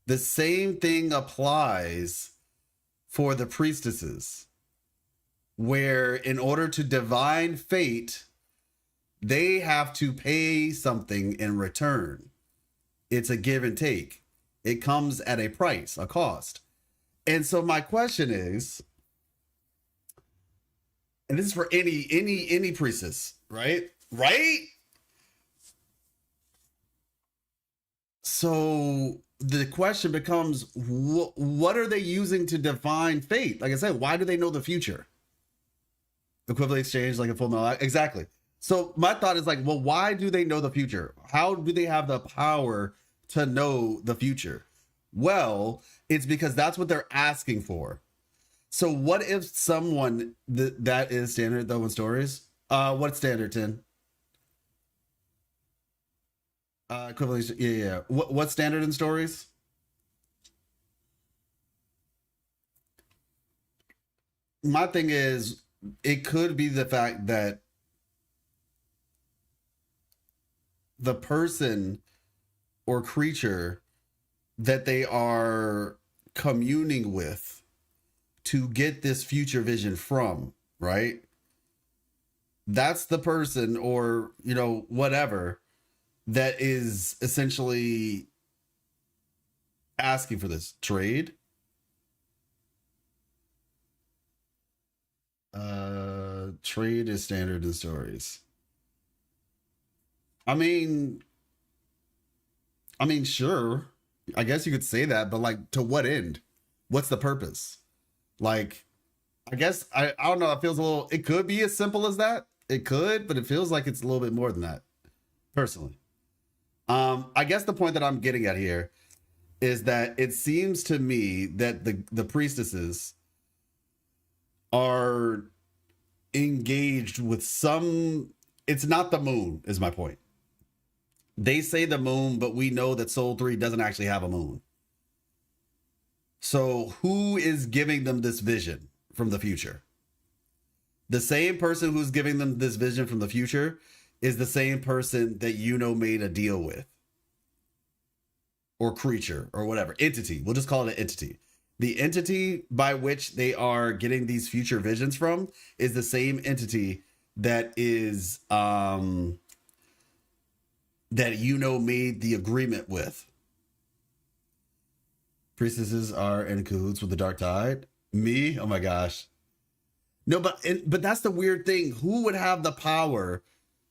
the same thing applies for the priestesses, where in order to divine fate, they have to pay something in return. It's a give and take. It comes at a price, a cost. And so my question is, and this is for any priestess, right? Right? So the question becomes, what are they using to define fate? Like I said, why do they know the future? Equivalent exchange, like a full metal. Exactly. So my thought is like, well, why do they know the future? How do they have the power to know the future? Well, it's because that's what they're asking for. So what if someone that is standard though in stories? What's standard, 10? Equivalent. Yeah. What's standard in stories? My thing is, it could be the fact that the person or creature that they are communing with to get this future vision from, right? That's the person, or, you know, whatever, that is essentially asking for this trade. Trade is standard in stories. I mean, sure. I guess you could say that, but like, to what end? What's the purpose? Like, I guess, I don't know. It feels a little, it could be as simple as that. It could, but it feels like it's a little bit more than that, personally. I guess the point that I'm getting at here is that it seems to me that the priestesses are engaged with some, it's not the moon, is my point. They say the moon, but we know that Soul 3 doesn't actually have a moon. So who is giving them this vision from the future? The same person who's giving them this vision from the future is the same person that Iuno made a deal with. Or creature, or whatever. Entity. We'll just call it an entity. The entity by which they are getting these future visions from is the same entity that is... that Iuno made the agreement with. Priestesses are in cahoots with the dark tide. Me? Oh my gosh. No, but that's the weird thing. Who would have the power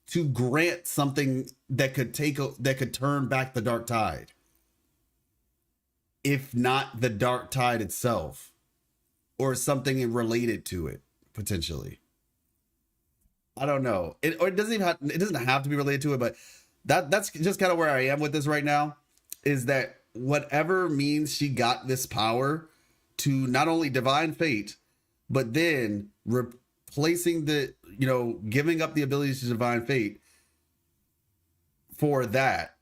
to grant something that could turn back the dark tide? If not the dark tide itself, or something related to it, potentially. I don't know. Or it doesn't even have, it doesn't have to be related to it, but that's just kind of where I am with this right now, is that whatever means she got this power to not only divine fate, but then replacing the, you know, giving up the ability to divine fate for that.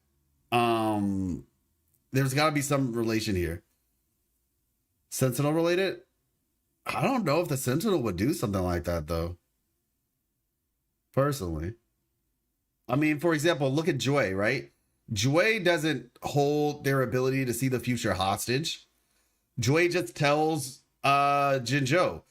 There's got to be some relation here. Sentinel related? I don't know if the Sentinel would do something like that, though. Personally. I mean, for example, look at Joy, right? Joy doesn't hold their ability to see the future hostage. Joy just tells Jinzhou,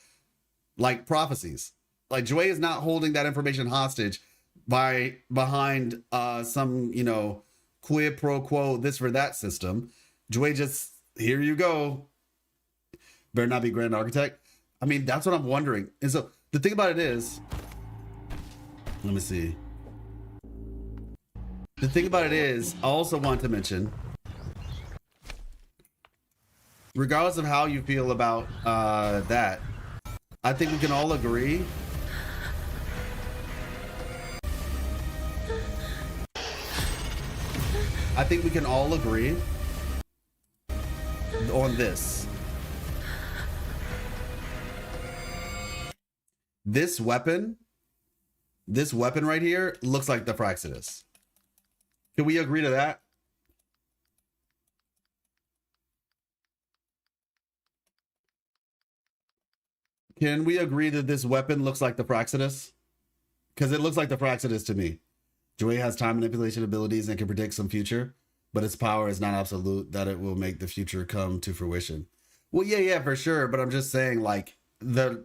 like, prophecies. Like, Joy is not holding that information hostage behind some, you know, quid pro quo, this for that system. Joy just, here you go. Better not be Grand Architect. I mean, that's what I'm wondering. And so the thing about it is, let me see. The thing about it is, I also want to mention, regardless of how you feel about that, I think we can all agree on this. This weapon right here looks like the Fraxidus. Can we agree to that? Can we agree that this weapon looks like the Fraxidus? Because it looks like the Fraxidus to me. Joy has time manipulation abilities and can predict some future, but its power is not absolute that it will make the future come to fruition. Well, yeah, for sure. But I'm just saying, like, the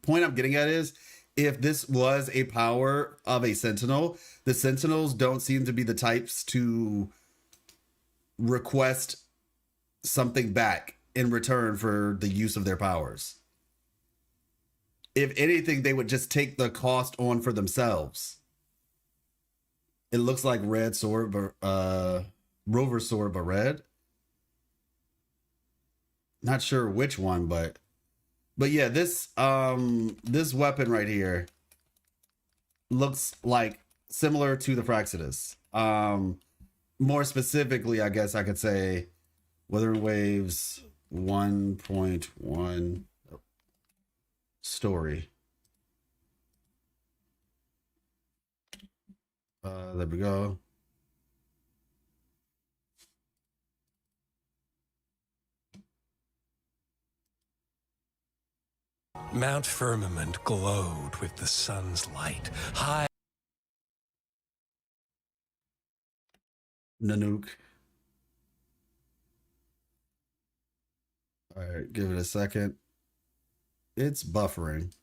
point I'm getting at is, if this was a power of a Sentinel, the Sentinels don't seem to be the types to request something back in return for the use of their powers. If anything, they would just take the cost on for themselves. It looks like red sword, but Rover sword, but red. Not sure which one, but yeah, this weapon right here looks like similar to the Fraxidus. More specifically, I guess I could say Wuthering Waves 1.1 story. There we go. Mount Firmament glowed with the sun's light. High Nanook. All right, give it a second. It's buffering.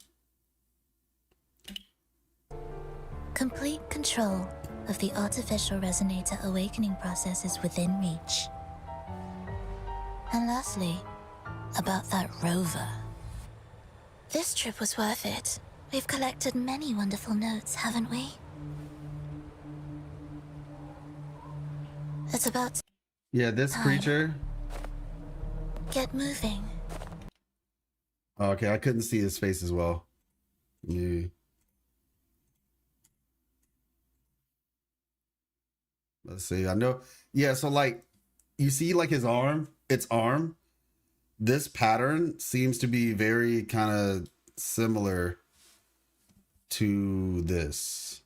Complete control of the artificial resonator awakening process is within reach. And lastly, about that rover. This trip was worth it. We've collected many wonderful notes, haven't we? It's about Yeah, this time. creature. Get moving. Oh, okay, I couldn't see his face as well. Yeah. Let's see. I know. Yeah, so like you see like his arm, its arm. This pattern seems to be very kind of similar to this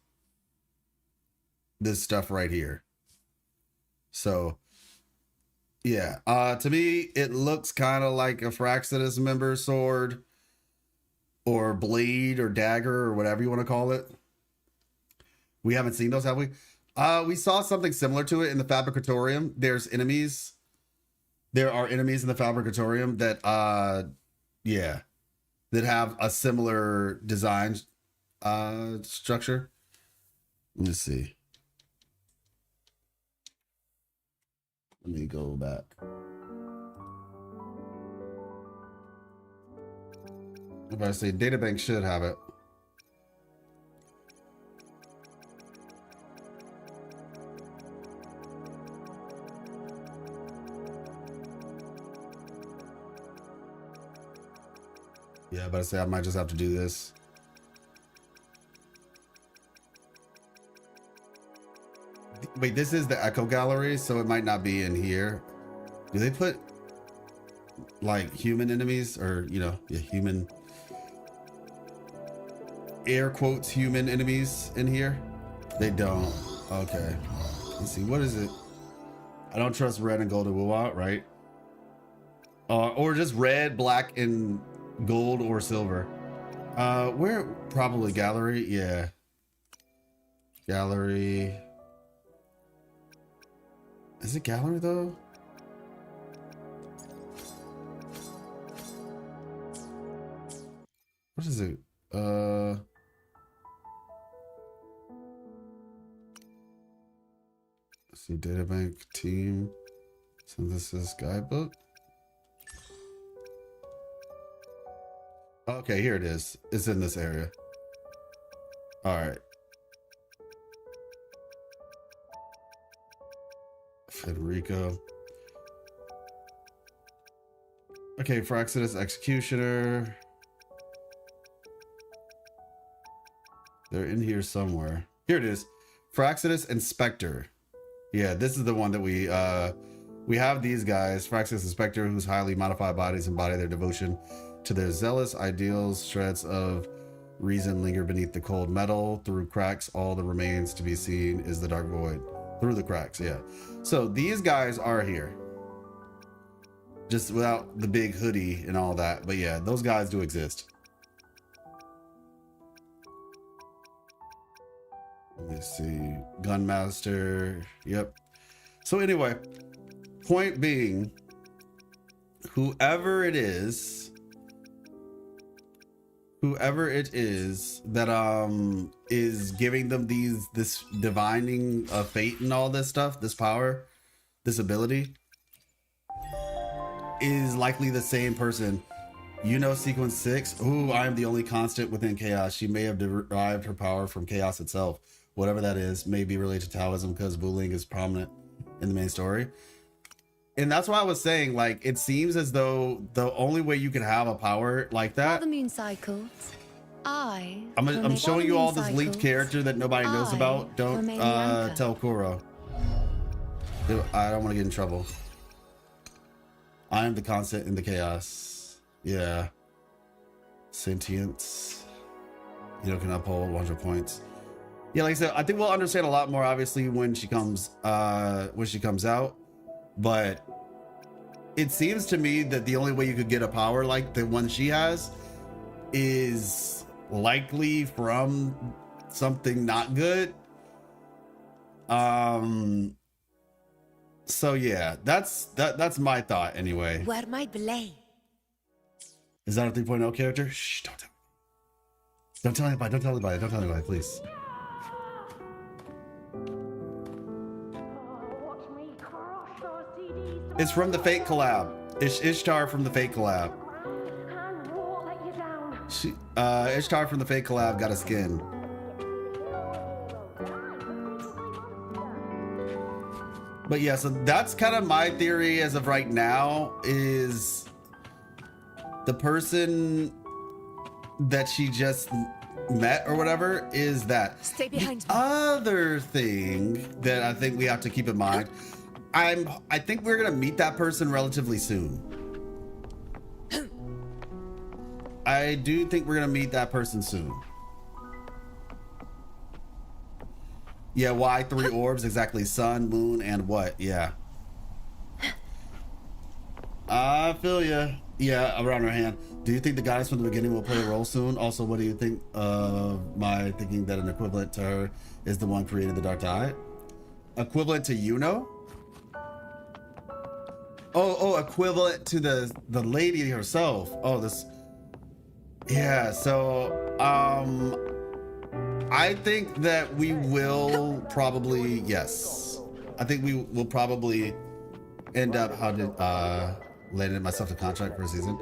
stuff right here. So yeah, to me it looks kind of like a Fraxidus member sword or blade or dagger or whatever you want to call it. We haven't seen those, have we? We saw something similar to it in the Fabricatorium. There are enemies in the Fabricatorium that that have a similar design structure. Let me see. Let me go back. If I say Databank should have it. Yeah, but I say I might just have to do this. wait, this is the Echo Gallery, so it might not be in here. Do they put like human enemies, or you know, yeah, human, air quotes, human enemies in here? They don't. Okay. Let's see. What is it? I don't trust red and gold and woo-wah, right? Or just red, black, and gold or silver. Where? Probably gallery. Yeah. Gallery. Is it gallery though? What is it? Let's see, databank team synthesis guidebook. Okay, here it is. It's in this area. All right. Federico. Okay, Fraxidus Executioner. They're in here somewhere. Here it is. Fraxidus Inspector. Yeah, this is the one that we have these guys. Fraxidus Inspector, whose highly modified bodies embody their devotion to their zealous ideals. Shreds of reason linger beneath the cold metal. Through cracks, all that remains to be seen is the dark void. Through the cracks, yeah. So these guys are here. Just without the big hoodie and all that. But yeah, those guys do exist. Let me see. Gunmaster. Yep. So anyway, point being, whoever it is that is giving them this divining of fate and all this stuff, this power, this ability, is likely the same person. Iuno sequence 6. Ooh, I am the only constant within chaos. She may have derived her power from chaos itself. Whatever that is, may be related to Taoism because bullying is prominent in the main story. And that's why I was saying, like, it seems as though the only way you can have a power like that. The moon cycles. I'm showing you all this leaked character that nobody knows about. Don't tell Kuro. I don't want to get in trouble. I am the constant in the chaos. Yeah. Sentience. You know, can uphold 100 points. Yeah, like I said, I think we'll understand a lot more obviously when she comes out. But it seems to me that the only way you could get a power like the one she has is likely from something not good. So yeah, that's my thought anyway. Where my blade? Is that a 3.0 character? Shh, don't tell anybody. Don't tell anybody, please. It's from the Fate collab. It's Ishtar from the Fate collab. Ishtar from the Fate collab got a skin. But yeah, so that's kind of my theory as of right now, is the person that she just met or whatever is that. Stay behind me. Other thing that I think we have to keep in mind, I think we're gonna meet that person relatively soon. I do think we're gonna meet that person soon. Yeah, why 3 orbs? Exactly. Sun, moon, and what? Yeah. I feel ya. Yeah, around her hand. Do you think the guys from the beginning will play a role soon? Also, what do you think of my thinking that an equivalent to her is the one created the Dark Tide? Equivalent to Iuno? Oh, equivalent to the lady herself. Oh, this. Yeah, so I think that we will probably, yes. I think we will probably end up landing myself a contract for a season.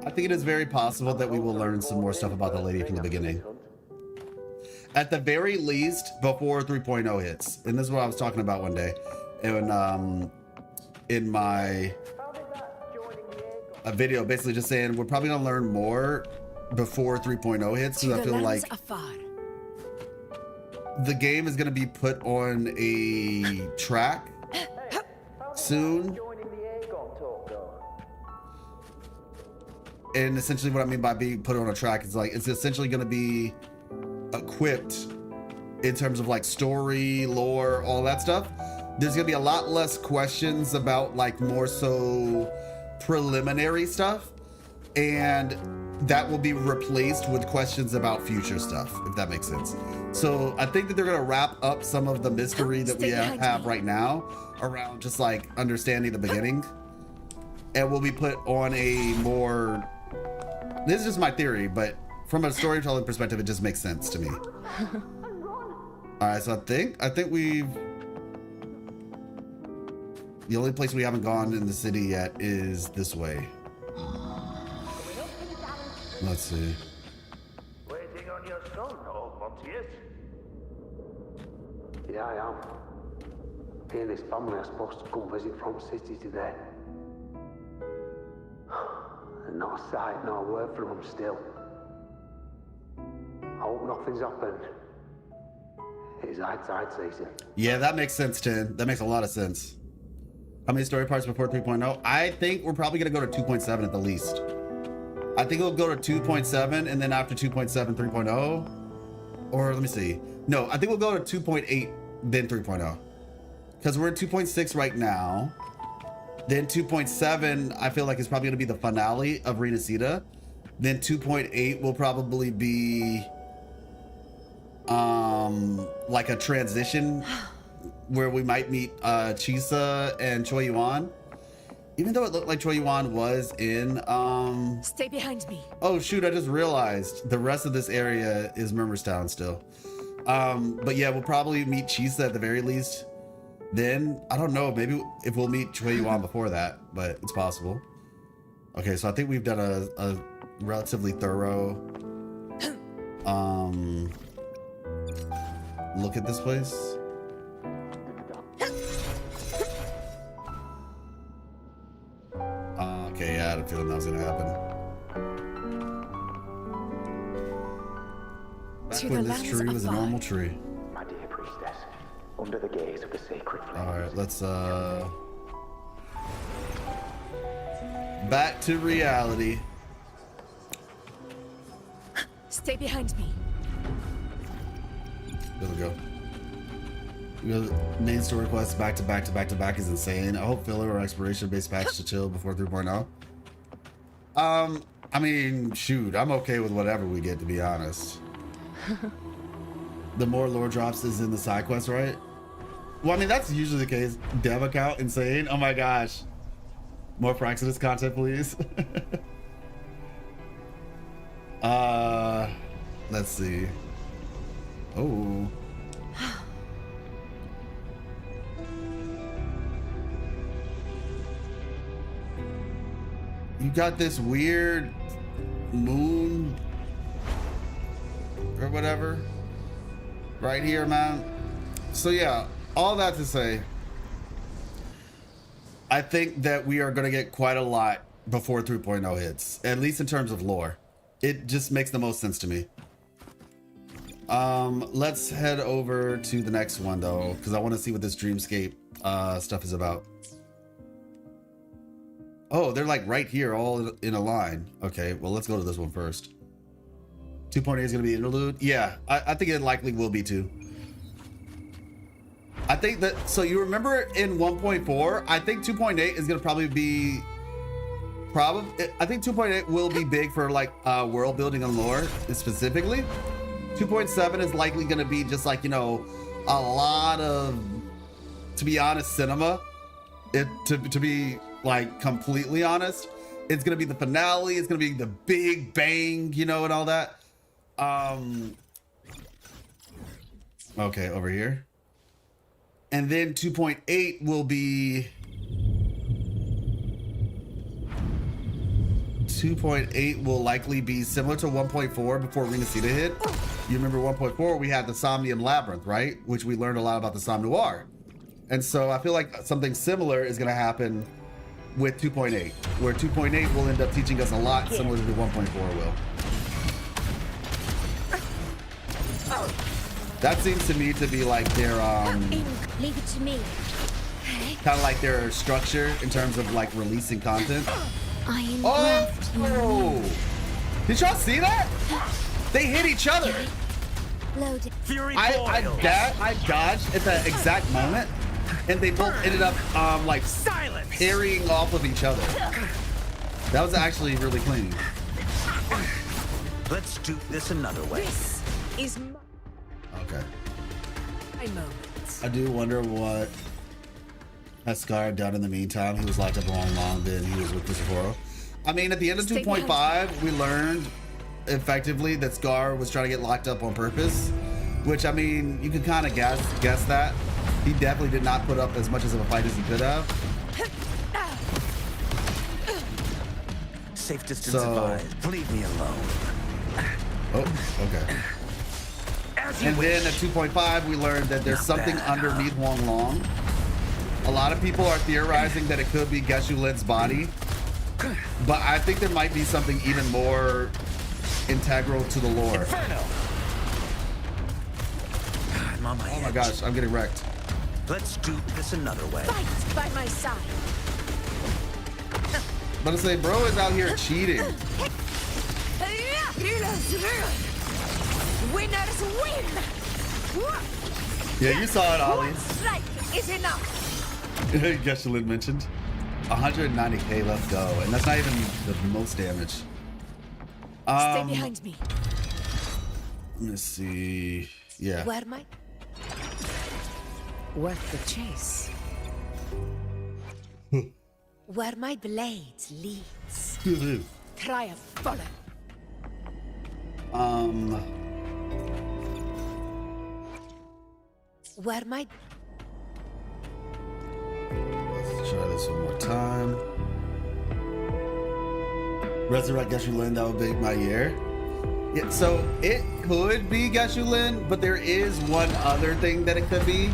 I think it is very possible that we will learn some more stuff about the lady from the beginning. At the very least, before 3.0 hits. And this is what I was talking about one day. And in my video, basically just saying we're probably gonna learn more before 3.0 hits, because I feel like the game is going to be put on a track soon. And essentially what I mean by being put on a track is like it's essentially going to be equipped in terms of like story, lore, all that stuff. There's going to be a lot less questions about like more so preliminary stuff, and that will be replaced with questions about future stuff, if that makes sense. So I think that they're going to wrap up some of the mystery that we have right now around just like understanding the beginning, and will be put on a more, this is just my theory, but from a storytelling perspective, it just makes sense to me. All right, so I think we've, the only place we haven't gone in the city yet is this way. Let's see. Waiting on your son, old Montius? Yeah, I am. Me and his family are supposed to come visit from city today. And not a sight, not a word from him still. I hope nothing's happened. It's high tide season. Yeah, that makes sense, Tin. That makes a lot of sense. How many story parts before 3.0? I think we're probably gonna go to 2.7 at the least. I think it'll go to 2.7 and then after 2.7, 3.0. Or let me see. No, I think we'll go to 2.8, then 3.0. Because we're at 2.6 right now. Then 2.7, I feel like is probably gonna be the finale of Renacida. Then 2.8 will probably be like a transition where we might meet Chisa and Choi Yuan. Even though it looked like Choi Yuan was in Stay behind me. Oh shoot, I just realized the rest of this area is Murmurstown still. But yeah, we'll probably meet Chisa at the very least. Then I don't know, maybe if we'll meet Choi Yuan before that, but it's possible. Okay, so I think we've done a relatively thorough look at this place. Okay, yeah, I had a feeling that was gonna happen. Back when this tree was a normal tree. My dear priestess, under the gaze of the sacred flames. All right, let's back to reality. Stay behind me. There we go. Main story quests back to back to back to back is insane. I hope filler or exploration based patch to chill before 3.0. I mean, shoot, I'm okay with whatever we get, to be honest. The more lore drops is in the side quests, right? Well, I mean, that's usually the case. Dev account, insane. Oh my gosh. More Praxidus content, please. Let's see. Oh. You got this weird moon or whatever right here, man. So yeah, all that to say, I think that we are going to get quite a lot before 3.0 hits, at least in terms of lore. It just makes the most sense to me. Let's head over to the next one though, because I want to see what this dreamscape stuff is about. Oh, they're like right here, all in a line. Okay, well, let's go to this one first. 2.8 is going to be interlude. Yeah, I think it likely will be too. I think that, so you remember in 1.4, I think 2.8 is going to probably be, I think 2.8 will be big for like world building and lore specifically. 2.7 is likely going to be just like, you know, a lot of, to be honest, cinema. To be like completely honest, it's gonna be the finale, it's gonna be the big bang, you know, and all that. Okay, over here. And then 2.8 will be 2.8 will likely be similar to 1.4 before Renacida hit. You remember 1.4, we had the Somnium Labyrinth, right? Which we learned a lot about the Som Noir. And so I feel like something similar is going to happen with 2.8, where 2.8 will end up teaching us a lot similar to 1.4 will. That seems to me to be like their Leave it to me. kind of like their structure in terms of like releasing content. Iron Oh! graft. Did y'all see that? They hit each other. Loaded. Fury I dodged at the exact moment, and they both ended up like parrying off of each other. That was actually really clean. Let's do this another way. This is Okay. my moment. I do wonder what has Scar done in the meantime. He was locked up long, then he was with Cruciforo. I mean, at the end of 2.5, we learned effectively that Scar was trying to get locked up on purpose, which, I mean, you can kind of guess that. He definitely did not put up as much of a fight as he could have. Safe distance advised. Leave me alone. Oh, okay. And then at 2.5, we learned that there's something underneath Wong Long. A lot of people are theorizing that it could be Geshu Lin's body, but I think there might be something even more integral to the lore. Inferno. I'm on my Oh my gosh, I'm getting wrecked. Let's do this another way. Fight by my side. But I say, bro is out here cheating. Winners win. Yeah, you saw it, Ollie. Strike is enough. Geshu Lin mentioned 190k left go, and that's not even the most damage. Stay behind me. Let's see. Yeah. Where am I? Worth the chase. Where my blade leads. Try and follow. Where my Let's try this one more time. Resurrect Geshu Lin, that would make my year. Yeah, so it could be Geshu Lin, but there is one other thing that it could be.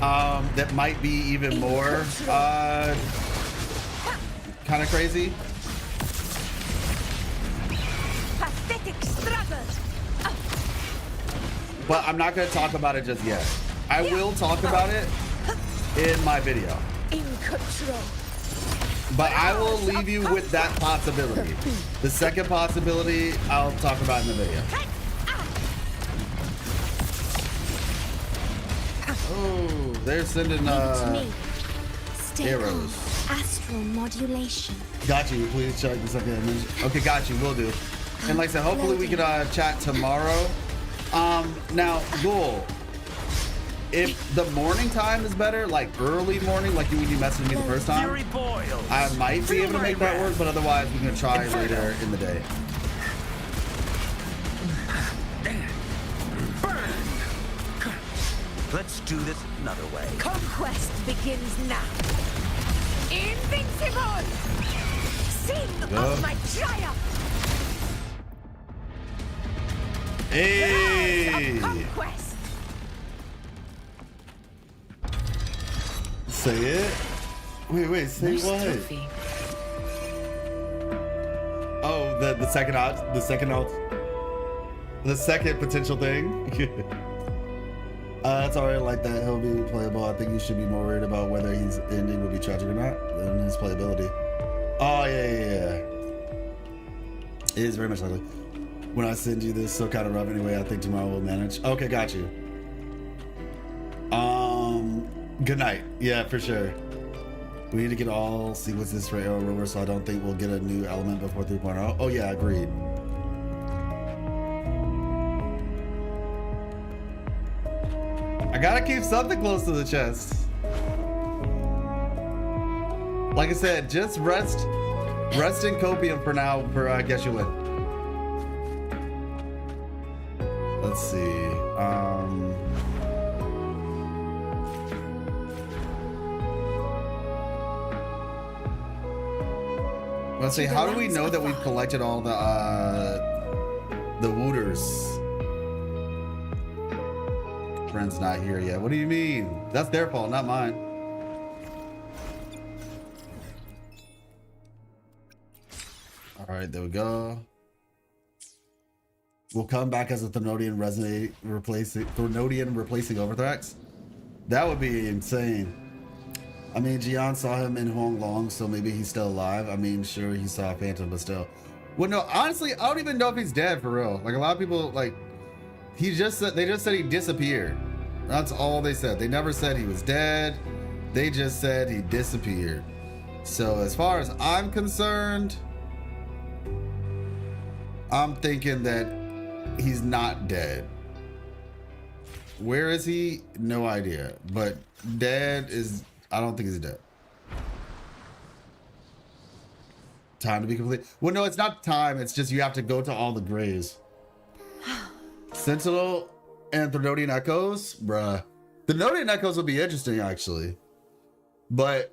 That might be even more kind of crazy. pathetic struggle. But I'm not going to talk about it just yet. I will talk about it in my video. In control. But I will leave you with that possibility. The second possibility, I'll talk about in the video. Oh, they're sending arrows. Astral modulation. Got you. Please check the second image. Okay, got you. Will do. And like I said, hopefully we can chat tomorrow. Now, Ghoul, if the morning time is better, like early morning, like when you messaged me the first time, I might be able to make that work, but otherwise we're gonna try later in the day. Let's do this another way. Conquest begins now. Invincible! Sing of my triumph! Hey! Of conquest! Say it? Wait, say Nice what? trophy. Oh, the second potential thing. It's already like that. He'll be playable. I think you should be more worried about whether his ending will be tragic or not than his playability. Oh yeah. It is very much likely. When I send you this, so kind of rough anyway. I think tomorrow we'll manage. Okay, got you. Good night. Yeah, for sure. We need to get all sequences for Arrow Rover, so I don't think we'll get a new element before 3.0. Oh yeah, agreed. I gotta keep something close to the chest. Like I said, just rest in copium for now for Geshu Lin. Let's see. Let's see. How do we know that we've collected all the Wooters? Friend's not here yet. What do you mean? That's their fault, not mine. All right, there we go. will come back as a Threnodian replacing Overthrax. That would be insane. I mean, Jian saw him in Huang Long, so maybe he's still alive. I mean, sure, he saw Phantom, but still. Well, no, honestly, I don't even know if he's dead for real. Like, a lot of people, like, they just said he disappeared. That's all they said. They never said he was dead. They just said he disappeared. So as far as I'm concerned, I'm thinking that he's not dead. Where is he? No idea. But dead is, I don't think he's dead. Time to be complete. Well, no, it's not time. It's just you have to go to all the graves. Sentinel and Threnodian Echoes? Bruh. Threnodian Echoes would be interesting, actually. But,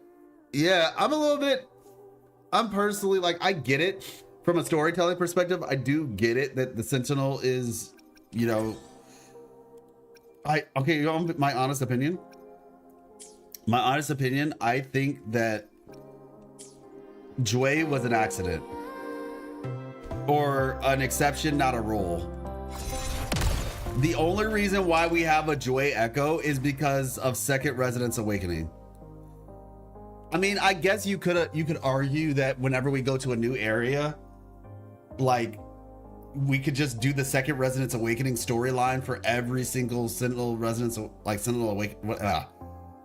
yeah, I'm personally, like, I get it. From a storytelling perspective, I do get it that the Sentinel is, you know... my honest opinion? My honest opinion, I think that Jue was an accident. Or an exception, not a rule. The only reason why we have a Jue Echo is because of Second Resonance Awakening. I mean, I guess you could argue that whenever we go to a new area, like, we could just do the Second Resonance Awakening storyline for every single Sentinel Resonance, like Sentinel Awakening,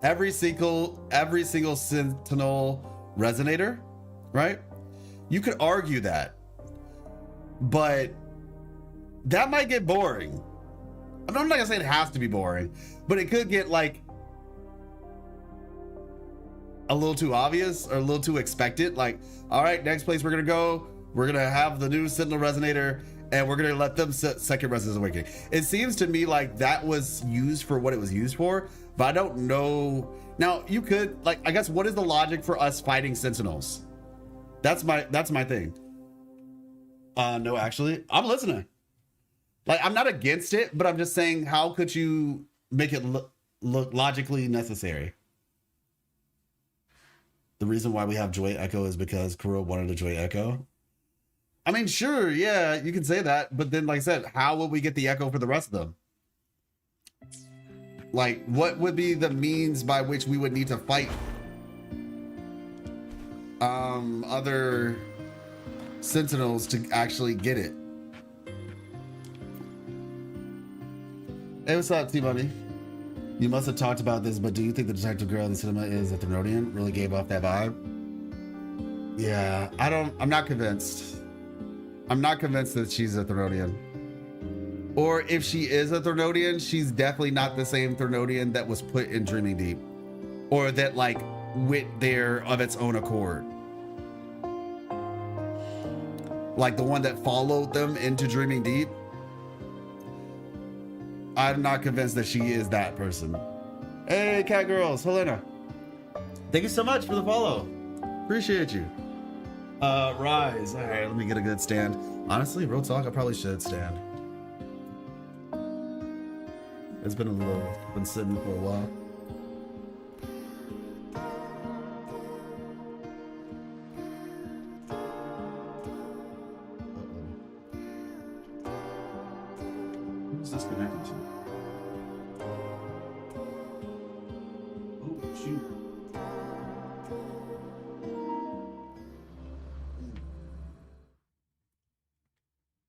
every single Sentinel Resonator, right? You could argue that, but that might get boring. I'm not gonna say it has to be boring, but it could get like a little too obvious or a little too expected. Like, all right, next place we're gonna go, we're gonna have the new Sentinel Resonator and we're gonna let them Second Resonance Awakening. It seems to me like that was used for what it was used for, but I don't know. Now you could, like, I guess, what is the logic for us fighting Sentinels? That's my thing. No, actually, I'm listening. Like, I'm not against it, but I'm just saying, how could you make it look logically necessary? The reason why we have Jue Echo is because Kuro wanted a Jue Echo. I mean, sure, yeah, you can say that, but then, like I said, how would we get the Echo for the rest of them? Like, what would be the means by which we would need to fight other Sentinels to actually get it? Hey, what's up, T-Money? You must have talked about this, but do you think the detective girl in the cinema is a Threnodian? Really gave off that vibe? Yeah, I'm not convinced. I'm not convinced that she's a Threnodian. Or if she is a Threnodian, she's definitely not the same Threnodian that was put in Dreaming Deep. Or that, like, went there of its own accord. Like the one that followed them into Dreaming Deep. I'm not convinced that she is that person. Hey, cat girls, Helena. Thank you so much for the follow. Appreciate you. Rise. All right, let me get a good stand. Honestly, real talk, I probably should stand. It's been sitting for a while. Who's this connected to? Oh, shoot.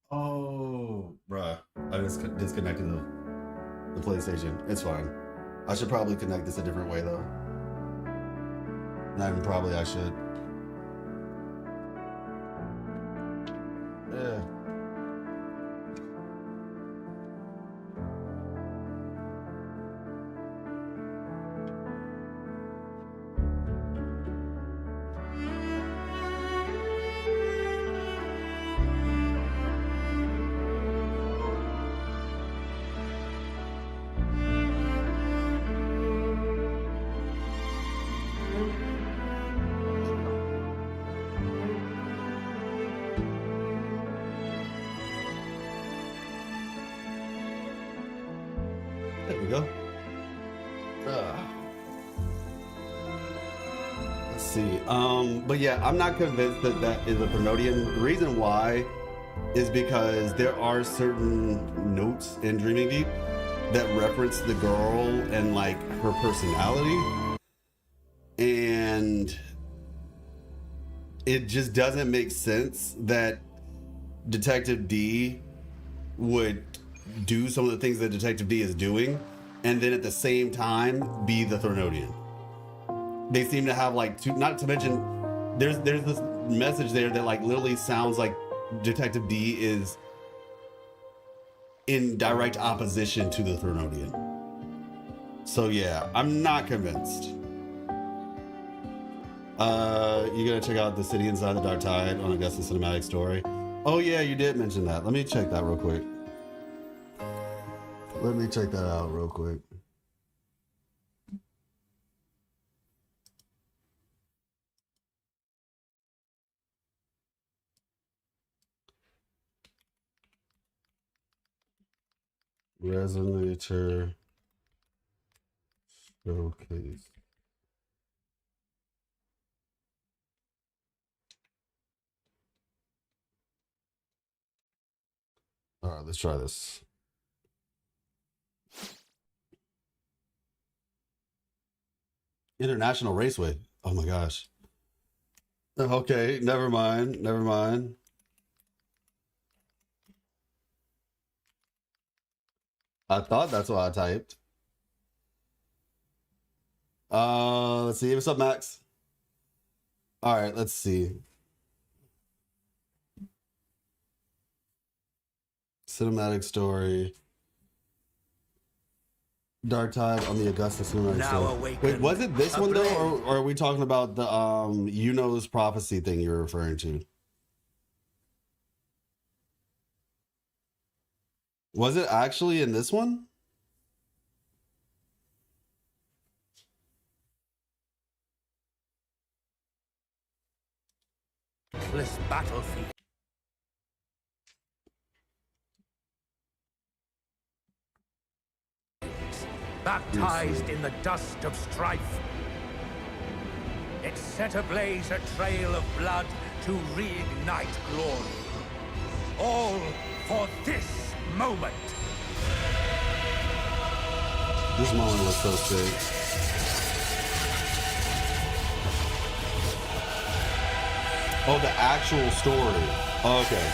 Oh, bruh. I just disconnected the PlayStation. It's fine. I should probably connect this a different way, though. Not even probably, I should. Yeah. There we go. Let's see. But yeah, I'm not convinced that that is a Threnodian. The reason why is because there are certain notes in Dreaming Deep that reference the girl and like her personality, and it just doesn't make sense that Detective D would do some of the things that Detective D is doing and then at the same time be the Thornodian. They seem to have like two, not to mention there's this message there that like literally sounds like Detective D is in direct opposition to the Thornodian. So yeah, I'm not convinced. You gotta check out The City Inside the Dark Tide on Augusta Cinematic Story. Oh yeah, you did mention that. Let me check that real quick. Let me check that out real quick. Resonator showcase. All right, let's try this. International Raceway. Oh my gosh. Okay, never mind. Never mind. I thought that's what I typed. Let's see. What's up, Max? All right, let's see. Cinematic Story. Dark Tide on the Augusta Cinematic Story. Wait, was it this one though, or are we talking about the Iuno's prophecy thing you're referring to? Was it actually in this one? This battlefield. Baptized in the dust of strife. It set ablaze a trail of blood to reignite glory. All for this moment. This moment was so sick. Oh, the actual story. Okay.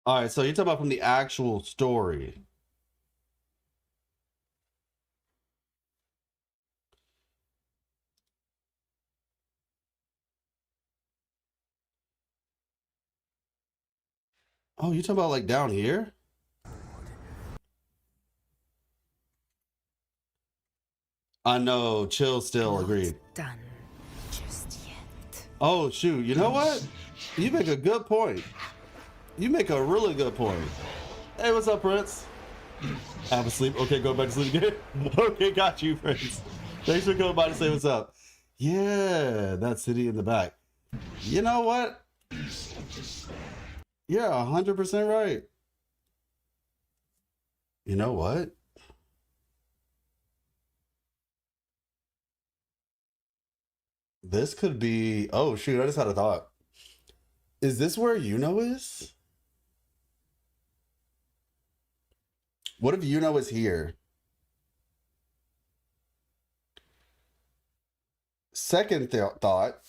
All right, so you're talking about from the actual story. Oh, you talking about like down here? I know, chill still, agreed. Done just yet. Oh shoot, you know what? You make a good point. You make a really good point. Hey, what's up, Prince? Have a sleep. Okay, go back to sleep again. Okay, got you, Prince. Thanks for coming by to say what's up. Yeah, that city in the back. You know what? You're 100% right. You know what? This could be... Oh, shoot, I just had a thought. Is this where Iuno is? What if Iuno is here? Second thought.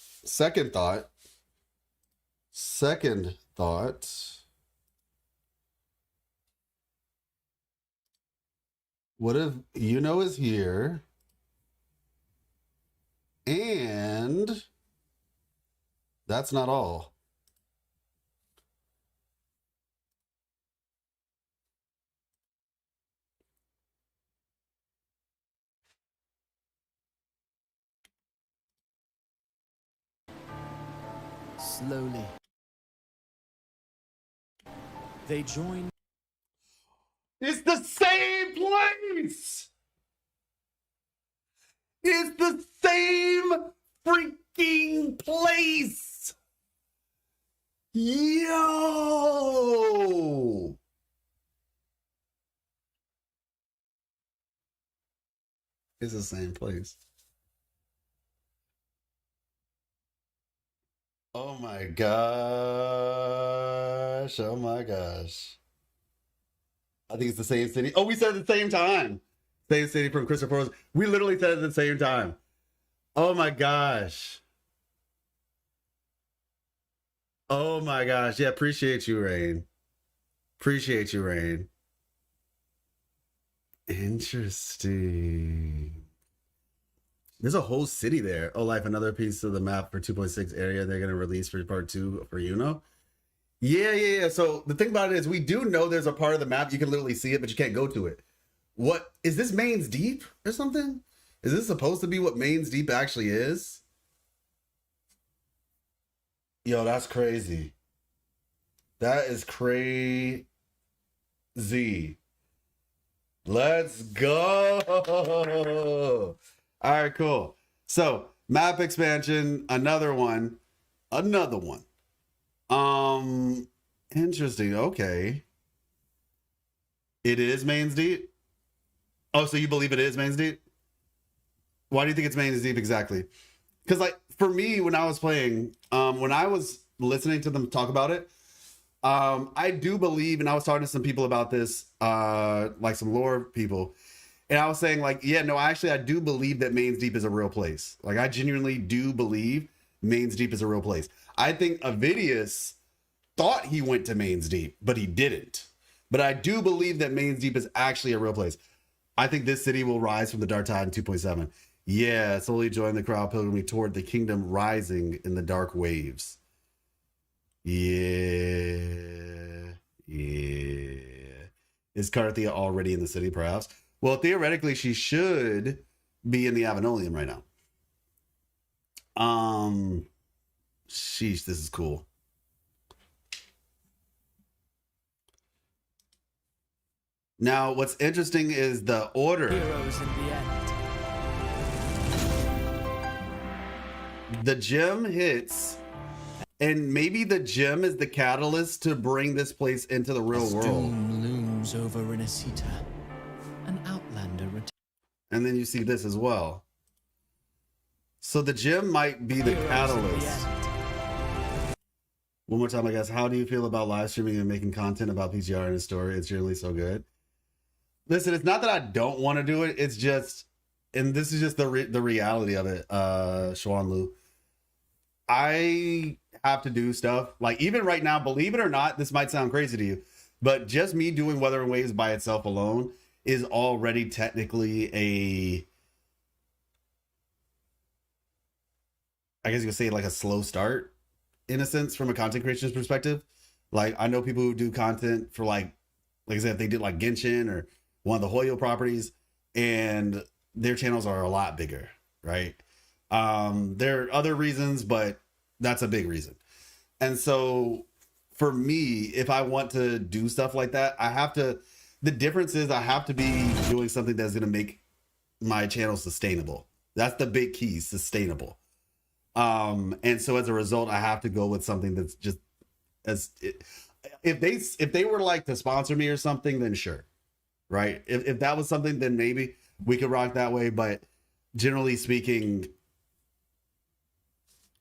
What if Iuno is here? And that's not all. Slowly, they join. It's the same place! It's the same freaking place! Yo! It's the same place. Oh my gosh. Oh my gosh. I think it's the same city. Oh, we said it at the same time. Same city from Christopher Rose. We literally said it at the same time. Oh my gosh. Oh my gosh. Yeah, appreciate you, Rain. Appreciate you, Rain. Interesting. There's a whole city there. Oh, Life, another piece of the map for 2.6 area they're going to release for part 2 for Iuno. Yeah. So the thing about it is we do know there's a part of the map you can literally see it, but you can't go to it. What is this, Main's Deep or something? Is this supposed to be what Main's Deep actually is? Yo, that's crazy. That is crazy. Let's go. All right, cool. So map expansion, another one. Interesting. Okay. It is Main's Deep? Oh, so you believe it is Main's Deep? Why do you think it's Main's Deep exactly? Because like for me, when I was playing, when I was listening to them talk about it, I do believe, and I was talking to some people about this, like some lore people, and I was saying like, yeah, no, actually, I do believe that Main's Deep is a real place. Like I genuinely do believe Main's Deep is a real place. I think Avidius thought he went to Main's Deep, but he didn't. But I do believe that Main's Deep is actually a real place. I think this city will rise from the dark tide in 2.7. Yeah, slowly join the crowd pilgrimage toward the kingdom rising in the dark waves. Yeah. Is Carthia already in the city, perhaps? Well, theoretically, she should be in the Avenolium right now. Sheesh, this is cool. Now, what's interesting is the order. Heroes in the end. The gem hits, and maybe the gem is the catalyst to bring this place into the real world. Doom looms over Renacita. An outlander and then you see this as well. So the gem might be the catalyst. One more time, I guess. How do you feel about live streaming and making content about PGR and his story? It's generally so good. Listen, it's not that I don't want to do it. It's just, and this is just the reality of it, Xuan Lu. I have to do stuff. Like even right now, believe it or not, this might sound crazy to you, but just me doing Wuthering Waves by itself alone is already technically a, I guess you could say like a slow start in a sense from a content creation's perspective. Like I know people who do content for like I said, if they did like Genshin or one of the Hoyo properties, and their channels are a lot bigger, right? There are other reasons, but that's a big reason. And so for me, if I want to do stuff like that, the difference is I have to be doing something that's going to make my channel sustainable. That's the big key, sustainable. And so as a result, I have to go with something that's just if they were like to sponsor me or something, then sure. Right. If that was something, then maybe we could rock that way. But generally speaking,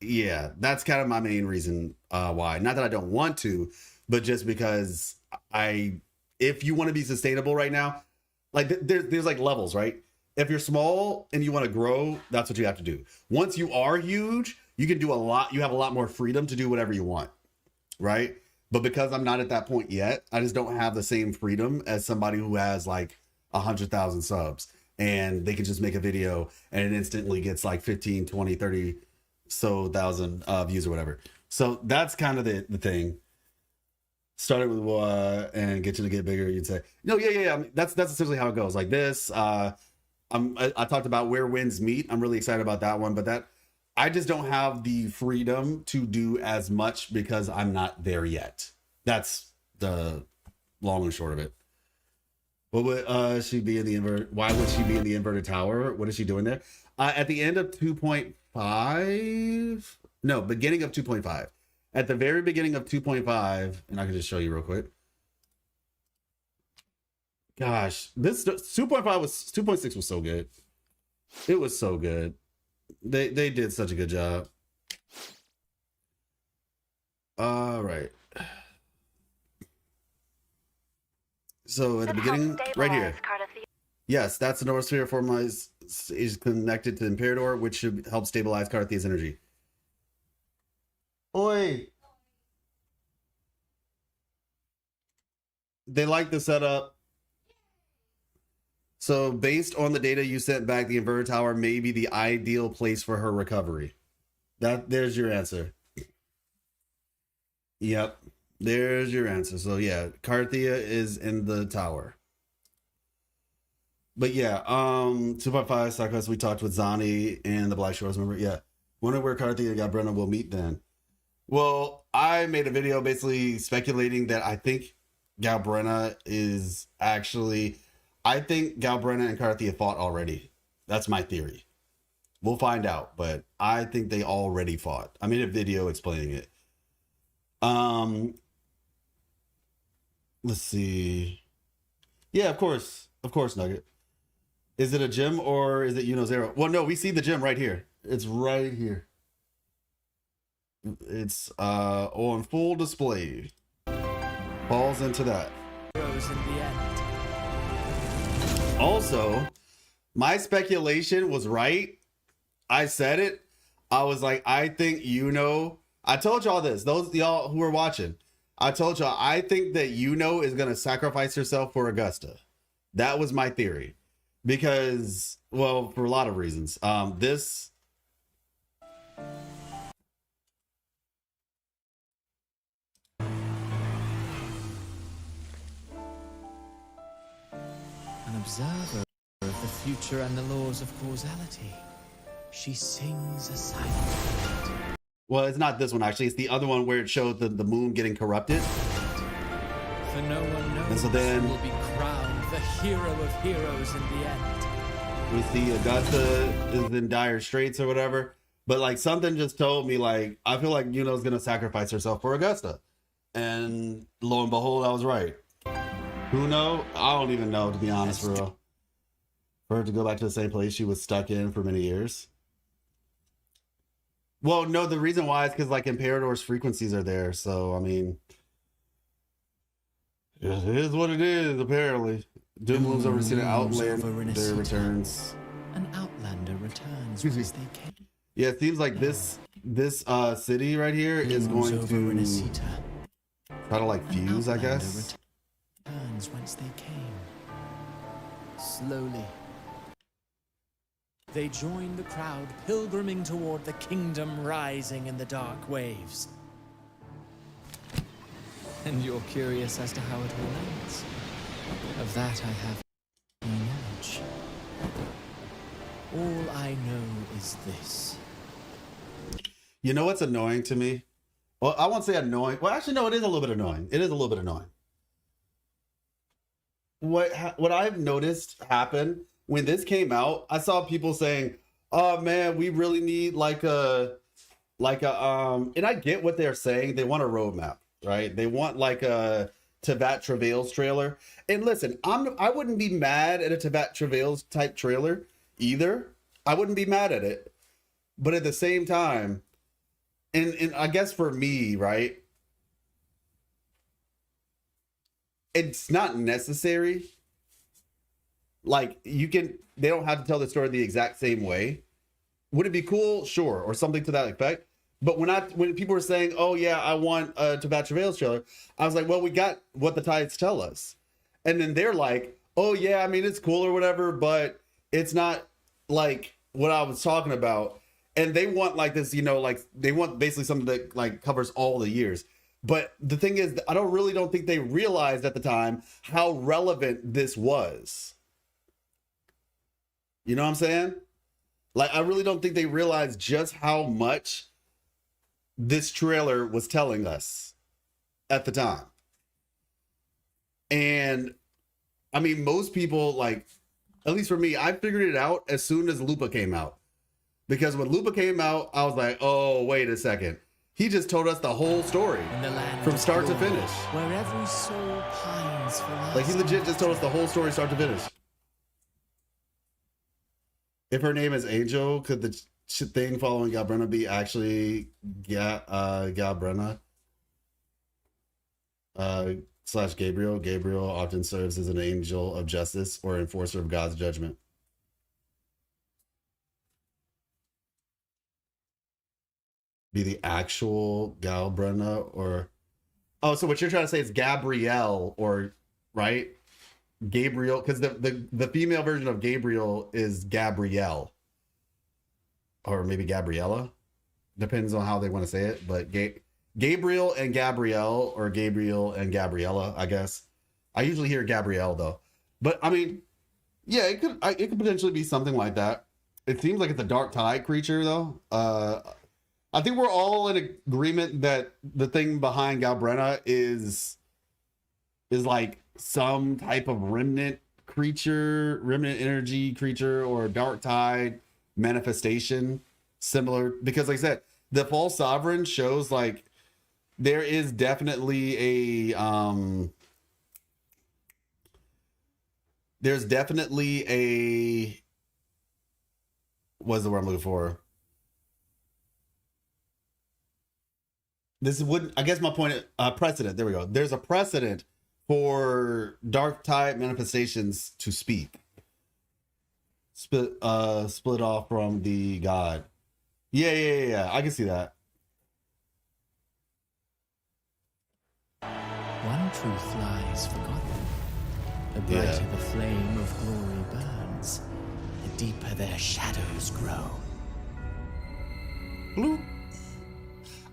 yeah, that's kind of my main reason why. Not that I don't want to, but just because if you want to be sustainable right now, like there's like levels, right? If you're small and you want to grow, that's what you have to do. Once you are huge, you can do a lot. You have a lot more freedom to do whatever you want, right? But because I'm not at that point yet, I just don't have the same freedom as somebody who has like 100,000 subs and they can just make a video and it instantly gets like 15, 20, 30 so thousand views or whatever. So that's kind of the thing. Started with and get you to get bigger. You'd say, no, yeah. I mean, that's essentially how it goes. Like this. I talked about Where Winds Meet. I'm really excited about that one, but I just don't have the freedom to do as much because I'm not there yet. That's the long and short of it. What would she be in the invert? Why would she be in the inverted tower? What is she doing there? At the end of 2.5? No, beginning of 2.5. At the very beginning of 2.5, and I can just show you real quick. Gosh, this 2.5 was 2.6 was so good. It was so good. They did such a good job. All right. So at the beginning, right here. Yes, that's the North Sphere formalized is connected to the Imperator, which should help stabilize Carthia's energy. Oi! They like the setup. So based on the data you sent back, the inverter tower may be the ideal place for her recovery. There's your answer. Yep. There's your answer. So yeah, Carthia is in the tower. But yeah, 2.5 Cyclops, we talked with Zani and the Black Shores, remember? Yeah. Wonder where Carthia and Galbrenna will meet then. Well, I made a video basically speculating that I think Galbrenna is actually... I think Galbrenna and Carthia fought already. That's my theory. We'll find out, but I think they already fought. I made a video explaining it. Let's see. Yeah, of course, Nugget. Is it a gym or is it Iuno Zero? Well, no, we see the gym right here. It's right here. It's on full display. Falls into that. Rose in the end. Also, my speculation was right. I said it. I was like, I think Iuno. I told y'all this. Those y'all who are watching, I told y'all I think that Iuno is gonna sacrifice herself for Augusta. That was my theory, because, well, for a lot of reasons. This. An observer of the future and the laws of causality. She sings a silent ballad. Well, it's not this one, actually. It's the other one where it showed the moon getting corrupted. For no one knows and so then who will be crowned the hero of heroes in the end. We see Augusta is in dire straits or whatever. But, like, something just told me, like, I feel like Iuno's going to sacrifice herself for Augusta. And lo and behold, I was right. Who knows? I don't even know, to be honest, for real. For her to go back to the same place she was stuck in for many years. Well, no, the reason why is because, like, Imperator's frequencies are there. So, I mean, it is what it is, apparently. Doom looms over to the Outlander returns. An Outlander returns once they came. Yeah, it seems like this city right here is going to try to, like, fuse, I guess. Returns whence they came. Slowly. They join the crowd pilgriming toward the kingdom rising in the dark waves. And you're curious as to how it all ends. Of that I have no knowledge. All I know is this. You know what's annoying to me? Well, I won't say annoying. Well, actually, no, it is a little bit annoying. It is a little bit annoying. What I've noticed happen when this came out, I saw people saying, "Oh man, we really need like a and I get what they're saying. They want a roadmap, right? They want like a Teyvat Travails trailer. And listen, I wouldn't be mad at a Teyvat Travails type trailer either. I wouldn't be mad at it. But at the same time, and I guess for me, right, it's not necessary. Like, they don't have to tell the story the exact same way. Would it be cool? Sure. Or something to that effect. But when people were saying, oh yeah, I want a Teyvat Travails trailer, I was like, well, we got what the tides tell us. And then they're like, oh yeah, I mean, it's cool or whatever, but it's not like what I was talking about. And they want like this, like they want basically something that like covers all the years. But the thing is, I don't think they realized at the time how relevant this was. You know what I'm saying? Like, I really don't think they realized just how much this trailer was telling us at the time. And I mean, most people, like, at least for me, I figured it out as soon as Lupa came out. Because when Lupa came out, I was like, oh, wait a second. He just told us the whole story from start to finish. Where every soul pines for Like he legit just told us the whole story start to finish. If her name is Angel, could the thing following Galbrenna be actually Galbrenna / Gabriel? Gabriel often serves as an angel of justice or enforcer of God's judgment. Be the actual Galbrenna or... Oh, so what you're trying to say is Gabrielle, or right? Gabriel, because the female version of Gabriel is Gabrielle. Or maybe Gabriella. Depends on how they want to say it. But Gabriel and Gabrielle, or Gabriel and Gabriella, I guess. I usually hear Gabrielle though. But I mean, yeah, it could potentially be something like that. It seems like it's a dark tide creature though. I think we're all in agreement that the thing behind Galbrenna is like some type of remnant energy creature, or dark tide manifestation, similar, because like I said, the false sovereign shows like there is definitely a what's the word I'm looking for? This would, I guess my point, precedent. There we go. There's a precedent for dark tide manifestations to speak. Split off from the god. Yeah. I can see that. One truth lies forgotten. The brighter the flame of glory burns, the deeper their shadows grow. Bloop.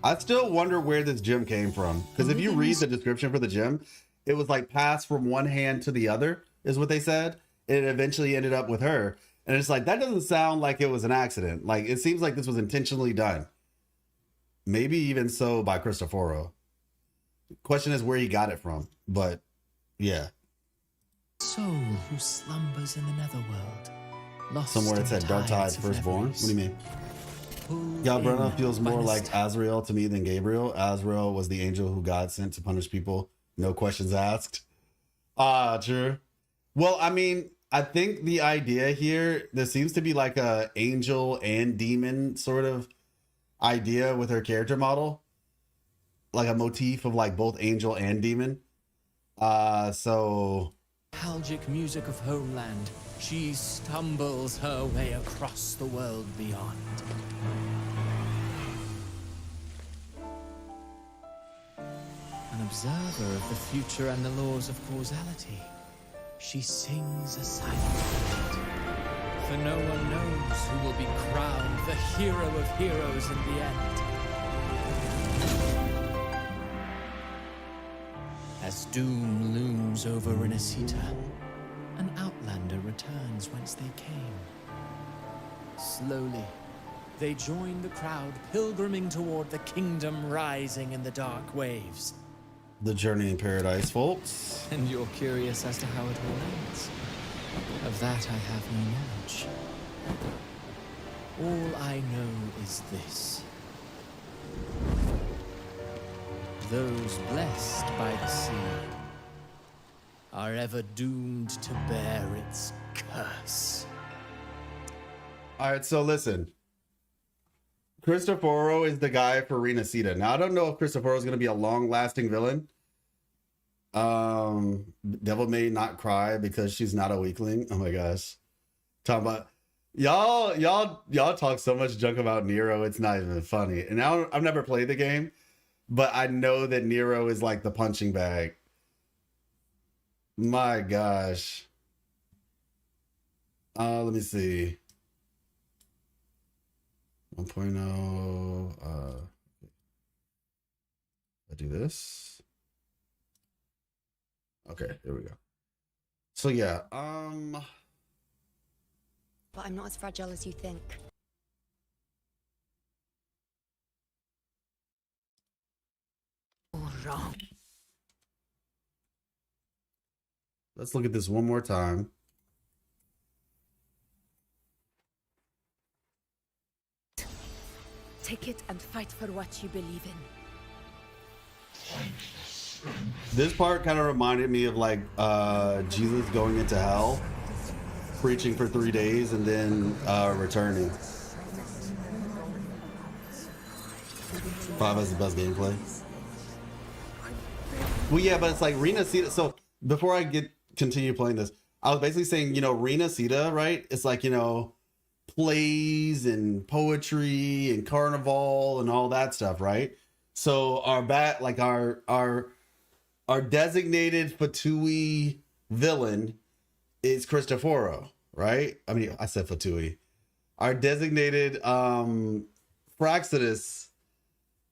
I still wonder where this gem came from. Because if you read the description for the gem, it was like passed from one hand to the other, is what they said. It eventually ended up with her. And it's like, that doesn't sound like it was an accident. Like, it seems like this was intentionally done. Maybe even so by Cristoforo. Question is where he got it from. But, yeah. Soul who slumbers in the netherworld. Lost somewhere it said Dark Tide's firstborn. What do you mean? Galbrenna feels more like Azrael to me than Gabriel. Azrael was the angel who God sent to punish people. No questions asked. True. Well, I mean, I think the idea here, there seems to be like a angel and demon sort of idea with her character model. Like a motif of like both angel and demon. So... Nostalgic music of homeland, she stumbles her way across the world beyond. An observer of the future and the laws of causality, she sings a silent ballad. For no one knows who will be crowned the hero of heroes in the end. As doom looms over Renacita, an outlander returns whence they came. Slowly, they join the crowd pilgriming toward the kingdom rising in the dark waves. The journey in paradise, folks. And you're curious as to how it all ends? Of that I have no knowledge. All I know is this. Those blessed by the sea are ever doomed to bear its curse. All right, so listen. Cristoforo is the guy for Renacita. Now, I don't know if Cristoforo is going to be a long-lasting villain. Devil may not cry because she's not a weakling. Oh my gosh. Talking about y'all talk so much junk about Nero, it's not even funny. And I've never played the game, but I know that Nero is like the punching bag. My gosh. Let me see. 1.0. I do this. Okay, there we go. So yeah, But I'm not as fragile as you think. All wrong. Let's look at this one more time. Take it and fight for what you believe in. This part kind of reminded me of like Jesus going into hell, preaching for 3 days, and then returning. 5 has the best gameplay. Well, yeah, but it's like Rina Sita. So before I continue playing this, I was basically saying, you know, Rina Sita, right? It's like, you know, plays and poetry and carnival and all that stuff, right? So our designated Fatui villain is Cristoforo, right? I mean, I said Fatui. Our designated Fraxidus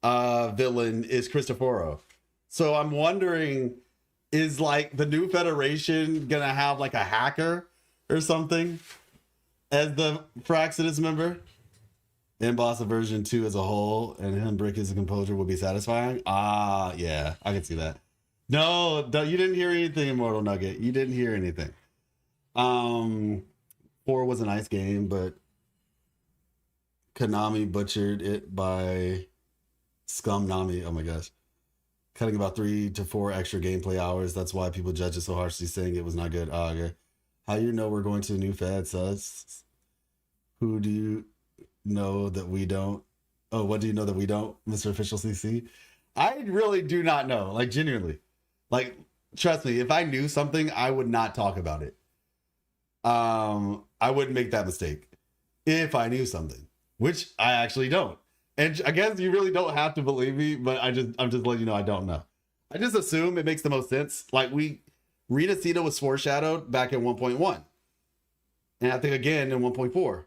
villain is Cristoforo. So I'm wondering, is like the new Federation gonna have like a hacker or something as the Fraxidus member? And boss of version 2 as a whole, and him break his composure would be satisfying. Ah, yeah, I can see that. No, you didn't hear anything, Immortal Nugget. You didn't hear anything. 4 was a nice game, but Konami butchered it by Scum Nami. Oh my gosh. Cutting about 3 to 4 extra gameplay hours. That's why people judge it so harshly, saying it was not good. Oh, okay. How you know we're going to a new Fed, sus? Who do you know that we don't? Oh, what do you know that we don't, Mr. Official CC? I really do not know. Like, genuinely. Like, trust me, if I knew something, I would not talk about it. I wouldn't make that mistake if I knew something, which I actually don't. And I guess you really don't have to believe me, but I'm just letting you know I don't know. I just assume it makes the most sense. Like Rina Sita was foreshadowed back in 1.1. And I think again in 1.4.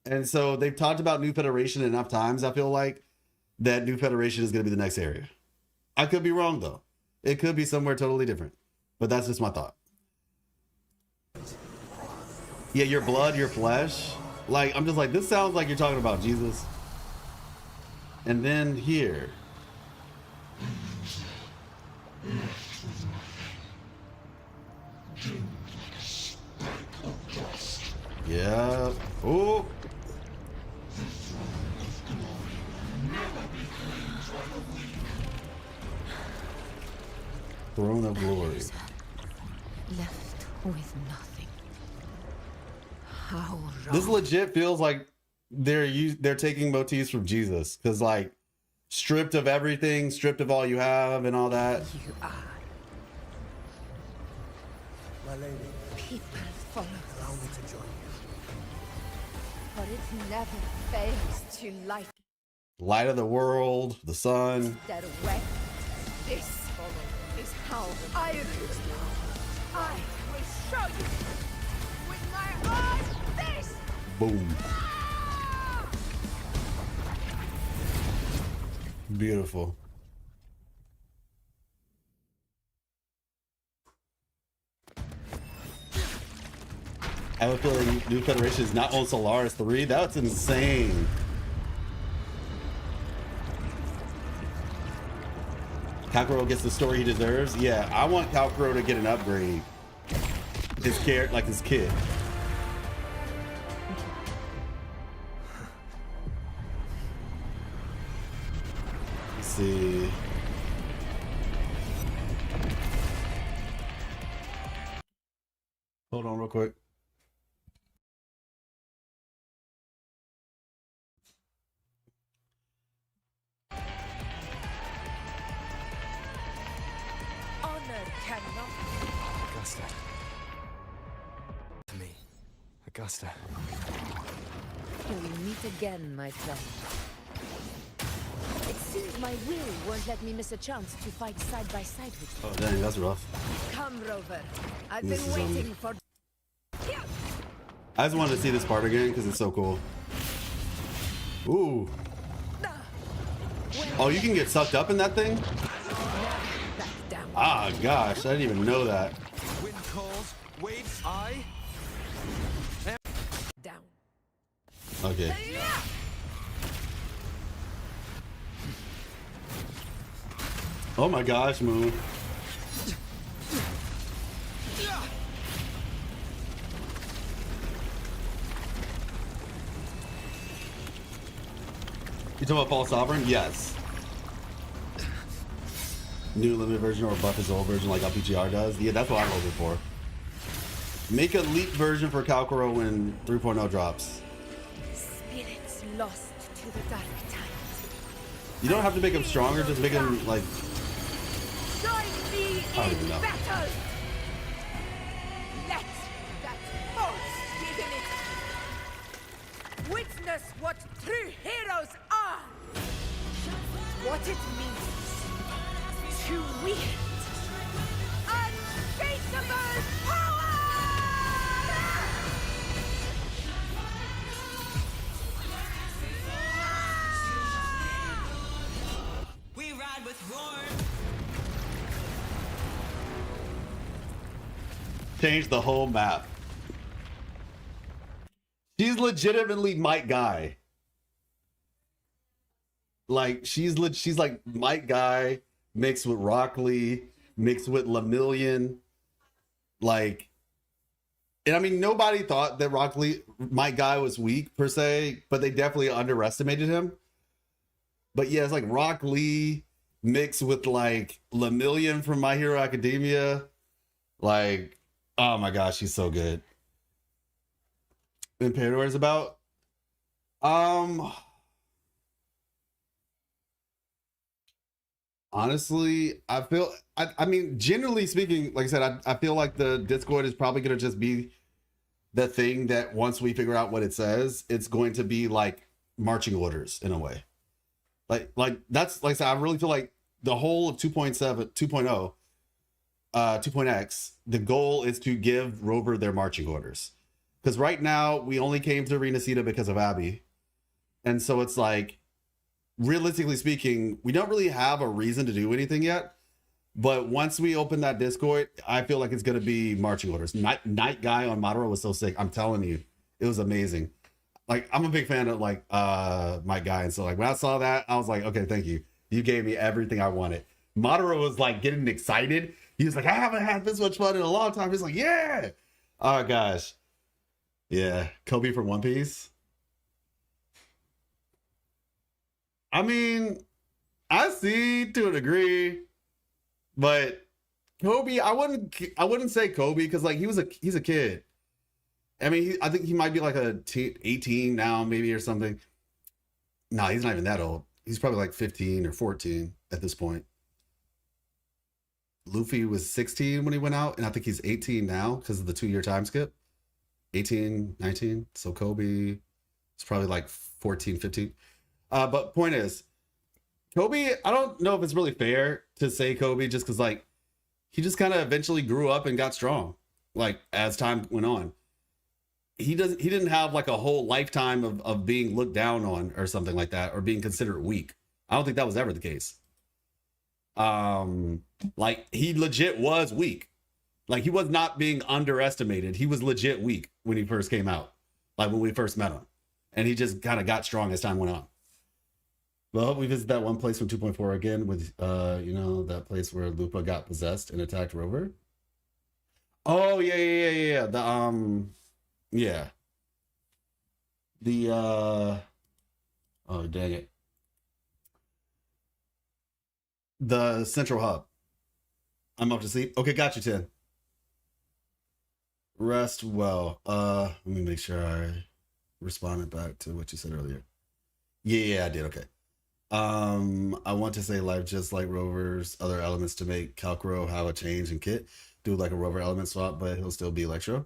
And so they've talked about New Federation enough times, I feel like, that New Federation is going to be the next area. I could be wrong, though. It could be somewhere totally different. But that's just my thought. Yeah, your blood, your flesh. Like, I'm just like, this sounds like you're talking about Jesus. And then here. Yeah. Oh. Throne of Glory. Left with nothing. How wrong. This legit feels like they're taking motifs from Jesus, because like stripped of everything, stripped of all you have and all that. You are. My lady. People follow Allow me to join you. but it never fails to light Light of the world, the sun. their way. This is how I will show you with my eyes. This. Boom. Beautiful. I have a feeling New Federation is not on Solaris 3. That's insane. Kalkuro gets the story he deserves. Yeah, I want Kalkuro to get an upgrade. His character, like his kid. Let's see. Hold on real quick. Augusta. To me. Augusta. We'll meet again, my friend. It seems my will won't let me miss a chance to fight side by side with you. Oh dang, that's rough. Come, Rover. I've This been is on waiting me. for... I just wanted to see this part again because it's so cool. Ooh. Oh, you can get sucked up in that thing? Ah, gosh, I didn't even know that. Wind calls, waves, I am down. Okay. Oh my gosh, Moon. You talking about False Sovereign? Yes. New limited version or buff his old version like LPGR does? Yeah, that's what I'm hoping for. Make a leap version for Kalkuro when 3.0 drops. Spirits lost to the dark times. You don't have to make him stronger, just make him like... Join me I don't even in know. battle! Let that force begin it! Witness what true heroes are! What it means to wield untraceable power! We ride with roar. Change the whole map. She's legitimately Mike Guy. Like she's like Mike Guy mixed with Rock Lee, mixed with Lemillion. Like, and I mean nobody thought that Mike Guy was weak per se, but they definitely underestimated him. But yeah, it's like Rock Lee mixed with like Lemillion from My Hero Academia. Like, oh my gosh, she's so good. And Pandora's about honestly, I mean, generally speaking, like I said, I feel like the Discord is probably gonna just be the thing that once we figure out what it says, it's going to be like marching orders in a way. Like that's like I said, I really feel like the whole of 2.0, 2.x, the goal is to give Rover their marching orders. Because right now we only came to Arena Cita because of Abby. And so it's like, realistically speaking, we don't really have a reason to do anything yet. But once we open that Discord, I feel like it's going to be marching orders. Night Guy on Madara was so sick. I'm telling you, it was amazing. Like, I'm a big fan of like Mike Guy. And so like when I saw that, I was like, okay, thank you. You gave me everything I wanted. Madara was like getting excited. He was like, I haven't had this much fun in a long time. He's like, yeah. Oh gosh. Yeah. Kobe from One Piece. I mean, I see to a degree, but Kobe, I wouldn't say Kobe because like he's a kid. I mean, I think he might be like 18 now, maybe or something. No, he's not even that old. He's probably like 15 or 14 at this point. Luffy was 16 when he went out, and I think he's 18 now because of the 2-year time skip. 18, 19. So Kobe is probably like 14, 15. But point is, Kobe, I don't know if it's really fair to say Kobe just because like he just kind of eventually grew up and got strong, like as time went on. He didn't have like a whole lifetime of being looked down on or something like that, or being considered weak. I don't think that was ever the case. Like he legit was weak. Like he was not being underestimated. He was legit weak when he first came out, like when we first met him, and he just kind of got strong as time went on. Well, we visit that one place from 2.4 again with, you know, that place where Lupa got possessed and attacked Rover. Oh yeah. Yeah. The oh dang it. The central hub. I'm up to sleep. Okay, got you, 10. Rest well. Let me make sure I responded back to what you said earlier. Yeah, I did. Okay. I want to say life just like Rover's other elements to make Kalkuro have a change in kit. Do like a Rover element swap, but he'll still be Electro.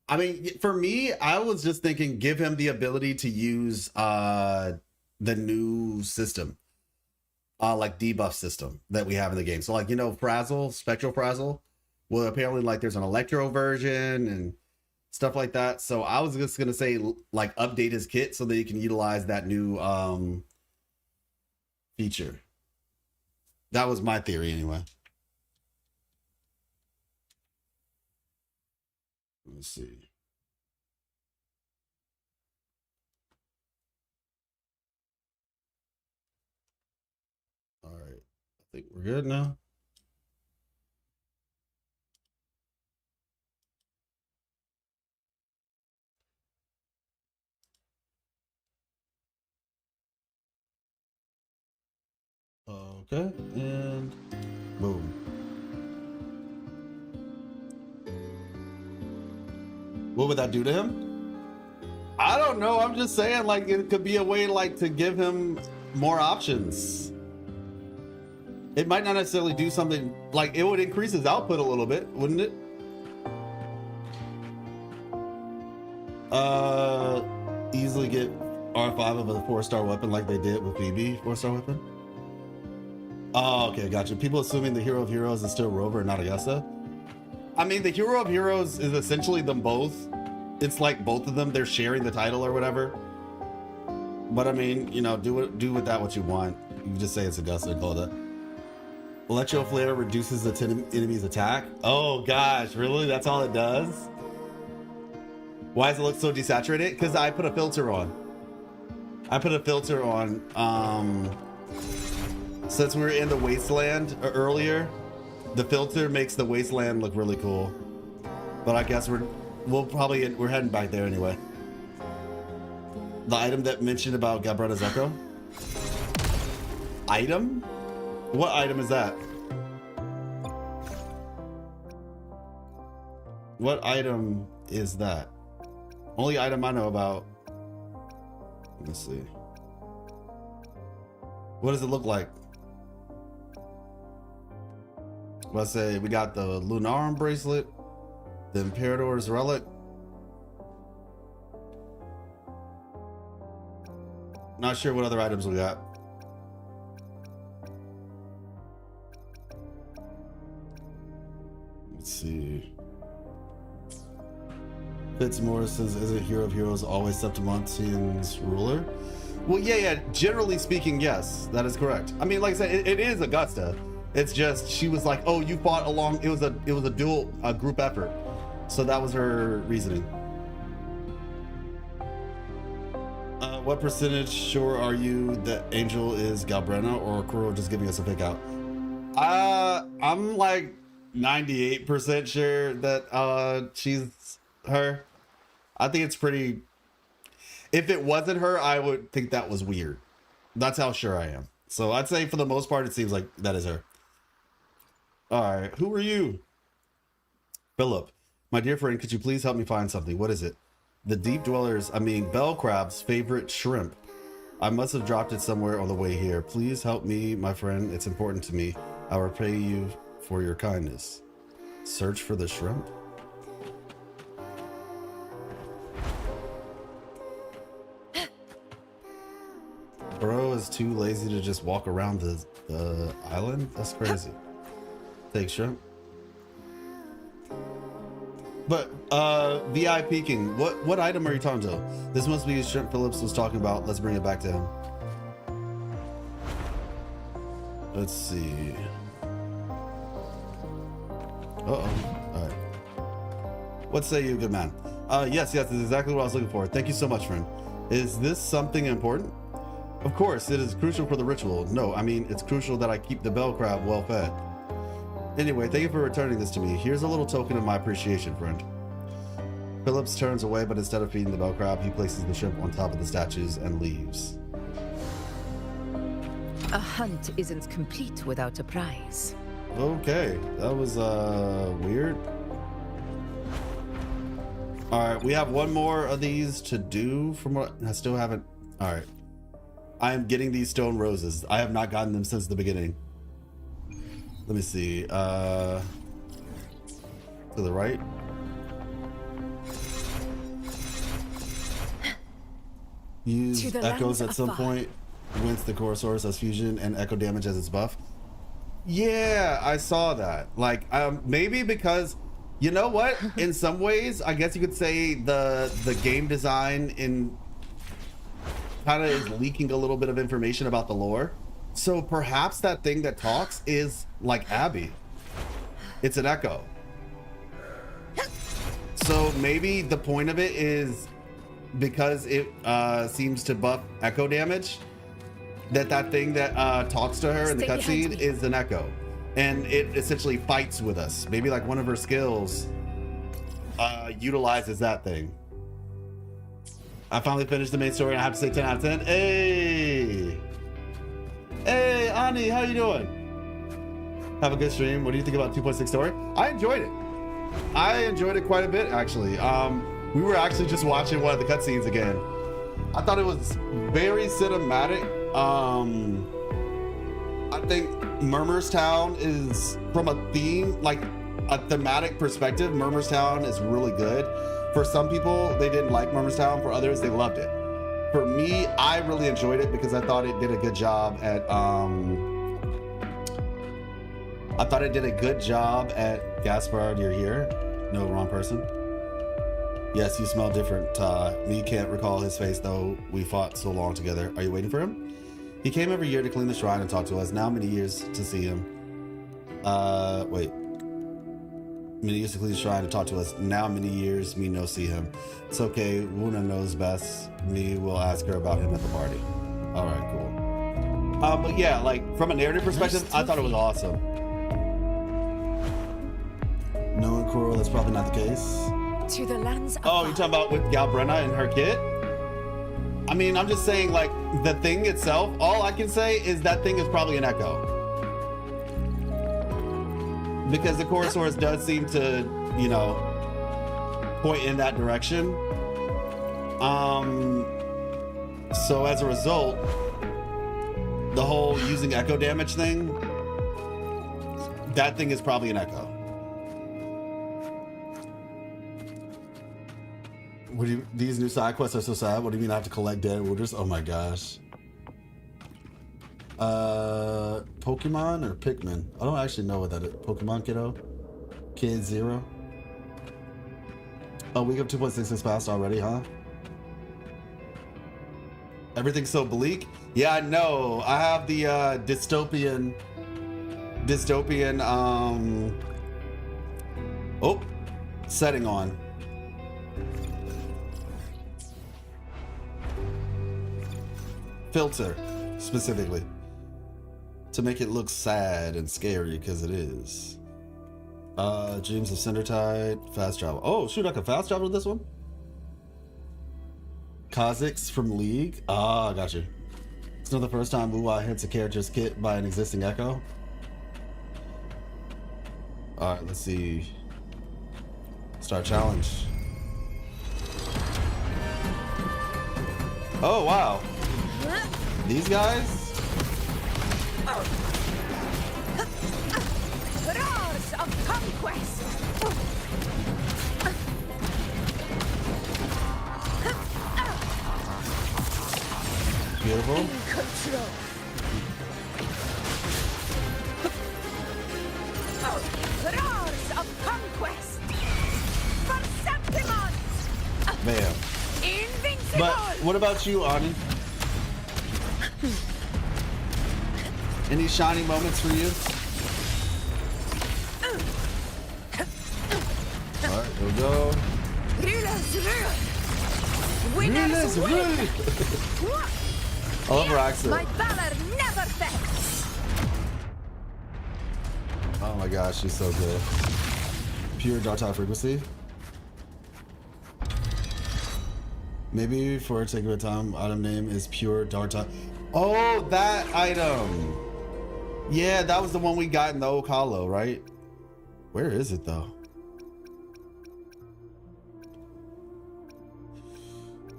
I mean, for me, I was just thinking give him the ability to use the new system. Like debuff system that we have in the game. So like, you know, Frazzle, Spectral Frazzle. Well, apparently like there's an Electro version and stuff like that. So I was just gonna say like update his kit so that he can utilize that new feature. That was my theory anyway. Let's see. All right. I think we're good now. Okay, and boom. What would that do to him? I don't know. I'm just saying, like, it could be a way, like, to give him more options. It might not necessarily do something, like, it would increase his output a little bit, wouldn't it? Easily get R5 of a 4-star weapon like they did with BB 4-star weapon. Oh, okay, gotcha. People assuming the Hero of Heroes is still Rover and not Augusta. I mean, the Hero of Heroes is essentially them both. It's like both of them, they're sharing the title or whatever. But I mean, you know, do with that what you want. You can just say it's Augusta and call it that. Electro Flare reduces the enemy's attack. Oh gosh, really? That's all it does? Why does it look so desaturated? Because I put a filter on. I put a filter on, since we were in the wasteland earlier, the filter makes the wasteland look really cool. But I guess we're heading back there anyway. The item that mentioned about Galbretta's Echo? Item? What item is that? What item is that? Only item I know about. Let me see. What does it look like? Let's say we got the Lunarum bracelet, the Imperator's relic. Not sure what other items we got. Let's see. Fitzmaurice says, isn't Hero of Heroes always Septimontian's ruler? Well, yeah, generally speaking, yes, that is correct. I mean, like I said, it is Augusta. It's just, she was like, oh, you fought along, it was a dual group effort. So that was her reasoning. What percentage sure are you that Angel is Galbrenna or Kuro just giving us a fake out? I'm like 98% sure that she's her. I think it's pretty, if it wasn't her, I would think that was weird. That's how sure I am. So I'd say for the most part, it seems like that is her. All right, who are you? Philip, my dear friend, could you please help me find something? What is it? The deep dwellers, bell crab's favorite shrimp. I must have dropped it somewhere on the way here. Please help me, my friend. It's important to me. I will repay you for your kindness. Search for the shrimp? Bro is too lazy to just walk around the island? That's crazy. Take shrimp. But VIP King, what item are you talking to? This must be shrimp Phillips was talking about. Let's bring it back to him. Let's see. Uh-oh. All right. What say you, good man? Yes, that's exactly what I was looking for. Thank you so much, friend. Is this something important? Of course, it is crucial for the ritual. No, I mean, it's crucial that I keep the bell crab well fed. Anyway, thank you for returning this to me. Here's a little token of my appreciation, friend. Phillips turns away, but instead of feeding the bell crab, he places the shrimp on top of the statues and leaves. A hunt isn't complete without a prize. Okay, that was weird. All right, we have one more of these to do from what I still haven't. All right. I am getting these stone roses. I have not gotten them since the beginning. Let me see. To the right. Use echoes at some point. Whence the Chorosaurus has fusion and echo damage as its buff. Yeah, I saw that. Like, maybe because, you know what? In some ways, I guess you could say the game design in kind of is leaking a little bit of information about the lore. So perhaps that thing that talks is like Abby. It's an echo. So maybe the point of it is because it seems to buff echo damage, that thing that talks to her in the cutscene is an echo. And it essentially fights with us. Maybe like one of her skills utilizes that thing. I finally finished the main story and I have to say 10 out of 10. Hey! Hey, Ani, how you doing? Have a good stream. What do you think about 2.6 story? I enjoyed it. I enjoyed it quite a bit, actually. We were actually just watching one of the cutscenes again. I thought it was very cinematic. I think Murmur's Town is, from a theme, like a thematic perspective, Murmur's Town is really good. For some people, they didn't like Murmur's Town. For others, they loved it. For me, I really enjoyed it because I thought it did a good job at Gaspard, you're here. No, wrong person. Yes, you smell different. Me can't recall his face though. We fought so long together. Are you waiting for him? He came every year to clean the shrine and talk to us. Now many years to see him. Wait. Many years to clean the shrine and talk to us. Now many years me no see him. It's okay. Wuna knows best. Me will ask her about him at the party. All right, cool. But yeah, like from a narrative perspective, I thought it was awesome. Knowing Coral, that's probably not the case. To the lands of you're talking about with Galbrenna and her kid? I mean, I'm just saying, like, the thing itself, all I can say is that thing is probably an echo. Because the Chorosaurus does seem to, you know, point in that direction. So as a result, the whole using echo damage thing, that thing is probably an echo. What do you, these new side quests are so sad. What do you mean I have to collect dead Wooters? Oh my gosh. Pokemon or Pikmin? I don't actually know what that is. Pokemon kiddo? Kid Zero? Oh, week of 2.6 is passed already, huh? Everything's so bleak? Yeah, I know. I have the dystopian setting on. Filter, specifically. To make it look sad and scary, because it is. Dreams of Cindertide, fast travel. Oh, shoot, I can fast travel to this one? Kha'Zix from League? Ah, got you. It's not the first time Wuwa hits a character's kit by an existing echo. Alright, let's see. Start challenge. Oh, wow. These guys? Roars of conquest. Beautiful. In control. Roars of conquest. For Septimont. Bam. Invincible. But what about you, Ani? Any shiny moments for you? Alright, here we go. Rulers rule. Winners win. I love her accent. My valor never fails. Oh my gosh, she's so good. Pure dark type frequency. Maybe for a takeaway time, item name is pure dark type. Oh, that item. Yeah, that was the one we got in the Oak Hollow, right? Where is it though?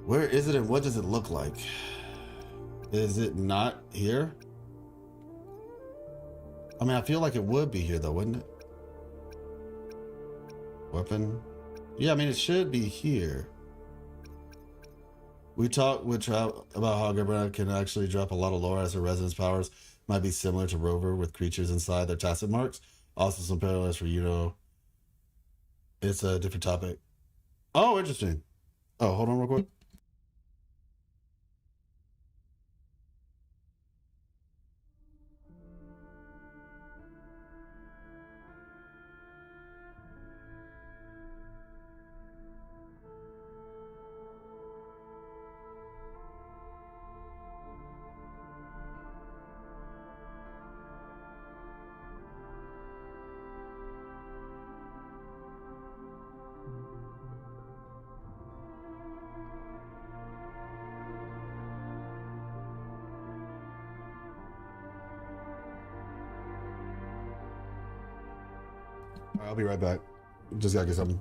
Where is it and what does it look like? Is it not here? I mean, I feel like it would be here though, wouldn't it? Weapon. Yeah, I mean, it should be here. We talked with Trout about how Gabriella can actually drop a lot of lore as her resonance powers might be similar to Rover with creatures inside their tacit marks. Also some parallels for Iuno. It's a different topic. Oh, interesting. Oh, hold on real quick. I'll be right back. Just gotta get something.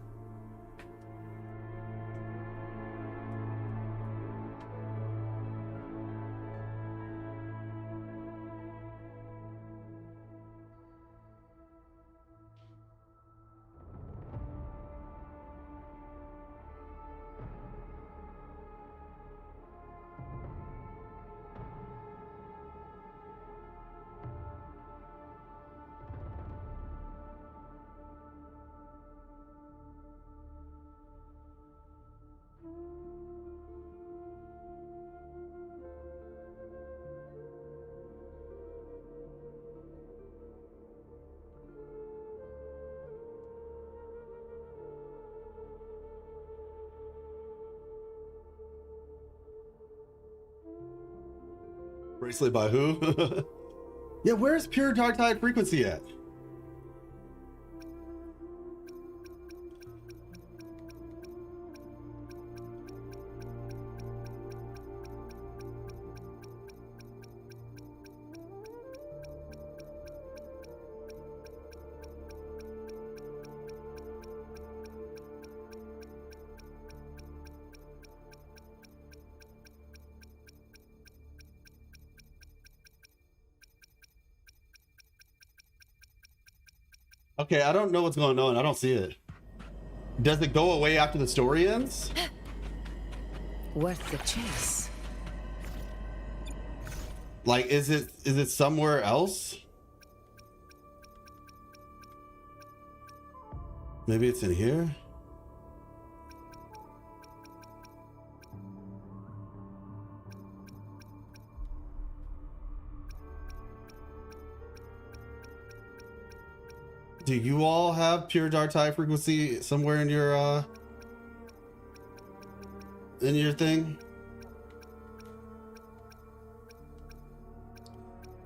Bracelet by who? Yeah, where's pure dark tide frequency at? Okay, I don't know what's going on. I don't see it. Does it go away after the story ends? Worth the chase. Like, is it somewhere else? Maybe it's in here? Do you all have pure dark tide frequency somewhere in your thing?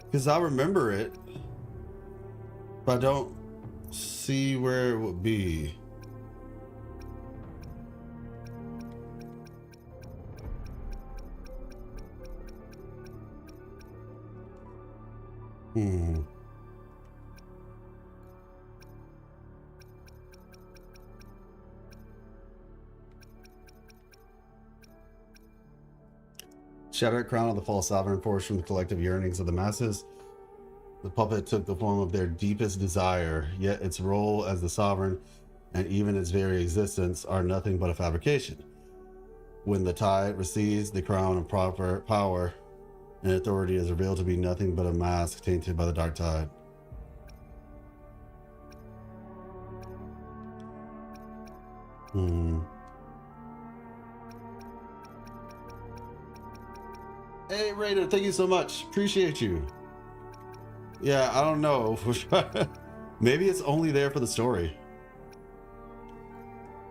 Because I remember it, but I don't see where it would be. Shattered crown of the false sovereign forged from the collective yearnings of the masses. The puppet took the form of their deepest desire, yet its role as the sovereign and even its very existence are nothing but a fabrication. When the tide receives the crown of proper power and authority is revealed to be nothing but a mask tainted by the dark tide. Hey Raider, thank you so much. Appreciate you. Yeah, I don't know. Maybe it's only there for the story.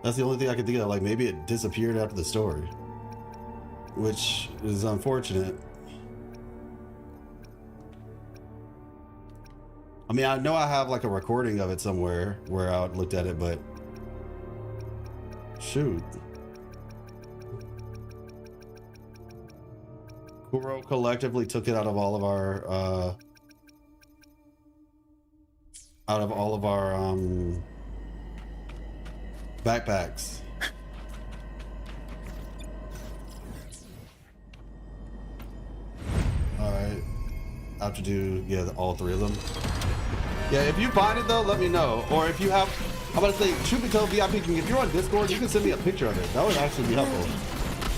That's the only thing I can think of. Like, maybe it disappeared after the story, which is unfortunate. I mean, I know I have like a recording of it somewhere where I looked at it, but shoot. Kuro collectively took it out of all of our backpacks. All right, I have to do all three of them. Yeah, if you find it though, let me know. Or if you have, I'm about to say, truth be told, VIP, if you're on Discord, you can send me a picture of it. That would actually be helpful.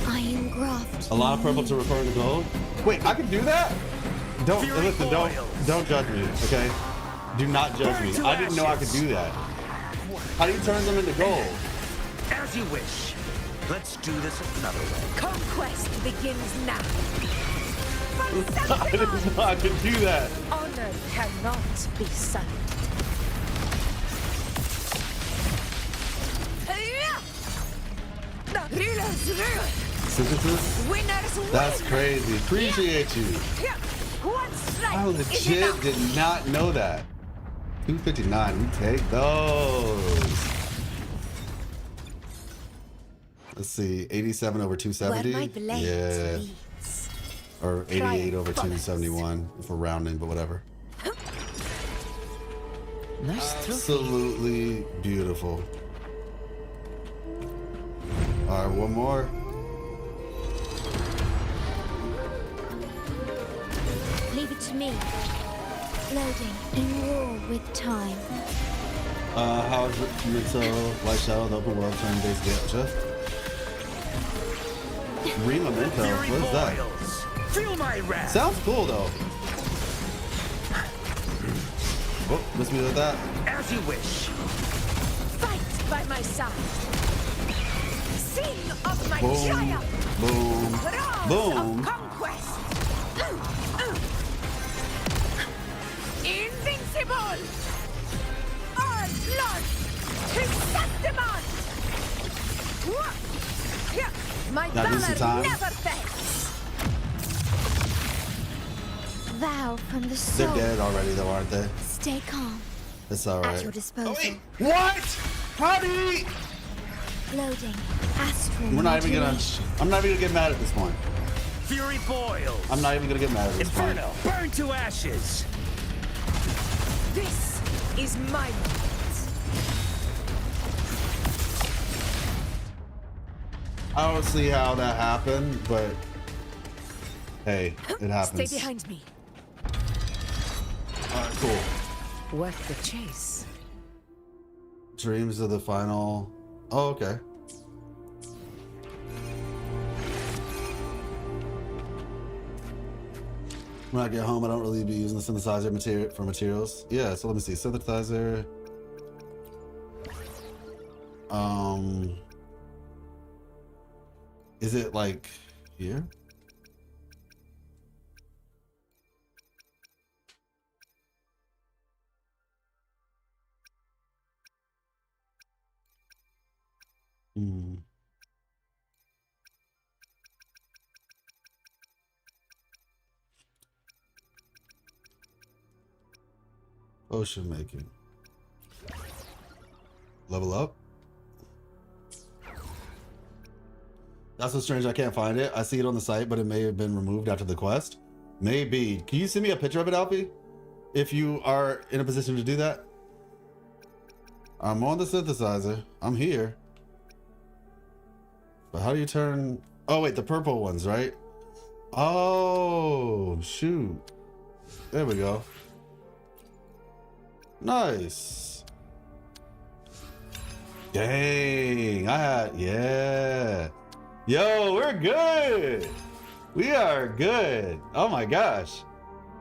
Iron graft. A lot of purple to refer to gold. Wait, I can do that? Listen, don't judge me, okay? Do not judge me. I didn't know I could do that. How do you turn them into gold? As you wish. Let's do this another way. Conquest begins now. I didn't know I could do that. Honor cannot be sullied. Synthesis? That's crazy. Appreciate you. I legit did not know that. 259, we take those. Let's see, 87 over 270. Yeah. Or 88 over 271 if we're rounding, but whatever. Nice trophy. Absolutely beautiful. All right, one more. Leave it to me. Loading. In war with time. How's Rizzo, Light Shadow, the open world turn-based gacha? Remamento, what is that? Feel my wrath. Sounds cool though. Oh, let's be with that. As you wish. Fight by my side. Sing of my Boom, triumph. boom, Rouse boom. of conquest. Invincible. All blood to Septimont. My Now do some valor time. never fails. Vow from the They're soul. dead already though, aren't they? Stay calm. It's all At right. your disposal. What? Honey? Loading. Astral We're not even gonna. modulation. I'm not even gonna get mad at this point. Fury boils. I'm not even gonna get mad at this point. Inferno, burn to ashes. This is my moment. I don't see how that happened, but hey, it happens. Stay behind me. All right, cool. Worth the chase. Dreams of the final. Oh, okay. When I get home, I don't really be using the synthesizer material for materials. Yeah, so let me see. Synthesizer. Is it like here? Ocean making. Level up. That's so strange. I can't find it. I see it on the site, but it may have been removed after the quest. Maybe. Can you send me a picture of it, Alfie? If you are in a position to do that. I'm on the synthesizer. I'm here. But how do you turn... Oh, wait, the purple ones, right? Oh, shoot. There we go. Nice. Dang. Yeah. Yo, we're good. We are good. Oh my gosh.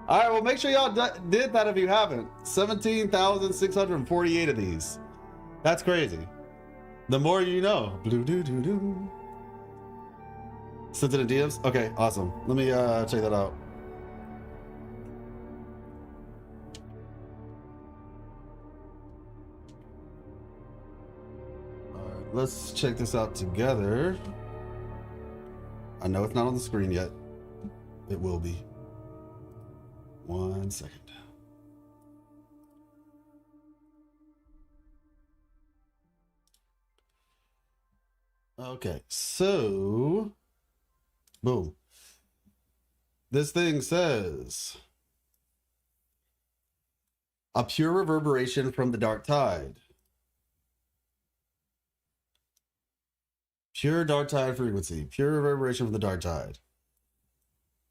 All right, well, make sure y'all did that if you haven't. 17,648 of these. That's crazy. The more you know. Blue-doo-doo-doo. Sent it in DMs? Okay, awesome. Let me check that out. Let's check this out together. I know it's not on the screen yet. It will be. 1 second. Okay, so boom. This thing says a pure reverberation from the dark tide. Pure dark tide frequency. Pure reverberation from the dark tide.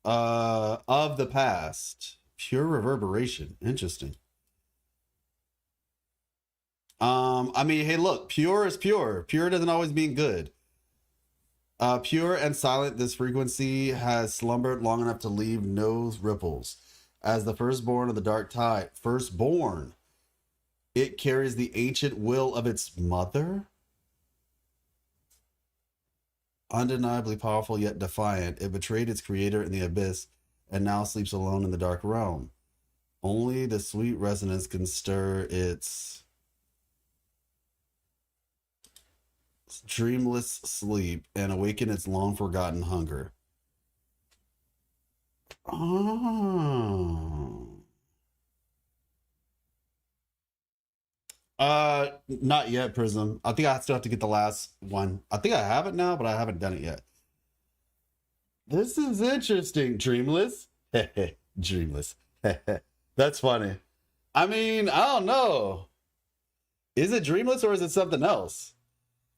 Of the past. Pure reverberation. Interesting. I mean, hey, look, pure is pure. Pure doesn't always mean good. Pure and silent, this frequency has slumbered long enough to leave no ripples. As the firstborn of the dark tide, firstborn, it carries the ancient will of its mother. Undeniably powerful yet defiant, it betrayed its creator in the abyss and now sleeps alone in the dark realm. Only the sweet resonance can stir its dreamless sleep and awaken its long forgotten hunger. Oh. Not yet, Prism. I think I still have to get the last one. I think I have it now, but I haven't done it yet. This is interesting. Dreamless? Dreamless. That's funny. I mean, I don't know. Is it Dreamless or is it something else?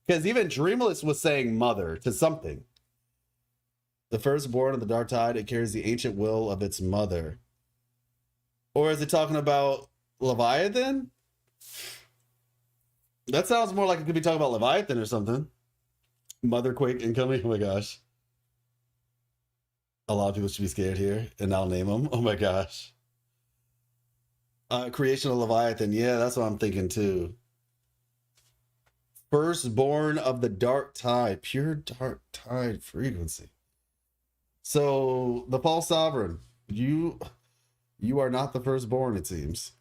Because even Dreamless was saying mother to something. The firstborn of the dark tide, it carries the ancient will of its mother. Or is it talking about Leviathan? That sounds more like it could be talking about Leviathan or something. Motherquake incoming. Oh my gosh. A lot of people should be scared here, and I'll name them. Oh my gosh. Creation of Leviathan. Yeah, that's what I'm thinking too. Firstborn of the dark tide. Pure dark tide frequency. So, the false sovereign. You are not the firstborn, it seems.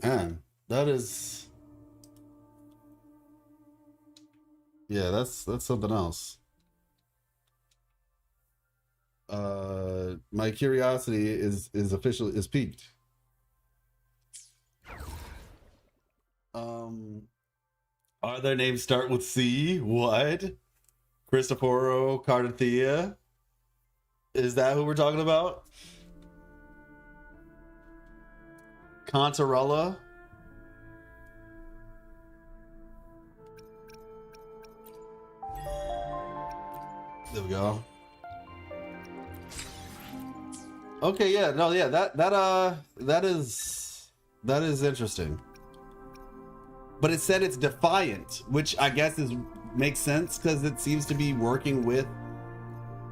Man, that is... Yeah, that's something else. My curiosity is piqued. Are their names start with C? What? Cristoforo Cardathea? Is that who we're talking about? Contarella? There we go. Okay, yeah, no, yeah, that is interesting. But it said it's defiant, which I guess makes sense because it seems to be working with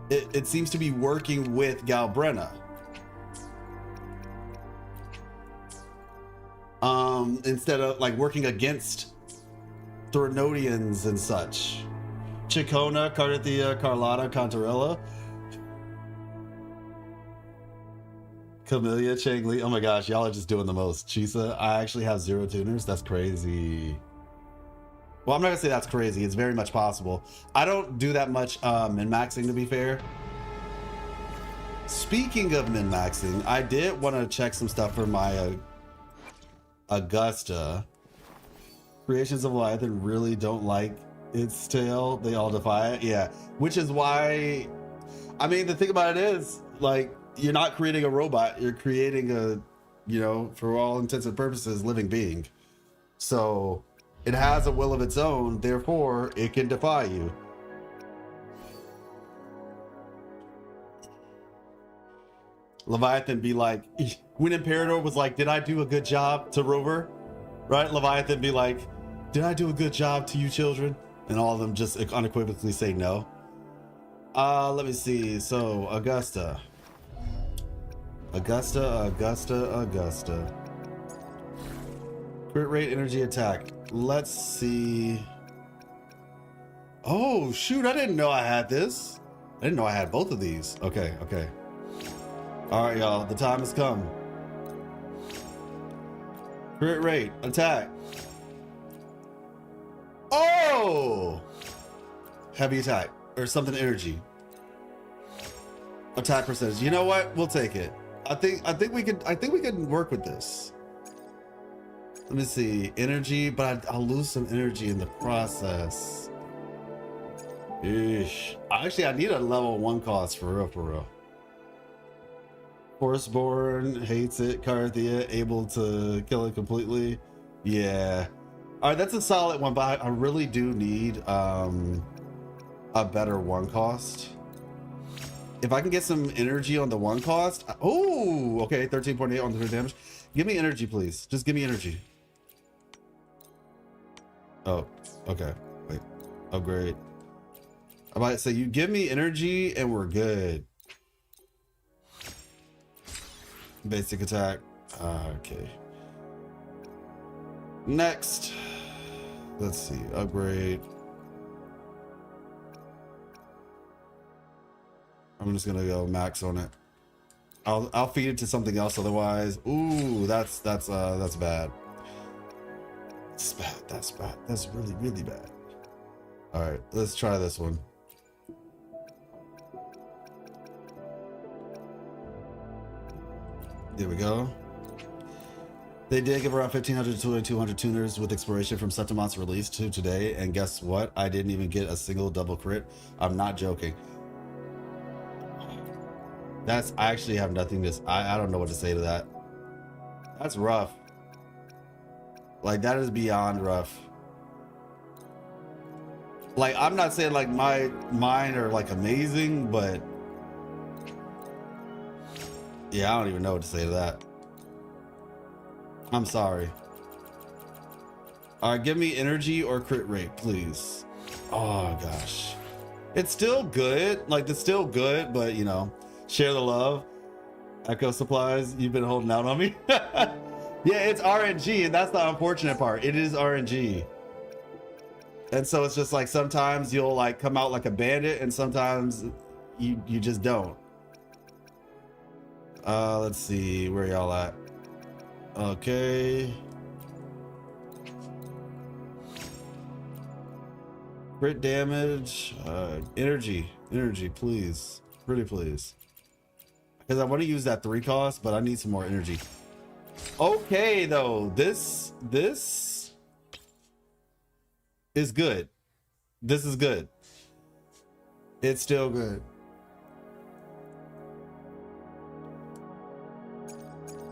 it seems to be working with Galbrenna. Instead of like working against Threnodians and such. Chicona, Cardathea, Carlotta, Contarella. Camellia, Changli. Oh my gosh, y'all are just doing the most. Chisa, I actually have 0 tuners. That's crazy. Well, I'm not gonna say that's crazy. It's very much possible. I don't do that much min-maxing, to be fair. Speaking of min-maxing, I did want to check some stuff for my Augusta. Creations of Leviathan really don't like its tail. They all defy it. Yeah, which is why, I mean, the thing about it is, like, you're not creating a robot, you're creating a, you know, for all intents and purposes, living being. So it has a will of its own, therefore it can defy you. Leviathan be like, when Imperator was like, did I do a good job to Rover? Right? Leviathan be like, did I do a good job to you children? And all of them just unequivocally say no. Let me see. So Augusta. Crit rate, energy, attack. Let's see. Oh shoot, I didn't know I had this. I didn't know I had both of these. Okay. All right, y'all, the time has come. Crit rate, attack. Oh! Heavy attack, or something energy. Attack percentage. You know what? We'll take it. I think we could work with this. Let me see. Energy, but I'll lose some energy in the process. Eesh. Actually, I need a level 1 cost for real. Forceborn hates it. Carthea able to kill it completely. Yeah. All right, that's a solid one, but I really do need a better 1 cost. If I can get some energy on the 1 cost. Oh, okay, 13.8 on the damage. Give me energy, please. Just give me energy. Oh, okay. Wait. Upgrade. I might say you give me energy and we're good. Basic attack. Okay. Next. Let's see. Upgrade. I'm just gonna go max on it. I'll feed it to something else otherwise. Ooh, that's bad. That's bad. That's really bad. All right, let's try this one. There we go. They did give around 1,500 to 2,200 tuners with exploration from Septimont's release to today, and guess what? I didn't even get a single double crit. I'm not joking. That's, I actually have nothing to, I don't know what to say to that. That's rough. Like, that is beyond rough. Like, I'm not saying like mine are like amazing, but yeah, I don't even know what to say to that. I'm sorry. All right, give me energy or crit rate, please. Oh gosh. It's still good. Like, it's still good, but you know, share the love. Echo Supplies, you've been holding out on me. Yeah, it's RNG, and that's the unfortunate part. It is RNG. And so it's just like sometimes you'll like come out like a bandit, and sometimes you just don't. Let's see, where y'all at? Okay. Crit damage, energy, please, pretty please. Because I want to use that 3 cost, but I need some more energy. Okay, though, this is good. This is good. It's still good.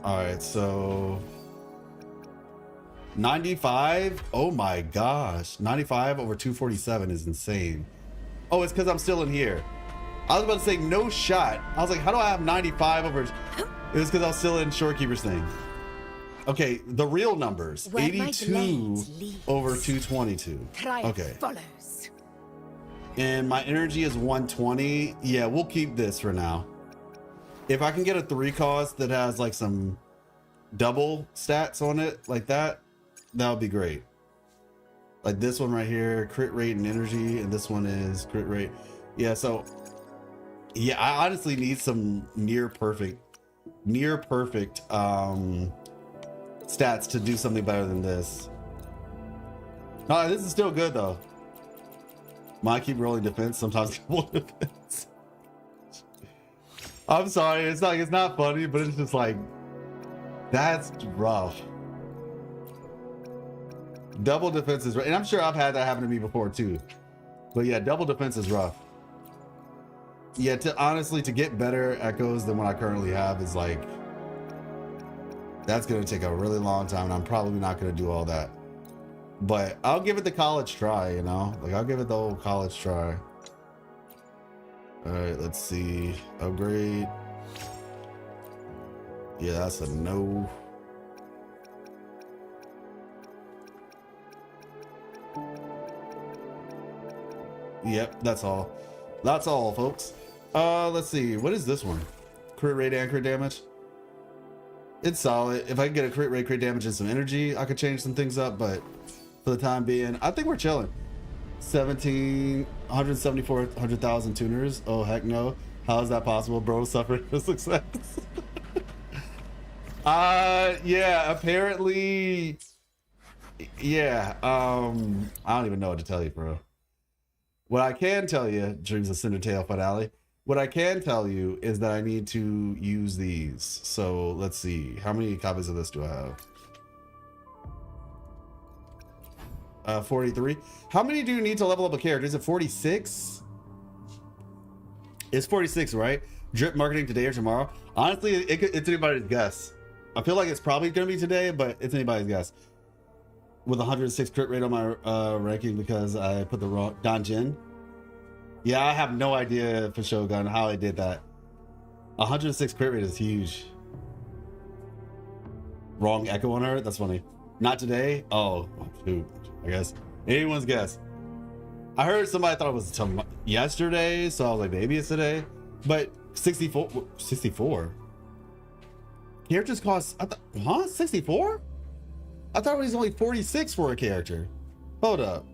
All right, so 95. Oh my gosh, 95 over 247 is insane. Oh, it's because I'm still in here. I was about to say no shot. I was like, how do I have 95 over? It was because I was still in Shorekeeper's thing. Okay, the real numbers. 82 over 222. Okay. Follows. And my energy is 120. Yeah, we'll keep this for now. If I can get a 3 cost that has like some double stats on it like that, that would be great. Like this one right here, crit rate and energy, and this one is crit rate. Yeah, so yeah, I honestly need some near perfect stats to do something better than this. No, this is still good though. Mine keep rolling defense, sometimes double defense. I'm sorry, it's not funny, but it's just like, that's rough. Double defense is, and I'm sure I've had that happen to me before too. But yeah, double defense is rough. Yeah, honestly, to get better echoes than what I currently have is like, that's gonna take a really long time, and I'm probably not gonna do all that. But I'll give it the college try, you know? Like, I'll give it the whole college try. All right, let's see. Upgrade. Yeah, that's a no. Yep, that's all. That's all, folks. Let's see. What is this one? Crit rate and crit damage. It's solid. If I can get a crit rate, crit damage, and some energy, I could change some things up, but for the time being, I think we're chilling. 174,000 tuners. Oh, heck no. How is that possible? Bro suffered for success. Yeah, apparently. Yeah, I don't even know what to tell you, bro. What I can tell you, Dreams of Cindertail finale, what I can tell you is that I need to use these. So let's see. How many copies of this do I have? 43. How many do you need to level up a character? Is it 46? It's 46, right? Drip marketing today or tomorrow? Honestly, it's anybody's guess. I feel like it's probably going to be today, but it's anybody's guess. With 106 crit rate on my ranking because I put the wrong Donjin. Yeah, I have no idea for Shogun how I did that. 106 crit rate is huge. Wrong echo on her? That's funny. Not today? Oh, shoot. I guess. Anyone's guess. I heard somebody thought it was yesterday, so I was like, maybe it's today. But 64? Characters cost, huh? 64? I thought it was only 46 for a character. Hold up.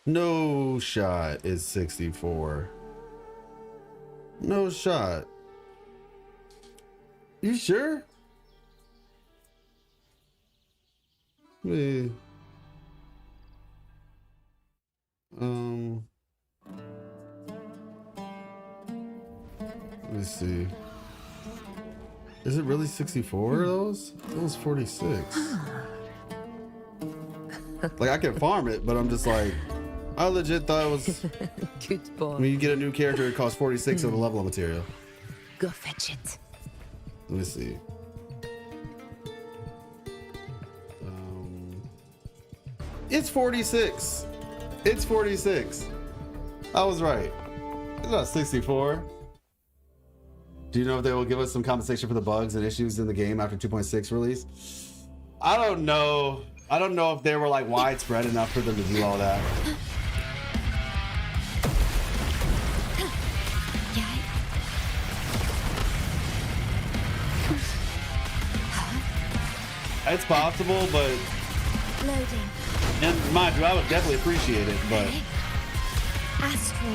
No shot is 64. No shot. You sure? Yeah. Let me see. Is it really 64 of those? It was 46. Like, I can farm it, but I'm just like, I legit thought it was. Good boy. When you get a new character, it costs 46 of the level of material. Go fetch it. Let me see. It's 46. It's 46. I was right. It's not 64. Do you know if they will give us some compensation for the bugs and issues in the game after 2.6 release? I don't know. I don't know if they were like widespread enough for them to do all that. It's possible, but Loading. And mind you, I would definitely appreciate it, but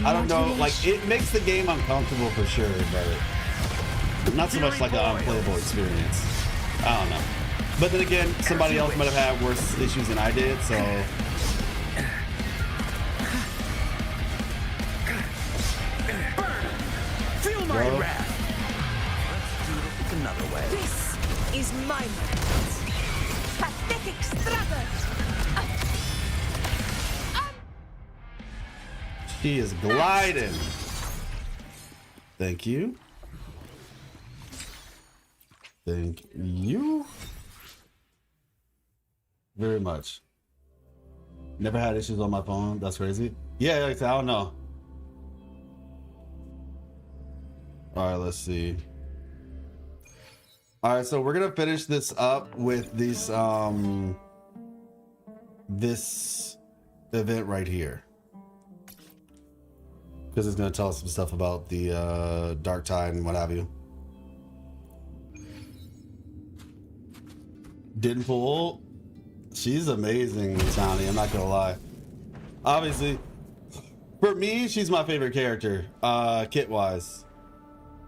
I don't know, like it makes the game uncomfortable for sure, but not so much like an unplayable experience. I don't know. But then again, somebody else might have had worse issues than I did, so. Feel my wrath. Let's do it another way. This is my moment. Pathetic struggle. She is gliding. Thank you. Thank you very much. Never had issues on my phone. That's crazy. Yeah, I don't know. All right, let's see. All right, so we're gonna finish this up with this this event right here, because it's gonna tell us some stuff about the dark tide and what have you. Didn't pull. She's amazing, Tony. I'm not gonna lie. Obviously, for me, she's my favorite character, kit wise,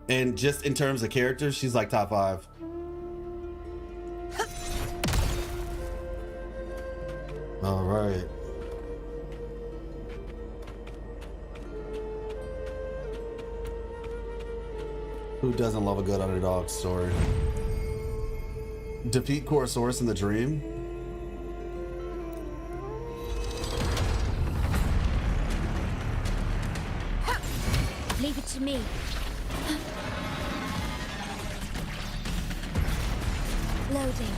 and just in terms of characters, she's like top 5. All right. Who doesn't love a good underdog story? Defeat Chorosaurus in the dream. Leave it to me. Loading.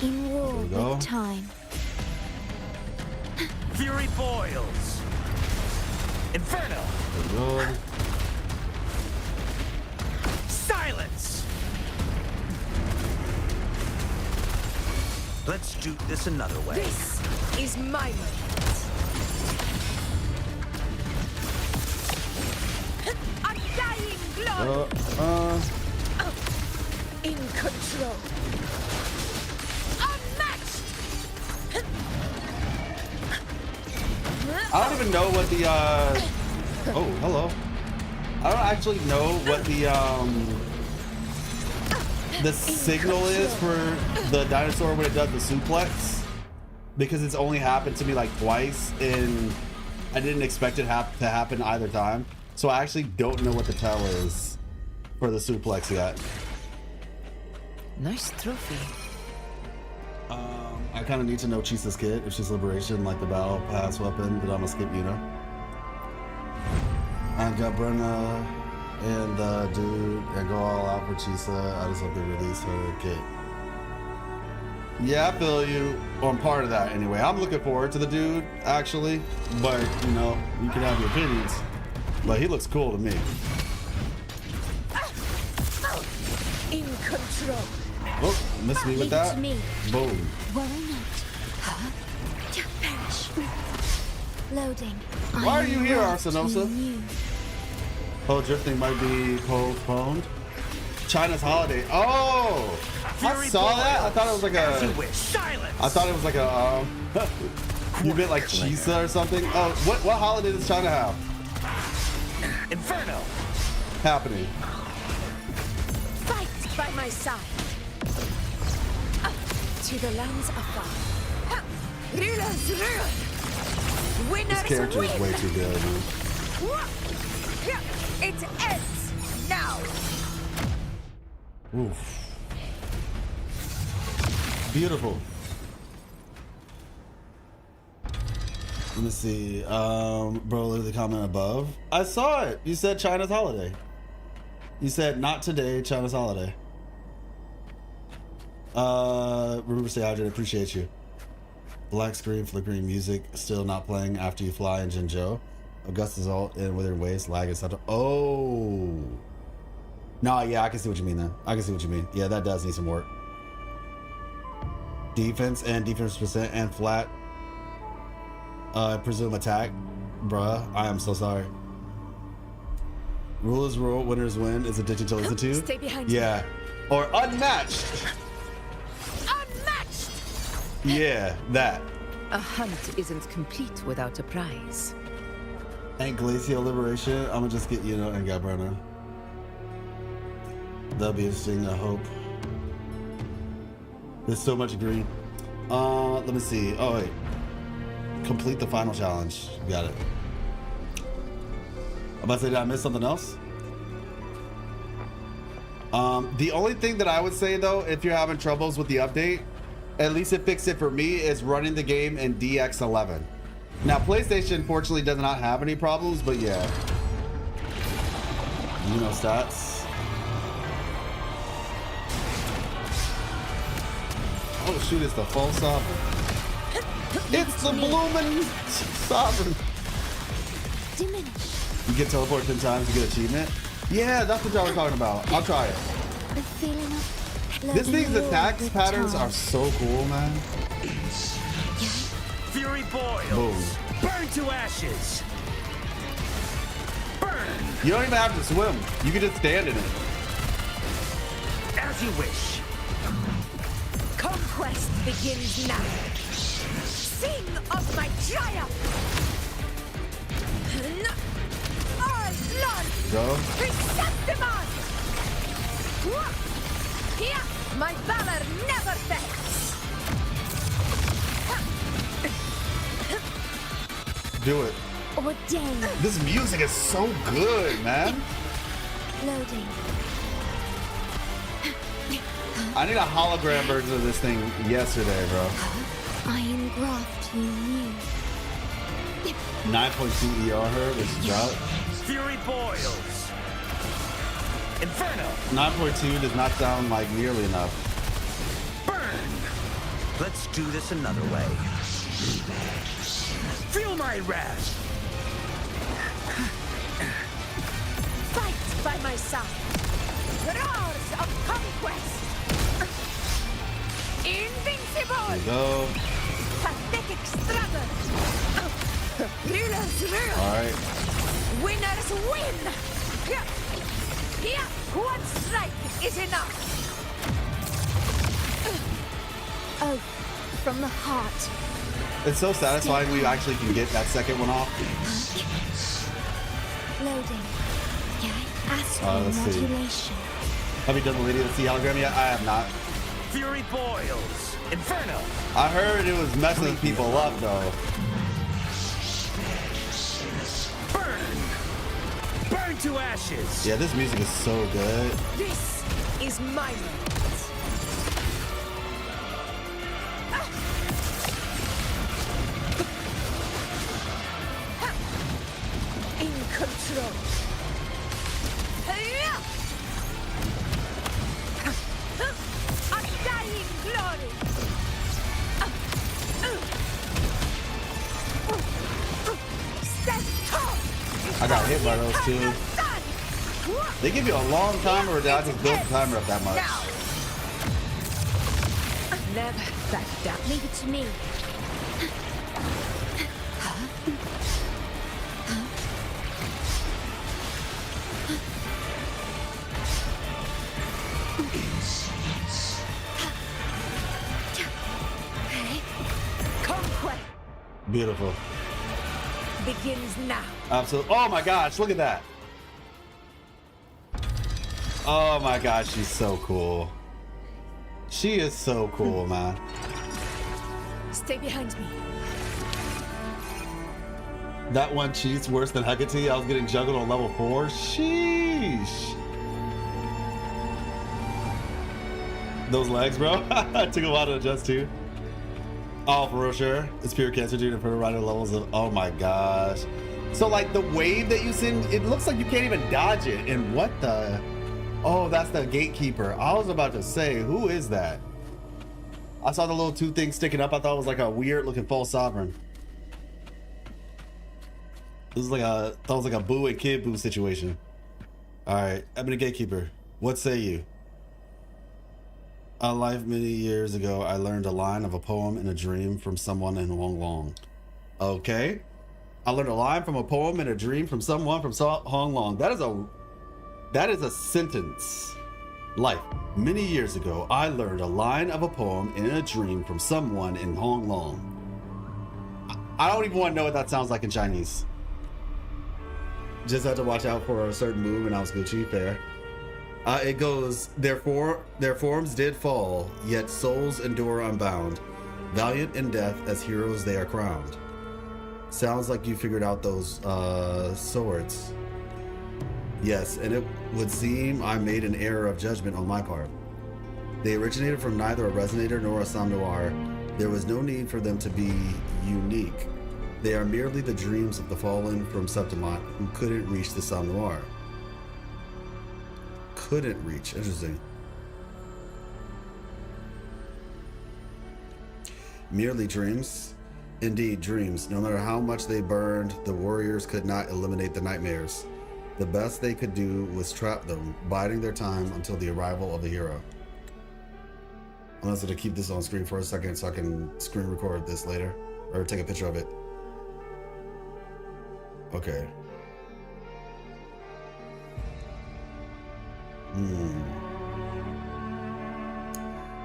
In war with time. Fury boils. Inferno. Silence. Let's do this another way. This is my moment. Undying glory. In control. Unmatched. I don't even know what the oh, hello. I don't actually know what the signal is for the dinosaur when it does the suplex, because it's only happened to me like twice and I didn't expect it to happen either time. So I actually don't know what the tell is for the suplex yet. Nice trophy. I kind of need to know Chisa's kit, if she's liberation, like the battle pass weapon, but I'm gonna skip Iuno. I got Brenna and dude, and go all out for Chisa. I just hope they release her kit. Yeah, I feel you on part of that anyway. I'm looking forward to the dude, actually, but you know, you can have your opinions, but he looks cool to me. In control. Oh, missed me with that. Boom. Worry not. Huh? Perish. Loading. Why are you here, Arsenosa? Oh, drifting might be postponed. China's holiday. Oh, I saw that. I thought it was like a. I thought it was like a. You meant like Chisa or something? Oh, what holiday does China have? Inferno. Happening. Fight by my side. To the lands afar. Rulers rule. Winners This character win. is way too good, man. It ends now. Oof. Let me see. Bro, leave the comment above. I saw it. You said China's holiday. You said not today, China's holiday. Remember, stay hydrated. Appreciate you. Black screen, flickering music, still not playing after you fly in Jinzhou. Augusta's all in Withering Waves, lag and stuff. Oh. No, yeah, I can see what you mean then. I can see what you mean. Yeah, that does need some work. Defense and defense percent and flat. I presume attack. Bruh, I am so sorry. Rule is rule, winners win is a ditch to listen to. Stay behind yeah. me. Or unmatched. Unmatched! Yeah, that. A hunt isn't complete without a prize. And Glacial Liberation. I'm gonna just get Iuno and Gabrona. That'll be interesting, I hope. There's so much green. Let me see. Oh wait. Complete the final challenge. Got it. I'm about to say, did I miss something else? The only thing that I would say though, if you're having troubles with the update, at least it fixed it for me, is running the game in DX11. Now PlayStation fortunately does not have any problems, but yeah. You know stats. Oh shoot, it's the full sovereign. It's the blooming sovereign. You get teleported 10 times to get achievement. Yeah, that's what y'all were talking about. I'll try it. This thing's attack patterns are so cool, man. Fury boils. Boom. Burn to ashes. Burn. You don't even have to swim. You can just stand in it. As you wish. Conquest begins now. Sing of my triumph. All blood. Go. Septimont. Here, my valor never fails. Do it. Ordained. This music is so good, man. Loading. I need a hologram version of this thing yesterday, bro. I engraft you new. 9.2 ER her, this drought. Fury boils. Inferno. 9.2 does not sound like nearly enough. Burn. Let's do this another way. Feel my wrath. Fight by my side. Roars of conquest. Invincible. There you go. Pathetic struggle. Rulers rule. All right. Winners win. Here, one strike is enough. Oh, from the heart. It's so satisfying we actually can get that second one off. Loading. Astral Let's see. modulation. Have you done the Lady of the Sea hologram yet? I have not. Fury boils. Inferno. I heard it was messing people up though. Burn. Burn to ashes. Yeah, this music is so good. This is my moment. In control. Undying glory. I got hit by those two. They give you a long timer, or did I just build the timer up that much? Never back down. Leave it to me. Conquest Beautiful. begins now. Absolutely. Oh my gosh, look at that. Oh my gosh, she's so cool. She is so cool, man. Stay behind me. That one cheats worse than Hecate. I was getting juggled on level 4. Sheesh. Those legs, bro. It took a while to adjust to. Oh, for real, sure. It's pure cancer due to rider levels of. Oh my gosh. So like the wave that you send, it looks like you can't even dodge it. And what the? Oh, that's the gatekeeper. I was about to say, who is that? I saw the little two things sticking up. I thought it was like a weird looking false sovereign. This is like a, that was like a Boo and Kid Boo situation. All right, I'm the gatekeeper. What say you? A life many years ago, I learned a line of a poem in a dream from someone in Hong Long. Okay. I learned a line from a poem in a dream from someone from Hong Long. That is a sentence. Life. Many years ago, I learned a line of a poem in a dream from someone in Hong Long. I don't even want to know what that sounds like in Chinese. Just had to watch out for a certain move and I was Gucci. Fair. It goes, their forms did fall, yet souls endure unbound. Valiant in death, as heroes they are crowned. Sounds like you figured out those swords. Yes, and it would seem I made an error of judgment on my part. They originated from neither a resonator nor a somme noir. There was no need for them to be unique. They are merely the dreams of the fallen from Septimont who couldn't reach the somme noir. Couldn't reach. Interesting. Merely dreams? Indeed, dreams. No matter how much they burned, the warriors could not eliminate the nightmares. The best they could do was trap them, biding their time until the arrival of the hero. I'm also going to keep this on screen for a second so I can screen record this later, or take a picture of it. Okay.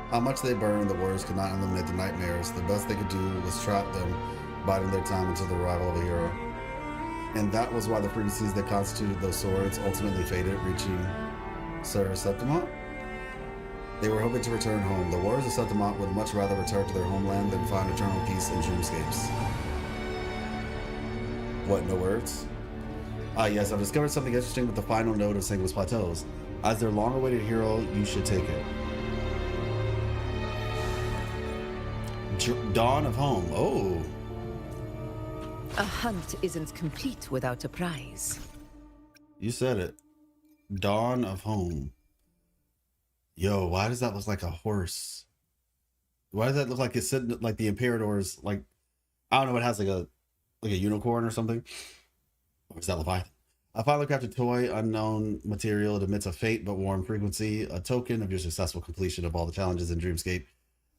How much they burned, the warriors could not eliminate the nightmares. The best they could do was trap them, biding their time until the arrival of a hero. And that was why the frequencies that constituted those swords ultimately faded, reaching Sir Septimont. They were hoping to return home. The warriors of Septimont would much rather return to their homeland than find eternal peace in dreamscapes. What, no words? Yes, I've discovered something interesting with the final node of Sanguis Plateaus. As their long-awaited hero, you should take it. Dawn of Home. Oh. A hunt isn't complete without a prize. You said it. Dawn of Home. Yo, why does that look like a horse? Why does that look like it's sitting like the Imperador's, like, I don't know, it has like a unicorn or something? Or is that Leviathan? A finely crafted toy, unknown material. It emits a faint but warm frequency, a token of your successful completion of all the challenges in Dreamscape.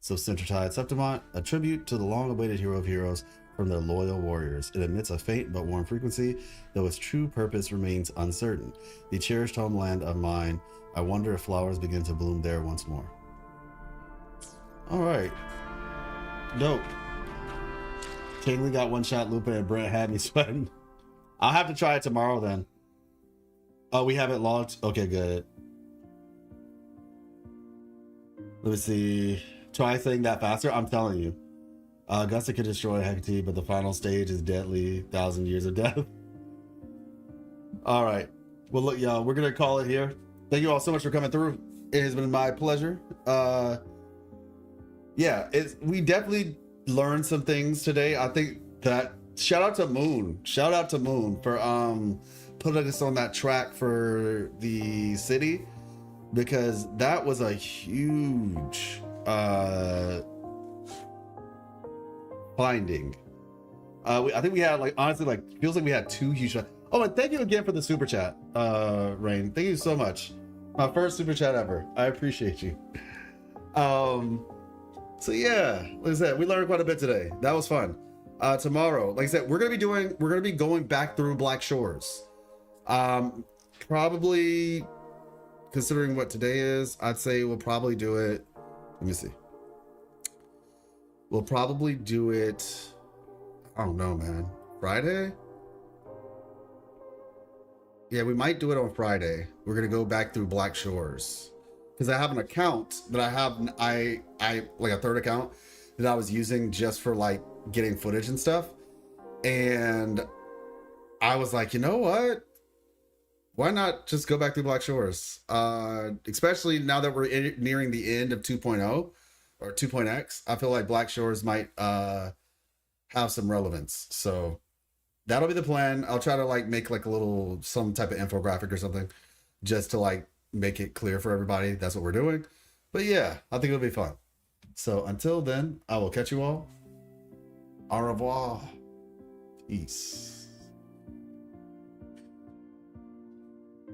So Centertide Septimont, a tribute to the long-awaited hero of heroes from their loyal warriors. It emits a faint but warm frequency, though its true purpose remains uncertain. The cherished homeland of mine, I wonder if flowers begin to bloom there once more. All right. Dope. Kingly got one shot, Lupin and Brent had me sweating. I'll have to try it tomorrow then. Oh, we haven't logged? Okay, good. Let me see. Try saying that faster. I'm telling you. Augusta can destroy Hecate, but the final stage is deadly. 1,000 years of death. All right. Well, look, y'all, we're going to call it here. Thank you all so much for coming through. It has been my pleasure. Yeah, we definitely learned some things today. I think that shout out to Moon for putting us on that track for the city, because that was a huge finding. I think we had, like, honestly, like, feels like we had two huge. Oh, and thank you again for the super chat, Rain. Thank you so much. My first super chat ever. I appreciate you. So yeah, like I said, we learned quite a bit today. That was fun. Tomorrow, like I said, we're gonna be going back through Black Shores. Probably, considering what today is, I'd say we'll probably do it. Let me see. We'll probably do it. I don't know, man. Friday? Yeah, we might do it on Friday. We're gonna go back through Black Shores because I have an account that I like a third account that I was using just for like getting footage and stuff, and I was like, you know what? Why not just go back through Black Shores? Especially now that we're nearing the end of 2.0, or 2.x, I feel like Black Shores might have some relevance. So that'll be the plan. I'll try to like make like a little, some type of infographic or something just to like make it clear for everybody. That's what we're doing. But yeah, I think it'll be fun. So until then, I will catch you all. Au revoir. Peace.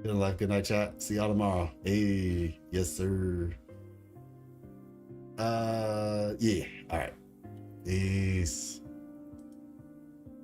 Good night, good night, chat. See y'all tomorrow. Hey, yes, sir. Yeah. All right. Peace.